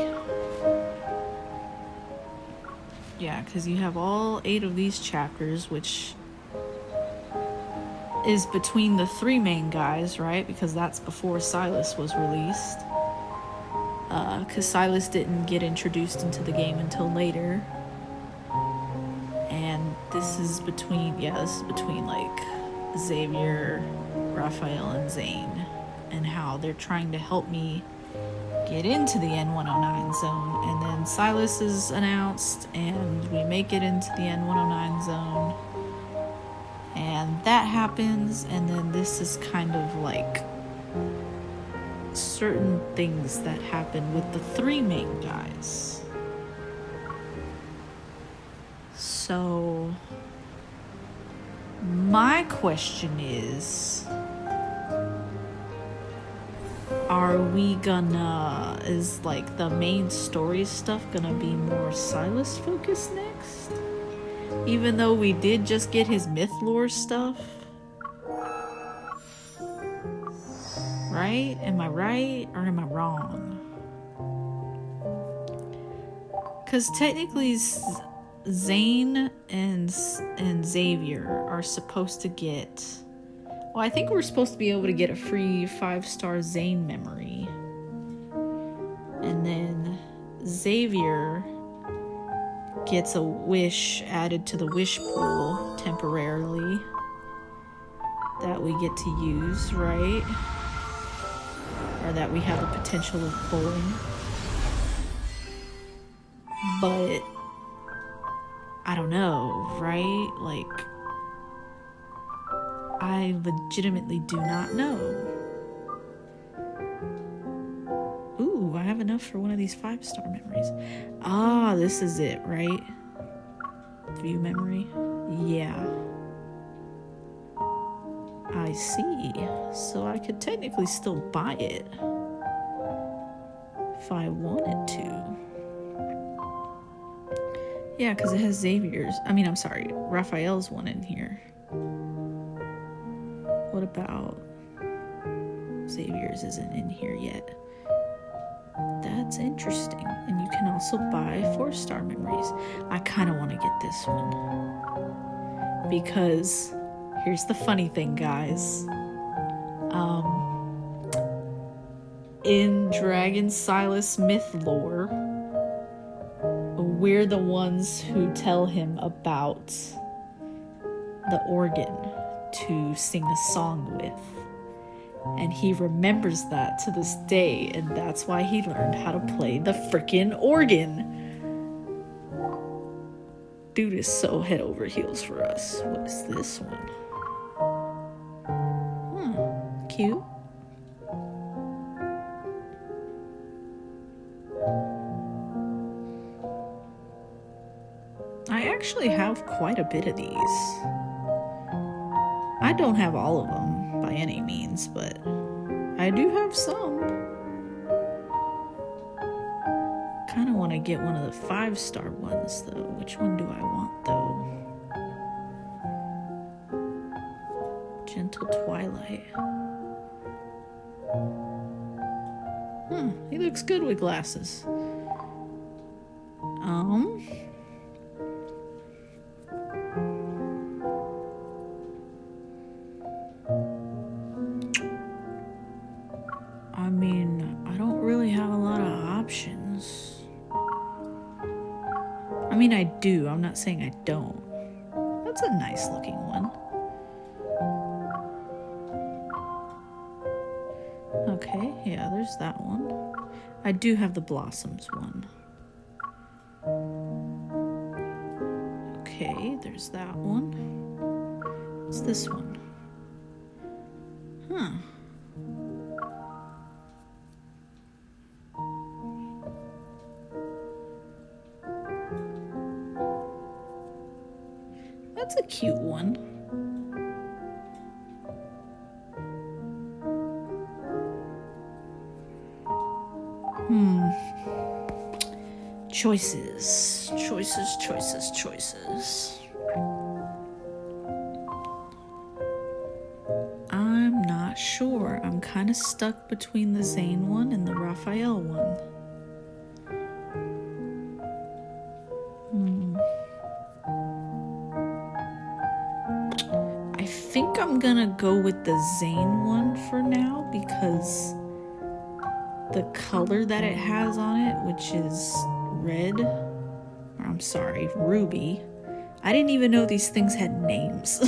Yeah, because you have all 8 of these chapters, which is between the 3 main guys, right? Because that's before Silas was released. Because Silas didn't get introduced into the game until later. And this is between, like Xavier, Raphael, and Zane, and how they're trying to help me get into the N109 zone. And then Silas is announced, and we make it into the N109 zone. And that happens, and then this is kind of like certain things that happen with the 3 main guys. So my question is, is like the main story stuff gonna be more Silas focused next? Even though we did just get his myth lore stuff? Right? Am I right or am I wrong? Because technically Zane and Xavier are supposed to get... Well, I think we're supposed to be able to get a free 5-star Zane memory. And then Xavier gets a wish added to the wish pool temporarily that we get to use, right? Or that we have the potential of pulling. But I don't know, right? Like, I legitimately do not know. Ooh, I have enough for one of these 5-star memories. Ah, this is it, right? View memory? Yeah. I see. So I could technically still buy it if I wanted to. Yeah, because it has Xavier's. I mean, I'm sorry, Raphael's one in here. What about Xavier's isn't in here yet? That's interesting. And you can also buy 4-star memories. I kind of want to get this one. Because here's the funny thing, guys. In Dragon Silas myth lore, we're the ones who tell him about the organ to sing a song with. And he remembers that to this day, and that's why he learned how to play the frickin' organ. Dude is so head over heels for us. What is this one? Cute. I actually have quite a bit of these. I don't have all of them by any means, but I do have some. Kind of want to get one of the 5-star ones though. Which one do I want though? Gentle Twilight. He looks good with glasses. I mean, I don't really have a lot of options. I mean, I do. I'm not saying I don't. That's a nice looking one. Okay, yeah, there's that one. I do have the Blossoms one. Okay, there's that one. What's this one? Huh. That's a cute one. Choices. I'm not sure. I'm kind of stuck between the Zane one and the Raphael one. I think I'm gonna go with the Zane one for now because the color that it has on it, which is red, or I'm sorry, ruby. I didn't even know these things had names.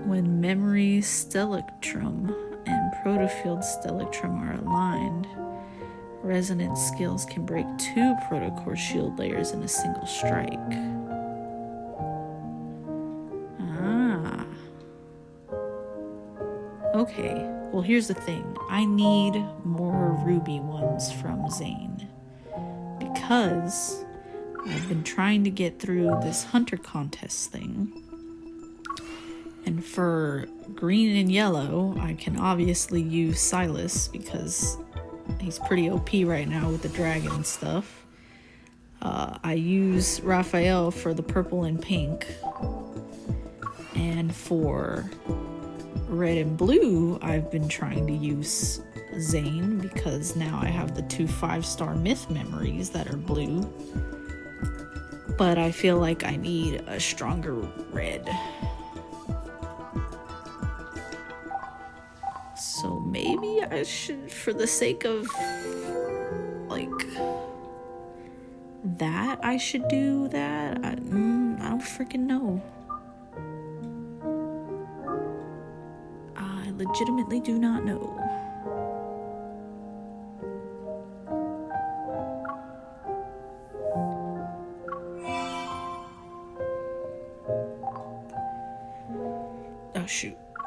When memory Stellictrum and protofield Stellictrum are aligned, resonance skills can break 2 protocore shield layers in a single strike. Okay, well here's the thing. I need more ruby ones from Zane because I've been trying to get through this hunter contest thing. And for green and yellow, I can obviously use Silas because he's pretty OP right now with the dragon and stuff. I use Raphael for the purple and pink. And for red and blue, I've been trying to use Zane because now I have the 2 5-star myth memories that are blue. But I feel like I need a stronger red. So maybe I should, for the sake of, like, that, I should do that. I don't freaking know. I legitimately do not know.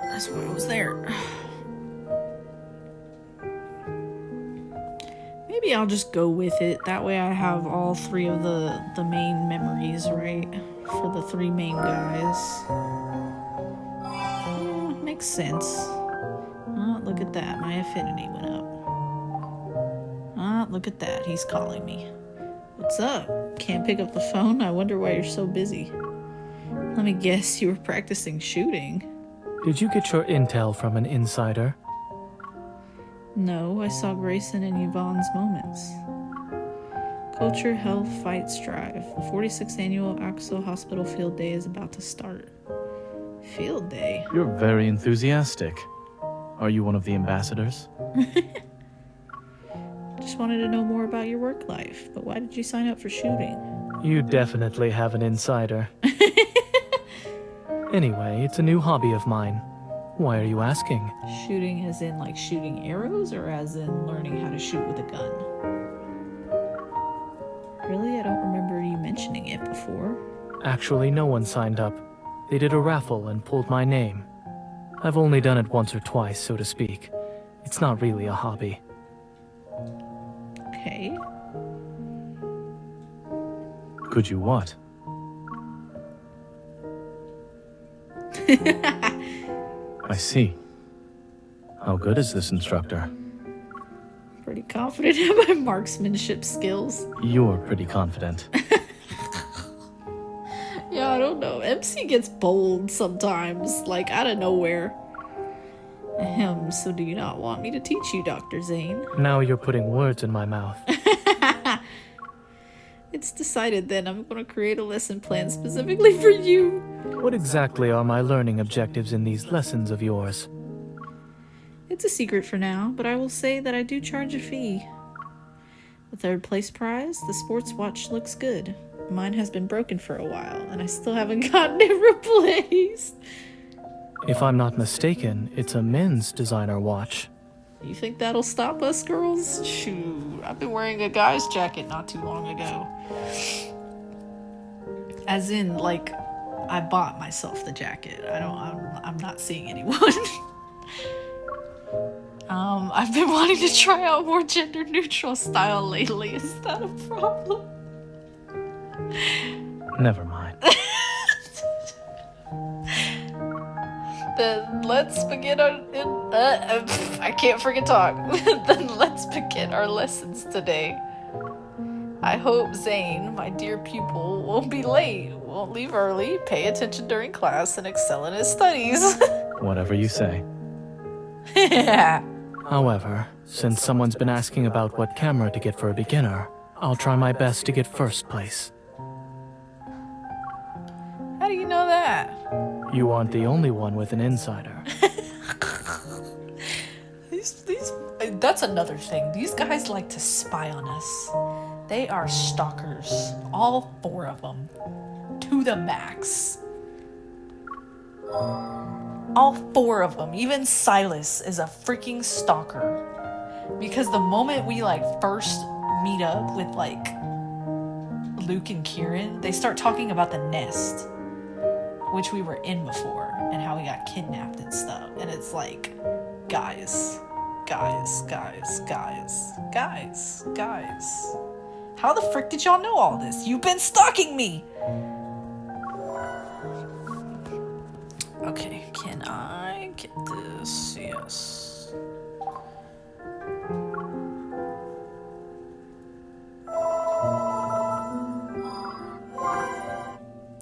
That's why I was there. Maybe I'll just go with it. That way I have all three of the main memories, right? For the three main guys. Makes sense. Oh, look at that. My affinity went up. Ah, look at that. He's calling me. What's up? Can't pick up the phone? I wonder why you're so busy. Let me guess, you were practicing shooting. Did you get your intel from an insider? No, I saw Grayson and Yvonne's moments. Culture, health, fight, strive. The 46th annual Axel Hospital Field Day is about to start. Field Day? You're very enthusiastic. Are you one of the ambassadors? Just wanted to know more about your work life, but why did you sign up for shooting? You definitely have an insider. Anyway, it's a new hobby of mine. Why are you asking? Shooting as in like shooting arrows, or as in learning how to shoot with a gun? Really? I don't remember you mentioning it before. Actually, no one signed up. They did a raffle and pulled my name. I've only done it once or twice, so to speak. It's not really a hobby. Okay. Could you what? I see. How good is this instructor? Pretty confident in my marksmanship skills. You're pretty confident. Yeah, I don't know. MC gets bold sometimes, like out of nowhere. So do you not want me to teach you, Dr. Zane? Now you're putting words in my mouth. It's decided then. I'm going to create a lesson plan specifically for you. What exactly are my learning objectives in these lessons of yours? It's a secret for now, but I will say that I do charge a fee. The third place prize, the sports watch, looks good. Mine has been broken for a while, and I still haven't gotten it replaced. If I'm not mistaken, it's a men's designer watch. You think that'll stop us, girls? Shoot, I've been wearing a guy's jacket not too long ago. As in, like, I bought myself the jacket. I'm not seeing anyone. I've been wanting to try out more gender-neutral style lately. Is that a problem? Never mind. Then let's begin our... I can't freaking talk. Then let's begin our lessons today. I hope Zane, my dear pupil, won't be late, won't leave early, pay attention during class, and excel in his studies. Whatever you say. Yeah. However, since someone's been asking about what camera to get for a beginner, I'll try my best to get first place. How do you know that? You aren't the only one with an insider. That's another thing. These guys like to spy on us. They are stalkers. All four of them. To the max. All four of them. Even Silas is a freaking stalker. Because the moment we first meet up with Luke and Kieran, they start talking about the nest, which we were in before, and how we got kidnapped and stuff. And it's like, guys. How the frick did y'all know all this? You've been stalking me! Okay, can I get this? Yes.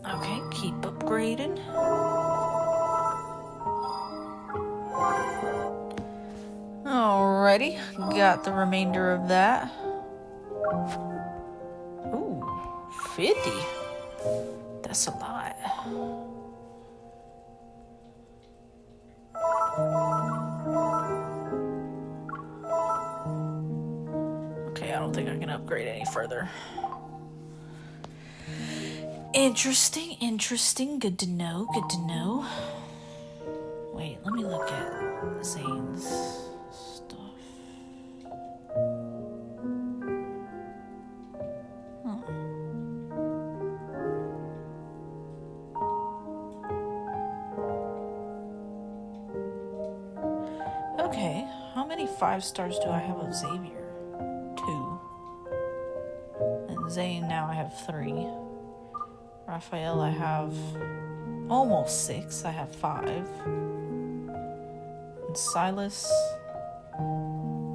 Okay, keep upgrading. Alrighty, got the remainder of that. Ooh, 50. That's a lot. Okay, I don't think I can upgrade any further. Interesting. Good to know. Wait, let me look at Zane's stuff. Okay, how many 5 stars do I have of Xavier? 2. And Zane now I have 3. Raphael I have almost 6. I have 5. And Silas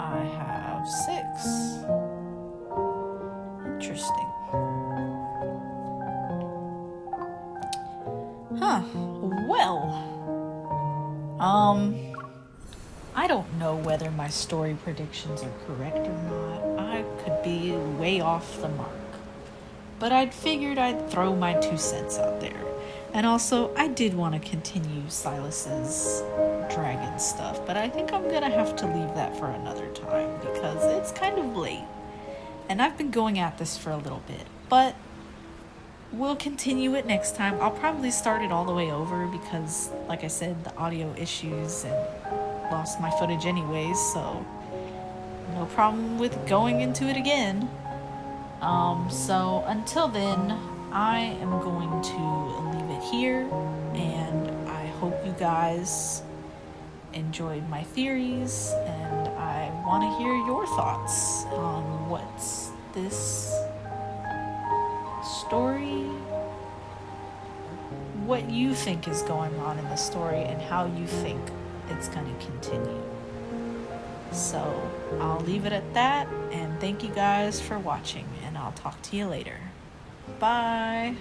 I have 6. Interesting. Huh. Well. I don't know whether my story predictions are correct or not. I could be way off the mark. But I'd figured I'd throw my 2 cents out there. And also, I did want to continue Silas's dragon stuff, but I think I'm gonna have to leave that for another time because it's kind of late. And I've been going at this for a little bit, but we'll continue it next time. I'll probably start it all the way over because, like I said, the audio issues and lost my footage anyways, so no problem with going into it again. So until then, I am going to leave it here, and I hope you guys enjoyed my theories, and I want to hear your thoughts on what's this story, what you think is going on in the story, and how you think it's going to continue. So I'll leave it at that, and thank you guys for watching, and I'll talk to you later. Bye.